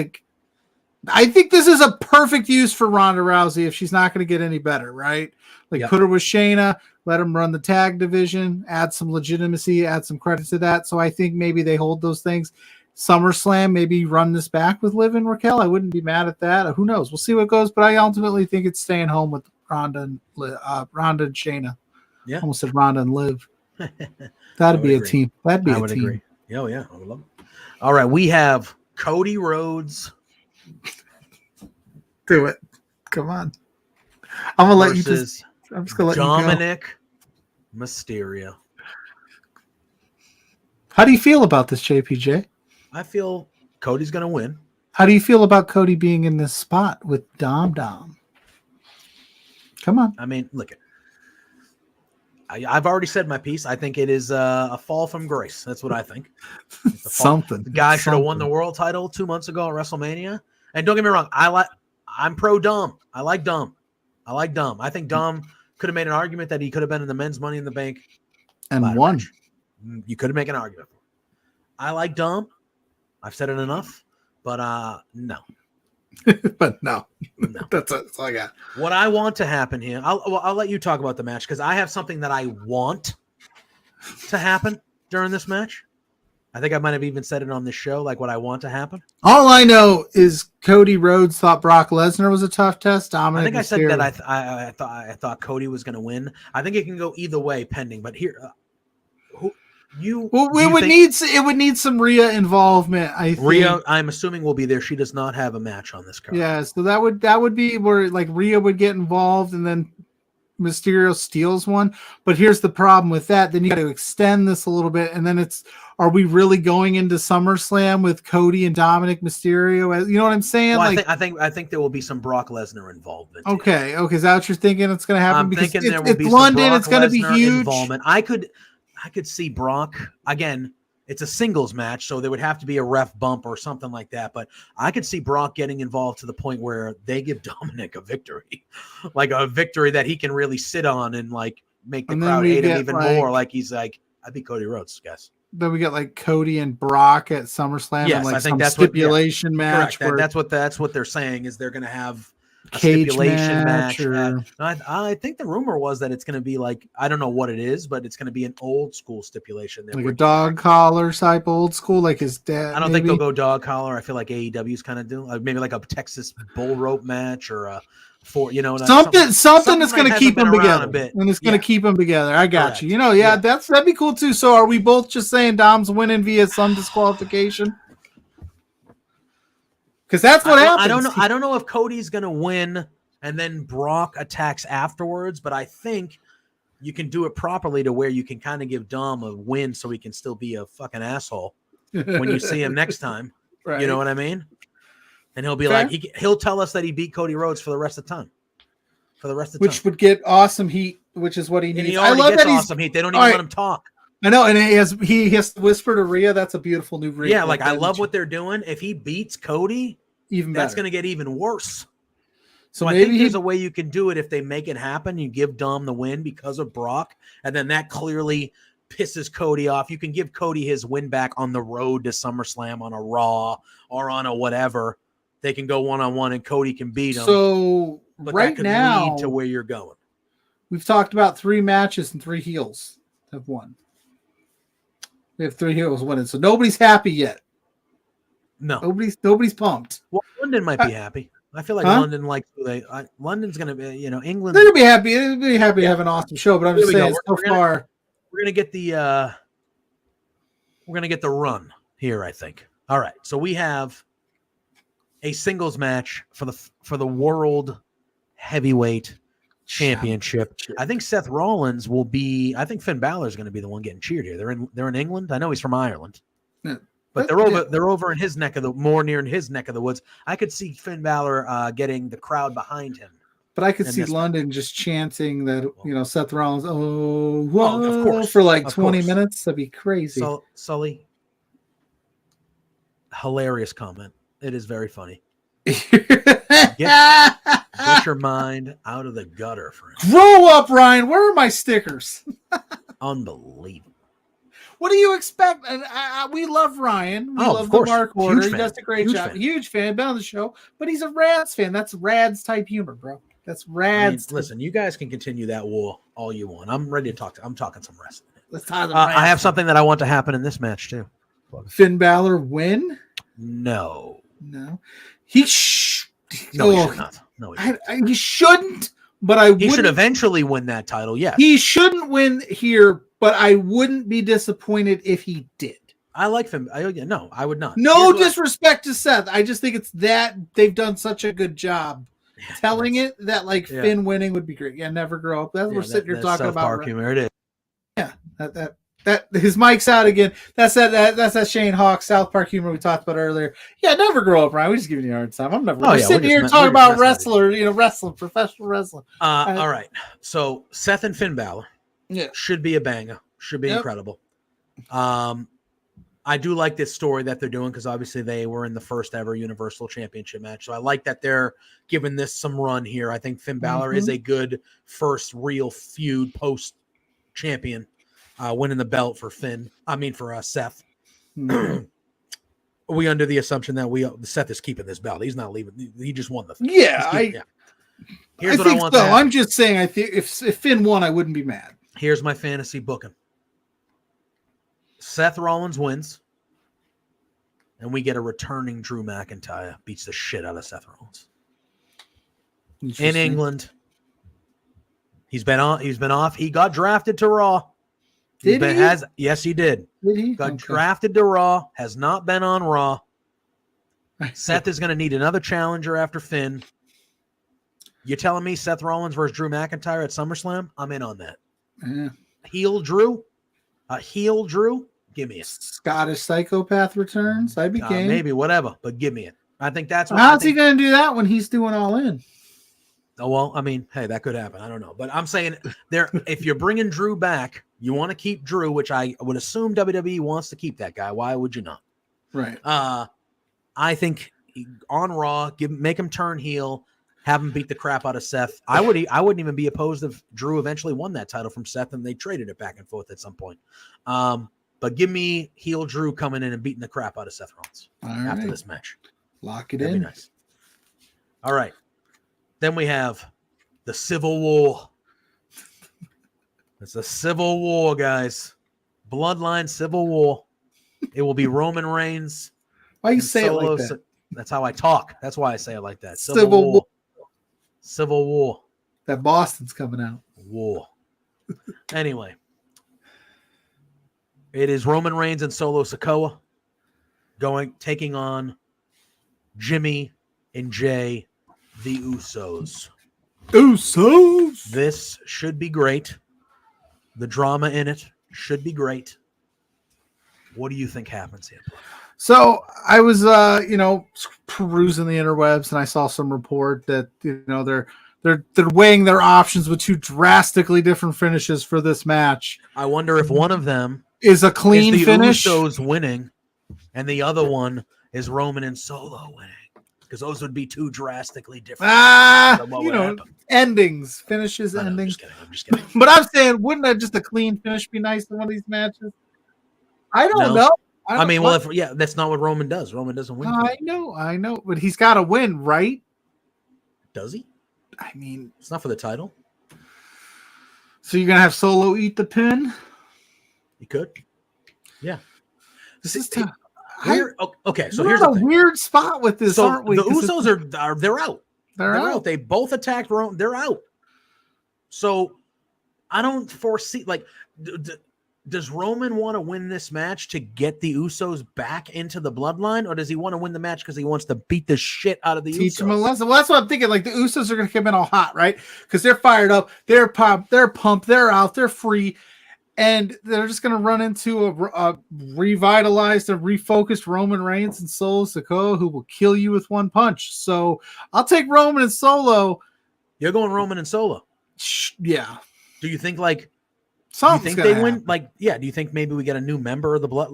I think this is a perfect use for Ronda Rousey if she's not going to get any better, right? Put her with Shayna, let them run the tag division, add some legitimacy, add some credit to that. So I think maybe they hold those things. SummerSlam, maybe run this back with Liv and Raquel. I wouldn't be mad at that. Who knows? We'll see what goes. But I ultimately think it's staying home with Ronda and Shayna. Yeah, almost said Ronda and Liv. That'd be a team. That'd be a team. Agree. Oh yeah, I would love it. All right, we have Cody Rhodes. Do it. Come on. I'm gonna let you just. I'm just gonna let Dominic Mysterio. How do you feel about this, JPJ? I feel Cody's gonna win. How do you feel about Cody being in this spot with Dom? Come on. I mean, look. I've already said my piece. I think it is a fall from grace. That's what I think. Something. The guy should have won the world title 2 months ago at WrestleMania. And don't get me wrong, I'm pro Dom. I like Dom. I think Dom could have made an argument that he could have been in the men's Money in the Bank and won. Match. You could have made an argument for it. I like Dom. I've said it enough, but no. But no. That's all I got. What I want to happen here, I'll let you talk about the match because I have something that I want to happen during this match. I think I might have even said it on this show, like what I want to happen. All I know is Cody Rhodes thought Brock Lesnar was a tough test. Dominic I think I said that I thought Cody was going to win. I think it can go either way, pending. But here, it would need some Rhea involvement. I think. Rhea, I'm assuming, will be there. She does not have a match on this card. Yeah, so that would be where like Rhea would get involved, and then Mysterio steals one. But here's the problem with that: then you got to extend this a little bit, and then are we really going into SummerSlam with Cody and Dominic Mysterio? You know what I'm saying? Well, I think there will be some Brock Lesnar involvement. Okay, is that what you're thinking? It's going to happen? I'm because thinking there will be London. Some it's going to be huge. Involvement. I could see Brock again. It's a singles match, so there would have to be a ref bump or something like that. But I could see Brock getting involved to the point where they give Dominic a victory, like a victory that he can really sit on and like make the crowd hate him even more. Like he's like, I'd be Cody Rhodes, guys. Then we get like Cody and Brock at SummerSlam. Yes, and like I think that's stipulation match. Correct. That's what they're saying is they're going to have a cage stipulation match. or... I think the rumor was that it's going to be like, I don't know what it is, but it's going to be an old school stipulation. Like a dog collar type old school, like his dad. I don't think they'll go dog collar. I feel like AEW's kind of doing maybe like a Texas bull rope match or a something that's going to keep them together. And it's going to keep them together. I got you. That'd be cool too. So are we both just saying Dom's winning via some disqualification? Because that's what happens. I don't know if Cody's going to win and then Brock attacks afterwards, but I think you can do it properly to where you can kind of give Dom a win so he can still be a fucking asshole when you see him next time. Right. You know what I mean? And he'll be Fair. like, he'll tell us that he beat Cody Rhodes for the rest of the time. For the rest of the Which time. would get awesome heat, which is what he And needs. he I already love gets that awesome heat. They don't even All right. let him talk. I know, and he has to whisper to Rhea. That's a beautiful new Rhea. Yeah, like I love what they're doing. If he beats Cody, even that's better. going to get even worse. So I maybe think there's a way you can do it if they make it happen. You give Dom the win because of Brock, and then that clearly pisses Cody off. You can give Cody his win back on the road to SummerSlam on a Raw or on a whatever. They can go one-on-one, and Cody can beat him. So but right that could now, lead to where you're going. we've talked about 3 matches and 3 heels have won. We have 3 heels winning, so nobody's happy yet. No, Nobody's pumped. well, London might be happy. I feel like London likes London's going to be, England. They're gonna be happy. They're gonna be happy to have an awesome show. But I'm just saying, so far, we're gonna get the run here. I think. All right, so we have a singles match for the World Heavyweight Championship. I think Seth Rollins will be. I think Finn Balor is going to be the one getting cheered here. They're in England. I know he's from Ireland, but they're over in his neck of the near his neck of the woods. I could see Finn Balor getting the crowd behind him. But I could see London just chanting that Seth Rollins. Of course, for like 20 minutes. That'd be crazy. So Sully, hilarious comment. It is very funny. Get your mind out of the gutter, friend. Grow up, Ryan. Where are my stickers? Unbelievable. What do you expect? And we love Ryan. We love the Mark Order. He does a great job. Huge fan. Been on the show, but he's a Rads fan. That's Rads type humor, bro. That's Rads. Listen, you guys can continue that war all you want. I'm ready to talk. I'm talking some wrestling. Let's talk. I have something that I want to happen in this match too. Finn Balor win? No. No. He should not. No, he shouldn't. But he should eventually win that title. Yes. He shouldn't win here, but I wouldn't be disappointed if he did. I like Finn. No, I would not. No disrespect to Seth. I just think it's that they've done such a good job telling it that Finn winning would be great. Yeah, never grow up. That's what we're sitting here talking about. Right? Humor, it is. Yeah, that his mic's out again. That's that Shayne Hawke South Park humor we talked about earlier. Yeah, never grow up, Ryan. We just giving you a hard time. I'm never. We're sitting here talking about wrestling, professional wrestling. All right. So Seth and Finn Balor, should be a banger. Should be incredible. I do like this story that they're doing because obviously they were in the first ever Universal Championship match. So I like that they're giving this some run here. I think Finn Balor is a good first real feud post champion. Winning the belt for Seth. We under the assumption that Seth is keeping this belt. He's not leaving. He just won the. Here's what I want. I'm just saying. I think if Finn won, I wouldn't be mad. Here's my fantasy booking. Seth Rollins wins, and we get a returning Drew McIntyre beats the shit out of Seth Rollins in England. He's been off. He got drafted to Raw. Yes, he did. Did he? Got drafted to Raw, has not been on Raw. Seth is going to need another challenger after Finn. You're telling me Seth Rollins versus Drew McIntyre at SummerSlam? I'm in on that. Yeah. Heel Drew? Give me it. Scottish Psychopath returns? I'd be game. Maybe, whatever, but give me it. I think that's what. How's he going to do that when he's doing All In? Oh, well, I mean, hey, that could happen. I don't know. But I'm saying if you're bringing Drew back, you want to keep Drew, which I would assume WWE wants to keep that guy. Why would you not? Right. I think on Raw, make him turn heel, have him beat the crap out of Seth. I wouldn't even be opposed if Drew eventually won that title from Seth and they traded it back and forth at some point. But give me heel Drew coming in and beating the crap out of Seth Rollins after this match. Lock it That'd in. Be nice. All right. Then we have the Civil War. It's a Civil War, guys. Bloodline Civil War. It will be Roman Reigns. Why you say it like that? That's how I talk. That's why I say it like that. Civil War. Civil War. That Boston's coming out. War. Anyway. It is Roman Reigns and Solo Sikoa taking on Jimmy and Jay, the Usos. Usos. This should be great. The drama in it should be great. What do you think happens here? So I was, perusing the interwebs, and I saw some report that they're weighing their options with two drastically different finishes for this match. I wonder if one of them is a clean is the finish. Usos winning, and the other one is Roman and Solo winning, because those would be two drastically different. Endings, finishes, endings. I'm just kidding. But I'm saying, wouldn't that just a clean finish be nice in one of these matches? I don't know. That's not what Roman does. Roman doesn't win. I know, but he's got to win, right? Does he? I mean, it's not for the title. So you're gonna have Solo eat the pin? He could. Yeah. This is tough. Okay, so we're here's in the a weird spot with this, aren't we? The Usos they're out. They're out. They both attacked Roman. They're out. So I don't foresee does Roman want to win this match to get the Usos back into the bloodline, or does he want to win the match because he wants to beat the shit out of the Usos? Teach him a lesson. Well, that's what I'm thinking. Like, the Usos are going to come in all hot, right? Because they're fired up, they're pumped, they're out, they're free, and they're just going to run into a revitalized and refocused Roman Reigns and Solo Sikoa, who will kill you with one punch. So I'll take Roman and Solo. You're going Roman and Solo. Yeah. Do you think do you think they win? Do you think maybe we get a new member of the blood?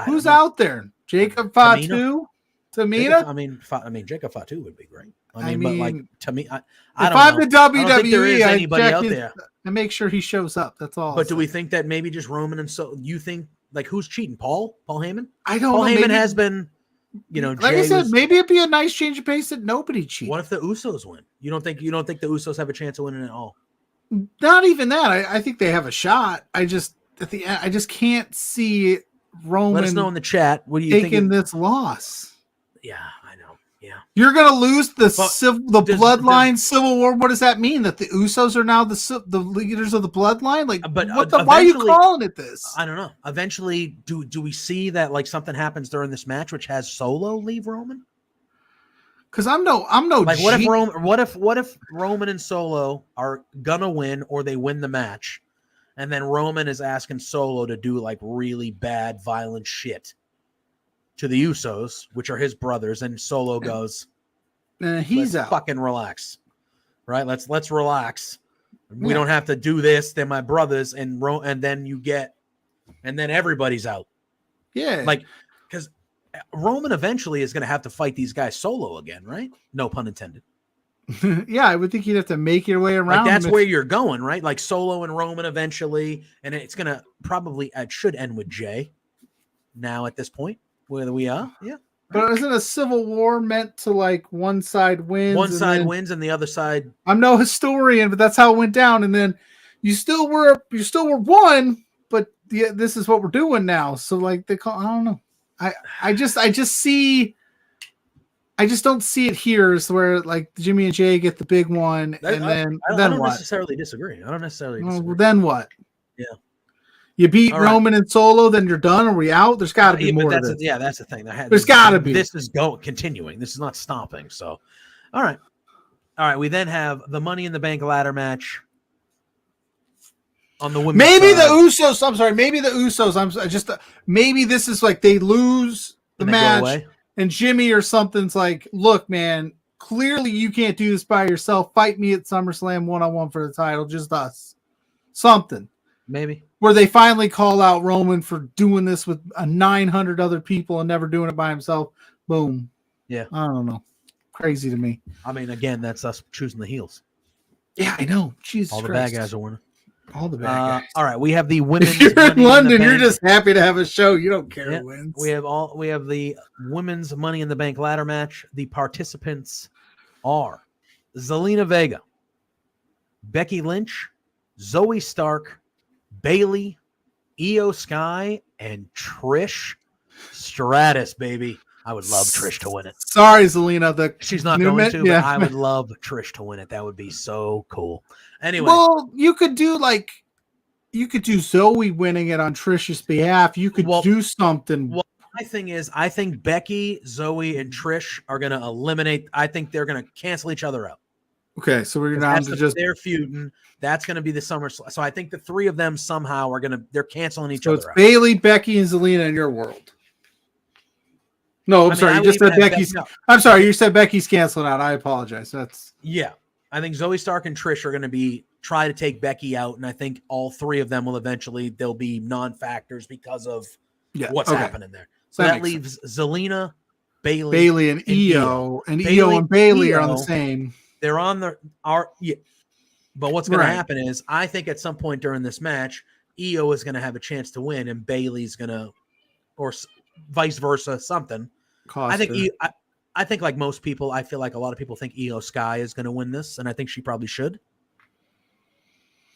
Who's out there? Jacob Fatu? Tamina? Jacob Fatu would be great. To me, if I'm the WWE, I don't think there is anybody out there. I make sure he shows up. That's all. But do we think that maybe just Roman and you think who's cheating? Paul Heyman? I don't know. Paul Heyman has been, like I said, maybe it'd be a nice change of pace that nobody cheats. What if the Usos win? You don't think the Usos have a chance of winning at all? Not even that. I think they have a shot. I just can't see Roman. Let us know in the chat. What do you think? Taking this loss? Yeah, I know. Yeah, you're gonna lose the bloodline civil war. What does that mean? That the Usos are now the leaders of the bloodline? Why are you calling it this? I don't know. Eventually, do we see that something happens during this match which has Solo leave Roman? Because I'm no. What if Roman and Solo are gonna win, or they win the match, and then Roman is asking Solo to do really bad, violent shit to the Usos, which are his brothers, and Solo goes, he's let's out. Fucking relax, right? Let's relax. We don't have to do this. They're my brothers, and then everybody's out. Yeah, because Roman eventually is going to have to fight these guys solo again, right? No pun intended. Yeah, I would think you'd have to make your way around. That's where you're going, right? Solo and Roman eventually, and it's going to it should end with Jay. Now at this point, where we are, yeah. But isn't a civil war meant to one side wins? One side wins and the other side. I'm no historian, but that's how it went down. And then you still were one, but this is what we're doing now. So they call. I don't know. I just don't see it here is where Jimmy and Jay get the big one, and I then don't what? necessarily disagree. Well, then what? Yeah, you beat Roman and Solo, then you're done. Are we out? There's got to be more. That's that's the thing. There's got to be. This is continuing. This is not stopping. So, all right. We then have the Money in the Bank ladder match. On the women's maybe side. the Usos. I'm sorry. Maybe the Usos. Maybe this is they lose the match, and Jimmy or something's look, man. Clearly, you can't do this by yourself. Fight me at SummerSlam 1-on-1 for the title. Just us. Something. Maybe where they finally call out Roman for doing this with 900 other people and never doing it by himself. Boom. Yeah. I don't know. Crazy to me. I mean, again, that's us choosing the heels. Yeah, I know. Jesus All the Christ. bad guys are winning. All the bad guys. All right, we have the women's. If you're in London, you're just happy to have a show. You don't care who wins. We have the women's Money in the Bank ladder match. The participants are Zelina Vega, Becky Lynch, Zoe Stark, Bailey, Io Sky, and Trish Stratus, baby. I would love Trish to win it. Sorry, Zelina. She's not going to, but I would love Trish to win it. That would be so cool. Anyway. Well, you could do Zoe winning it on Trish's behalf. You could do something. Well, my thing is, I think Becky, Zoe, and Trish are going to eliminate. I think they're going to cancel each other out. Okay, so we're 'Cause down that's to the- just they're feuding. That's going to be the summer. So I think the three of them somehow are they're canceling each so other it's out. Bailey, Becky, and Zelina in your world. No, I'm I mean, sorry. I You would just even said have Becky's. no. I'm sorry. You said Becky's canceling out. I apologize. That's Yeah. I think Zoe Stark and Trish are going to try to take Becky out, and I think all three of them will eventually they'll be non-factors because of what's okay. happening there. So that leaves Zelina, Bailey and Io, and Bailey Io and Bailey are on the Io, same. They're on but what's going to happen is I think at some point during this match, Io is going to have a chance to win, and Bailey's going to, or vice versa, something. I think I think like most people, I feel like a lot of people think Io Sky is going to win this, and I think she probably should.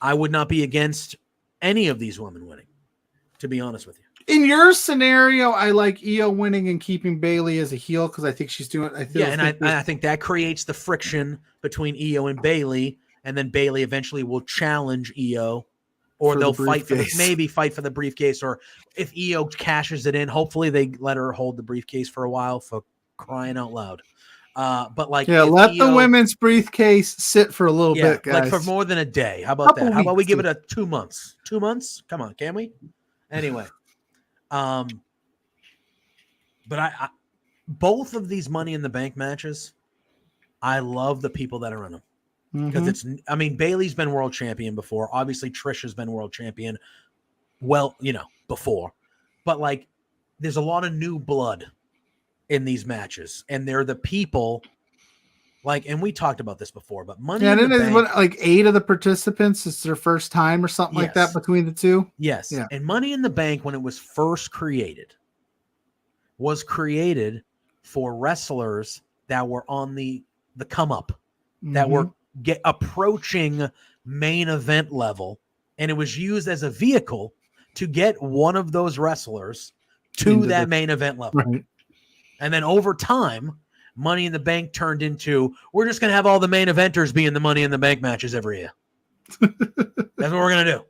I would not be against any of these women winning, to be honest with you. In your scenario, I like Io winning and keeping Bailey as a heel because I think she's doing. I think that creates the friction between Io and Bailey, and then Bailey eventually will challenge Io, or they'll fight for the briefcase, or if Io cashes it in, hopefully they let her hold the briefcase for a while, for crying out loud. But like, let the women's briefcase sit for a little bit, guys. Like for more than a day. How about that? How about we give it a 2 months? 2 months? Come on, can we? Anyway, but I both of these Money in the Bank matches, I love the people that are in them because Bailey's been world champion before. Obviously, Trish has been world champion. Well, before, but like, there's a lot of new blood in these matches, and they're the people like, and we talked about this before, but Money in the Bank, like 8 of the participants, it's their first time or something like that between the two. Yes. Yeah. And Money in the Bank, when it was first created, was created for wrestlers that were on the come up, that were approaching main event level, and it was used as a vehicle to get one of those wrestlers to that main event level. Right. And then over time, Money in the Bank turned into, we're just going to have all the main eventers be in the Money in the Bank matches every year. That's what we're going to do. Yep.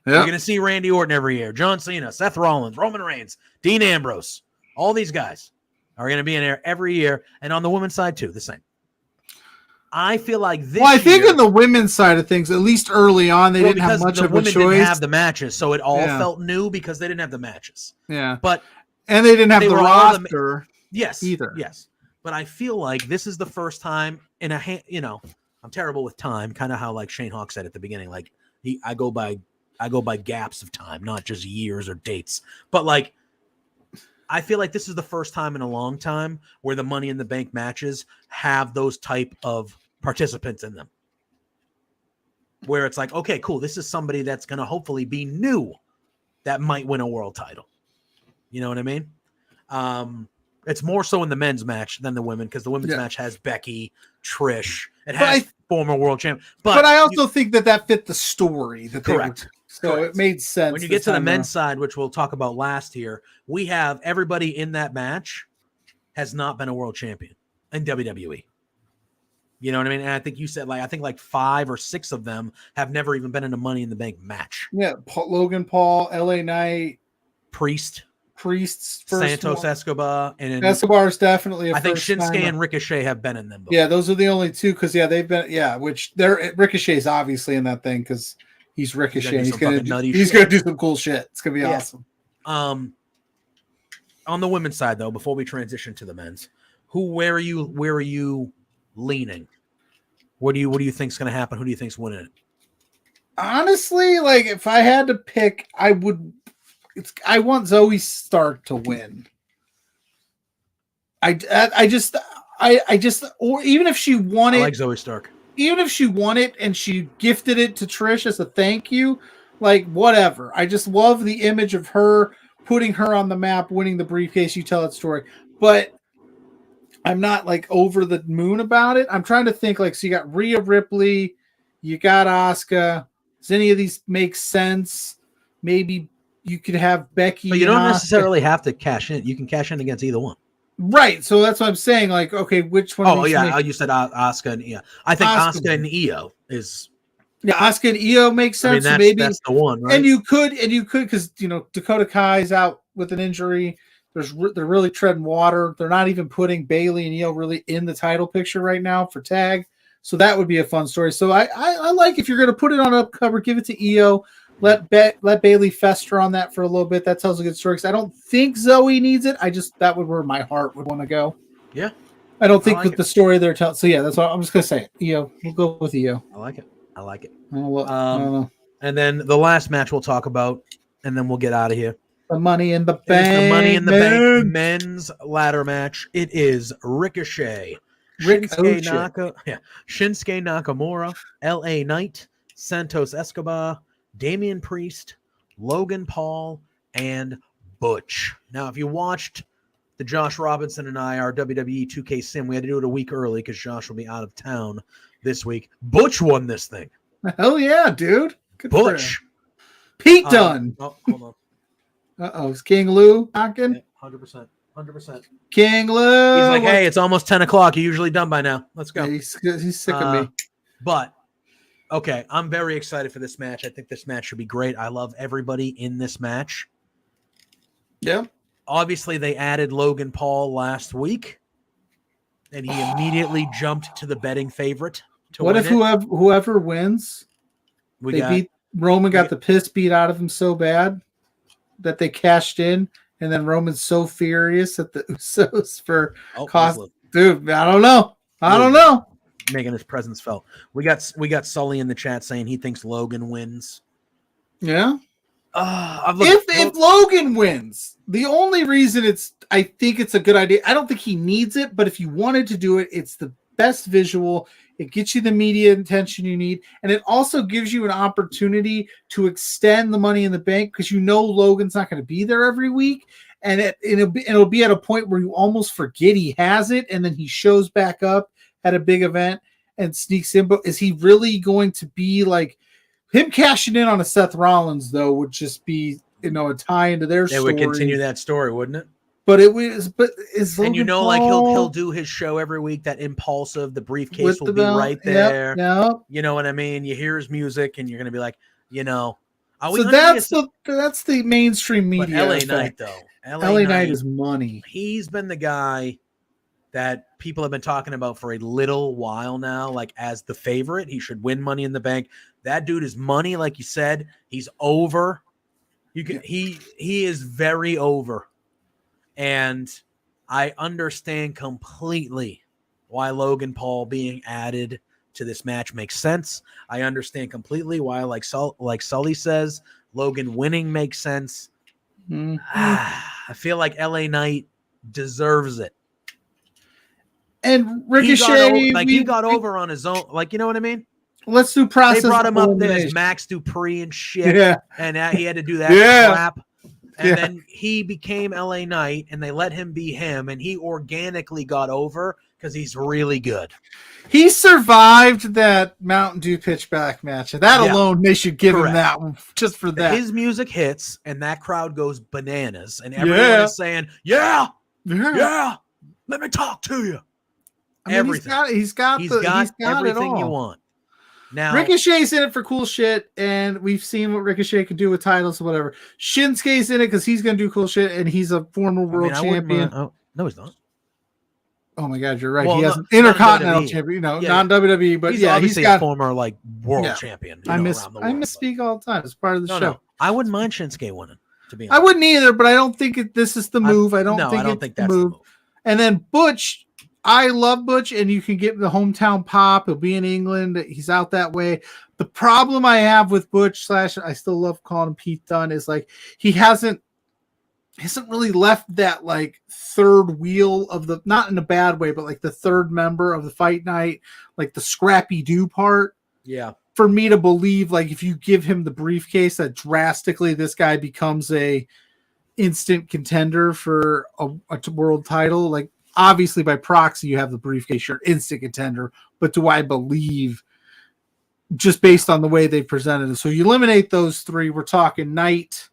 You're going to see Randy Orton every year, John Cena, Seth Rollins, Roman Reigns, Dean Ambrose. All these guys are going to be in there every year. And on the women's side, too, the same. I feel like this I think on the women's side of things, at least early on, they didn't have much of a choice. The women didn't have the matches, so it all felt new because they didn't have the matches. Yeah. And they didn't have the roster. Yes. Either. Yes. But I feel like this is the first time in I'm terrible with time, kind of how like Shayne Hawke said at the beginning, like I go by gaps of time, not just years or dates. But like, I feel like this is the first time in a long time where the Money in the Bank matches have those type of participants in them. Where it's like, okay, cool. This is somebody that's going to hopefully be new that might win a world title. You know what I mean? It's more so in the men's match than the women, because the women's match has Becky, Trish. It has former world champ. But I also think that fit the story. Correct. So it made sense. When you get to the men's side, which we'll talk about last here, we have everybody in that match has not been a world champion in WWE. You know what I mean? And I think you said I think 5 or 6 of them have never even been in a Money in the Bank match. Yeah, Logan Paul, LA Knight, Priest's first Santos one. Escobar, and Escobar is definitely. I think Shinsuke and Ricochet have been in them before. Yeah, those are the only 2 because they've been which Ricochet's obviously in that thing because he's Ricochet. He's gonna do some cool shit. It's gonna be awesome. On the women's side though, before we transition to the men's, where are you leaning? What do you think's gonna happen? Who do you think's winning it? Honestly, like if I had to pick, I want Zoe Stark to win. I just, or even if she won it, I like Zoe Stark. Even if she won it and she gifted it to Trish as a thank you, like whatever. I just love the image of her putting her on the map, winning the briefcase. You tell that story, but I'm not like over the moon about it. I'm trying to think so you got Rhea Ripley, you got Asuka. Does any of these make sense? Maybe you could have Becky. But you don't necessarily have to cash in. You can cash in against either one. Right. So that's what I'm saying. Like, okay, which one? Oh, yeah. You said Asuka and Io. I think Asuka and Io is. Yeah, Asuka and Io makes sense. I mean, that's the one, right? And you could, because, Dakota Kai's out with an injury. They're really treading water. They're not even putting Bailey and Io really in the title picture right now for tag. So that would be a fun story. So I like, if you're going to put it on a cover, give it to Io. Let Bailey fester on that for a little bit. That tells a good story. 'Cause I don't think Zoe needs it. That would where my heart would want to go. Yeah. I don't think like with it. the story they're telling. So yeah, that's what I'm just gonna say. Io, we'll go with Io. I like it. I like it. I don't know. And then the last match we'll talk about, and then we'll get out of here. The Money in the It is Bank. the Money in the Bank men's ladder match. It is Ricochet, Shinsuke Nakamura, LA Knight, Santos Escobar, Damian Priest, Logan Paul, and Butch. Now, if you watched the Josh Robinson and I, our WWE 2K sim, we had to do it a week early because Josh will be out of town this week. Butch won this thing. Hell yeah, dude. Good for him. Butch. Pete Dunne. Oh, hold on. Uh-oh. Is King Lou knocking? 100%. 100%. King Lou. He's like, hey, it's almost 10 o'clock. You're usually done by now. Let's go. Yeah, he's sick of me. But, okay, I'm very excited for this match. I think this match should be great. I love everybody in this match. Yeah. Obviously, they added Logan Paul last week, and he immediately jumped to the betting favorite. What if whoever wins, Roman got the piss beat out of him so bad that they cashed in, and then Roman's so furious at the Usos for cost. Dude, I don't know. I don't know. Making his presence felt. We got Sully in the chat saying he thinks Logan wins. Yeah. If Logan wins, the only reason I think it's a good idea. I don't think he needs it, but if you wanted to do it, it's the best visual. It gets you the media attention you need, and it also gives you an opportunity to extend the Money in the Bank because you know Logan's not going to be there every week, and it'll be at a point where you almost forget he has it, and then he shows back up at a big event and sneaks in. But is he really going to be like him cashing in on a Seth Rollins? Though would just be a tie into their story. It would continue that story, wouldn't it? But is and Logan Paul, like he'll do his show every week. That Impulsive, the briefcase will be right there. Yep. You know what I mean? You hear his music, and you're gonna be like, So that's the mainstream media. But LA Knight though, LA Knight is money. He's been the guy that people have been talking about for a little while now. Like as the favorite, he should win Money in the Bank. That dude is money, like you said. He's over. He is very over. And I understand completely why Logan Paul being added to this match makes sense. I understand completely why, like Sully says, Logan winning makes sense. Mm-hmm. I feel like LA Knight deserves it. And Ricochet, he got over on his own. Like, you know what I mean? Let's do process. They brought him up there as Max Dupree and shit. Yeah. And he had to do that crap. And then he became LA Knight, and they let him be him, and he organically got over because he's really good. He survived that Mountain Dew pitchback match. And that alone, they should give him that one just for that. His music hits, and that crowd goes bananas, and everyone is saying, yeah, let me talk to you. I mean, everything. He's got everything you want. Now, Ricochet's in it for cool shit, and we've seen what Ricochet can do with titles or whatever. Shinsuke's in it because he's going to do cool shit, and he's a former world champion. No, he's not. Oh my God, you're right. Well, he has an intercontinental champion, non-WWE, but he's obviously he's got a former world champion. I misspeak all the time. It's part of the show. No. I wouldn't mind Shinsuke winning. To be honest, I wouldn't either, but I don't think this is the move. I don't think that's the move. And then Butch. I love Butch, and you can get the hometown pop. He'll be in England. He's out that way. The problem I have with Butch / I still love calling him Pete Dunne is he hasn't really left that third wheel of the, not in a bad way, but the third member of the fight night, the Scrappy Doo part. Yeah. For me to believe if you give him the briefcase that drastically this guy becomes a instant contender for a world title. Obviously, by proxy, you have the briefcase, you're instant contender. But do I believe just based on the way they presented it? So you eliminate those three. We're talking Knight.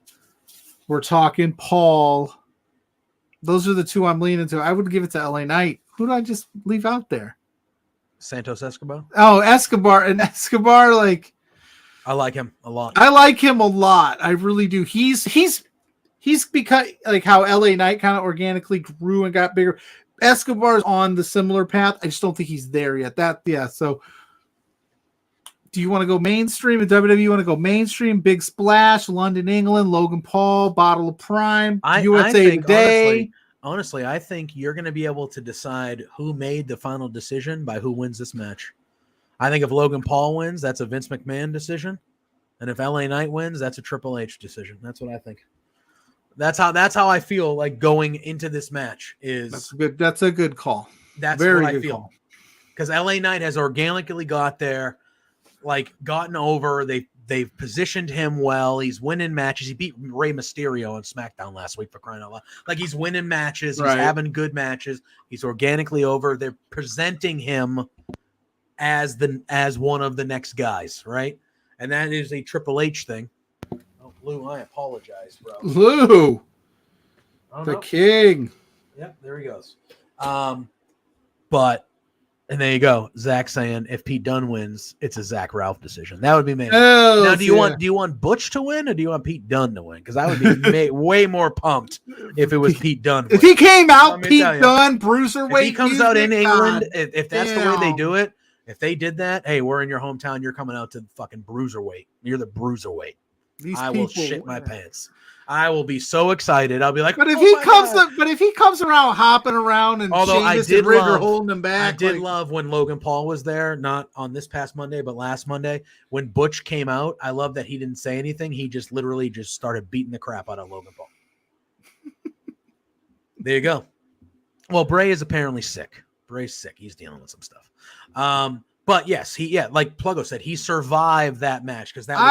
We're talking Paul. Those are the two I'm leaning to. I would give it to LA Knight. Who did I just leave out there? Santos Escobar. Oh, Escobar. And Escobar, I like him a lot. I like him a lot. I really do. He's become how LA Knight kind of organically grew and got bigger. Escobar's on the similar path. I just don't think he's there yet. So Do you want to go mainstream at WWE? You want to go mainstream? Big Splash, London, England, Logan Paul, Bottle of Prime, USA think, Today. Honestly, I think you're going to be able to decide who made the final decision by who wins this match. I think if Logan Paul wins, that's a Vince McMahon decision. And if LA Knight wins, that's a Triple H decision. That's what I think. That's how I feel like going into this match is. That's a good call. That's very what I feel. Because LA Knight has organically got there, like gotten over. They've positioned him well. He's winning matches. He beat Rey Mysterio on SmackDown last week, for crying out loud. Like, he's winning matches. He's having good matches. He's organically over. They're presenting him as one of the next guys, right? And that is a Triple H thing. Oh, Lou, I apologize, bro. Lou, the king. Yep, there he goes. And there you go. Zach saying if Pete Dunne wins, it's a Zach Ralph decision. That would be me. Now, do you want Butch to win or do you want Pete Dunne to win? Because I would be way more pumped if it was Pete Dunne. If he came out, Pete Dunne, Bruiserweight. If he comes out in England, if that's the way they do it, if they did that, hey, we're in your hometown. You're coming out to the fucking Bruiserweight. You're the Bruiserweight. I will shit my pants. I will be so excited. I'll be like, but if he comes around hopping around and Sheamus and Rigger holding him back. I did love when Logan Paul was there, not on this past Monday, but last Monday when Butch came out. I love that he didn't say anything. He just literally just started beating the crap out of Logan Paul. There you go. Well, Bray is apparently sick. Bray's sick. He's dealing with some stuff. But yes, like Pluggo said, he survived that match because that's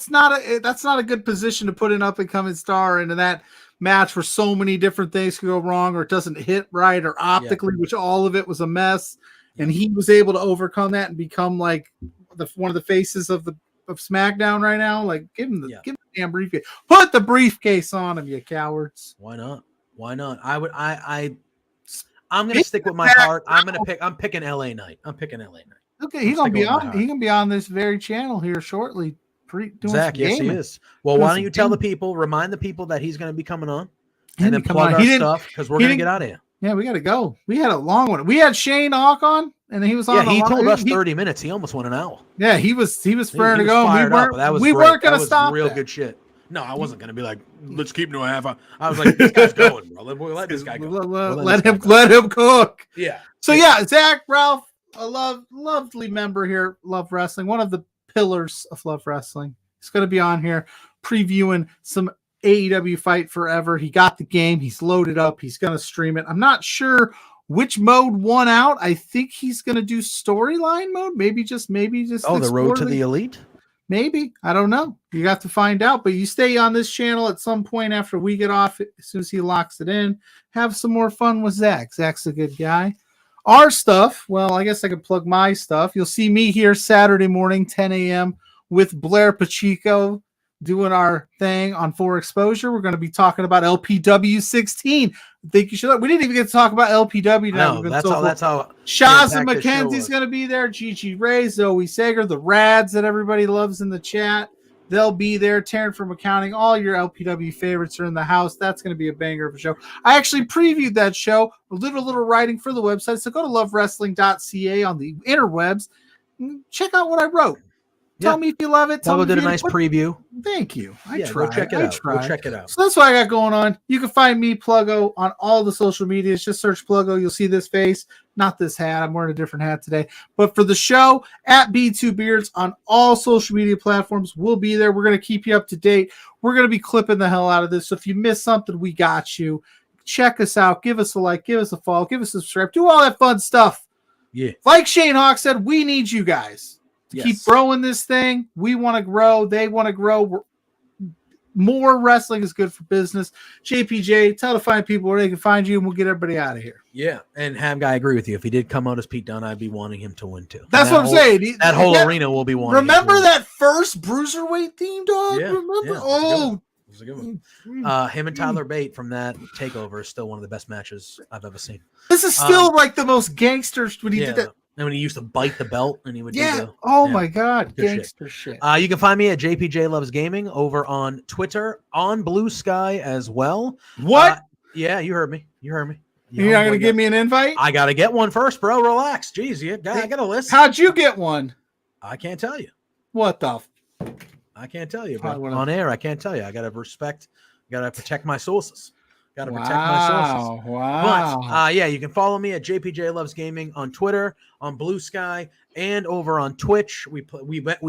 not a good position to put an up and coming star into that match where so many different things could go wrong or it doesn't hit right or optically, which all of it was a mess. And he was able to overcome that and become like one of the faces of SmackDown right now. Like give him the damn briefcase. Put the briefcase on him, you cowards. Why not? I'm gonna stick with my heart. I'm picking LA Knight. Okay, he's gonna be on. He can be on this very channel here shortly. Zach, yes, he is. Well, why don't you remind the people that he's gonna be coming on, and then plug our stuff because we're gonna get out of here. Yeah, we gotta go. We had a long one. We had Shayne Hawke on, and he was on. Yeah, he told us 30 minutes. He almost went an hour. Yeah, he was firing to go. We weren't gonna stop. Real good shit. No, I wasn't going to be like, let's keep him to a half hour. I was like, this guy's going, bro. Let this guy go. Let him cook. Yeah. So, Zach, Ralph, a lovely member here, Love Wrestling, one of the pillars of Love Wrestling. He's going to be on here previewing some AEW Fight Forever. He got the game. He's loaded up. He's going to stream it. I'm not sure which mode won out. I think he's going to do storyline mode. Maybe just. Oh, the Road to the Elite? Maybe. I don't know. You got to find out. But you stay on this channel at some point after we get off, as soon as he locks it in. Have some more fun with Zach. Zach's a good guy. Our stuff, well, I guess I could plug my stuff. You'll see me here Saturday morning, 10 a.m. with Blair Pacheco doing our thing on For Exposure. We're going to be talking about LPW 16. I think you should. We didn't even get to talk about LPW. No, that's how. Shazza McKenzie's going to be there. Gigi Ray, Zoe Sager, the Rads that everybody loves in the chat. They'll be there. Taryn from Accounting. All your LPW favorites are in the house. That's going to be a banger of a show. I actually previewed that show. A little writing for the website. So go to lovewrestling.ca on the interwebs. Check out what I wrote. Tell me if you love it. Pluggo did a nice preview. Thank you. I tried. Go check it out. So that's what I got going on. You can find me, Pluggo, on all the social medias. Just search Pluggo. You'll see this face. Not this hat. I'm wearing a different hat today. But for the show, at B2Beards on all social media platforms, we'll be there. We're going to keep you up to date. We're going to be clipping the hell out of this. So if you miss something, we got you. Check us out. Give us a like. Give us a follow. Give us a subscribe. Do all that fun stuff. Yeah. Like Shayne Hawke said, we need you guys. Keep growing this thing. We want to grow. They want to grow. More wrestling is good for business. JPJ, tell the fine people where they can find you, and we'll get everybody out of here. Yeah, and Ham Guy, I agree with you. If he did come out as Pete Dunne, I'd be wanting him to win too. That's what I'm saying. That whole arena will be wanting. Remember that first Bruiserweight theme, dog? Yeah, remember? Yeah, oh, it was a good one. Him and Tyler Bate from that takeover is still one of the best matches I've ever seen. This is still like the most gangster when he did that. And when he used to bite the belt and he would my God, gangster shit. You can find me at JPJ Loves Gaming over on Twitter, on Blue Sky as well. What? Yeah, you heard me. You're not going to give me an invite? I got to get one first, bro. Relax. Jeez, I got a list. How'd you get one? I can't tell you. What the? I can't tell you, bro. On air, I can't tell you. I got to respect. Got to protect my sources. Got to protect my sources. Wow. But yeah, you can follow me at JPJ Loves Gaming on Twitter, on Blue Sky, and over on Twitch. We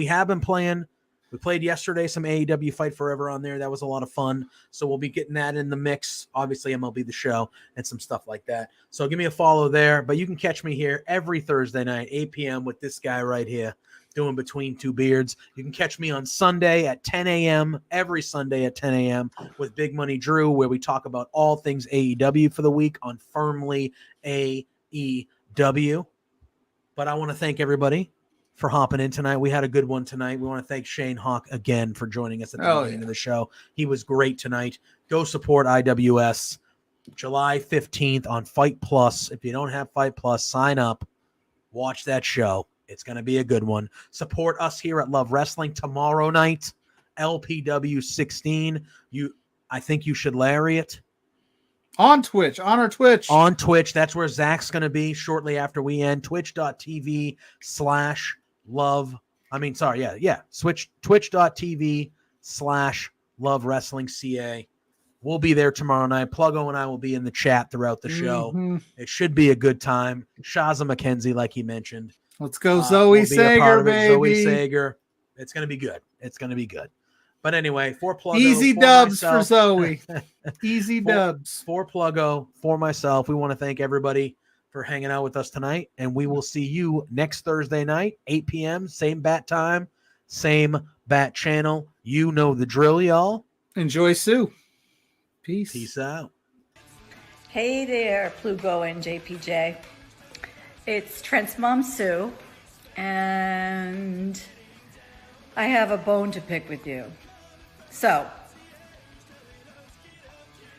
have been playing. We played yesterday some AEW Fight Forever on there. That was a lot of fun. So we'll be getting that in the mix. Obviously, MLB The Show and some stuff like that. So give me a follow there. But you can catch me here every Thursday night, 8 p.m. with this guy right here doing Between Two Beards. You can catch me on Sunday at 10 a.m., every Sunday at 10 a.m. with Big Money Drew, where we talk about all things AEW for the week on Firmly AEW. But I want to thank everybody for hopping in tonight. We had a good one tonight. We want to thank Shayne Hawke again for joining us at the beginning of the show. He was great tonight. Go support IWS July 15th on Fight Plus. If you don't have Fight Plus, sign up. Watch that show. It's going to be a good one. Support us here at Love Wrestling tomorrow night, LPW 16. I think you should lariat. On Twitch, on our Twitch. On Twitch. That's where Zach's going to be shortly after we end. Twitch.tv/love. Twitch.tv/love wrestling CA. We'll be there tomorrow night. Pluggo and I will be in the chat throughout the show. Mm-hmm. It should be a good time. Shaza McKenzie, like he mentioned. Let's go, Zoe Sager, baby. Zoe Sager. It's going to be good. It's going to be good. But anyway, for Pluggo, easy dubs for Zoe. Easy dubs. For Pluggo, for myself, we want to thank everybody for hanging out with us tonight. And we will see you next Thursday night, 8 p.m., same bat time, same bat channel. You know the drill, y'all. Enjoy Sue. Peace. Peace out. Hey there, Pluggo and JPJ. It's Trent's mom, Sue, and I have a bone to pick with you. So,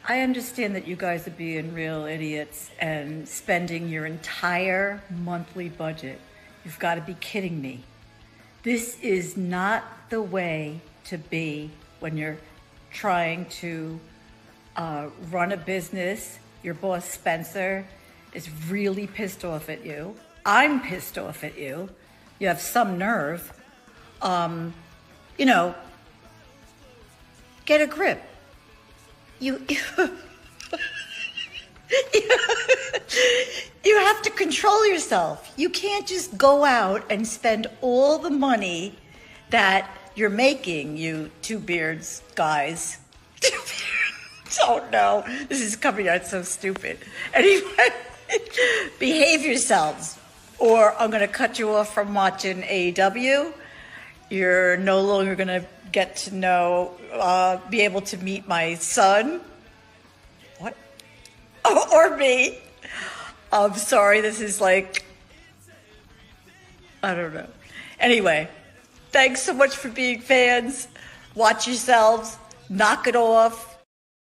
I understand that you guys are being real idiots and spending your entire monthly budget. You've got to be kidding me. This is not the way to be when you're trying to run a business. Your boss, Spencer, is really pissed off at you. I'm pissed off at you. You have some nerve. Get a grip. You have to control yourself. You can't just go out and spend all the money that you're making, you Two Beards guys. Oh no, this is coming out so stupid. Anyway, behave yourselves, or I'm going to cut you off from watching AEW. You're no longer going to get to know, be able to meet my son. What? Or me. I'm sorry, this is like, I don't know. Anyway, thanks so much for being fans. Watch yourselves. Knock it off.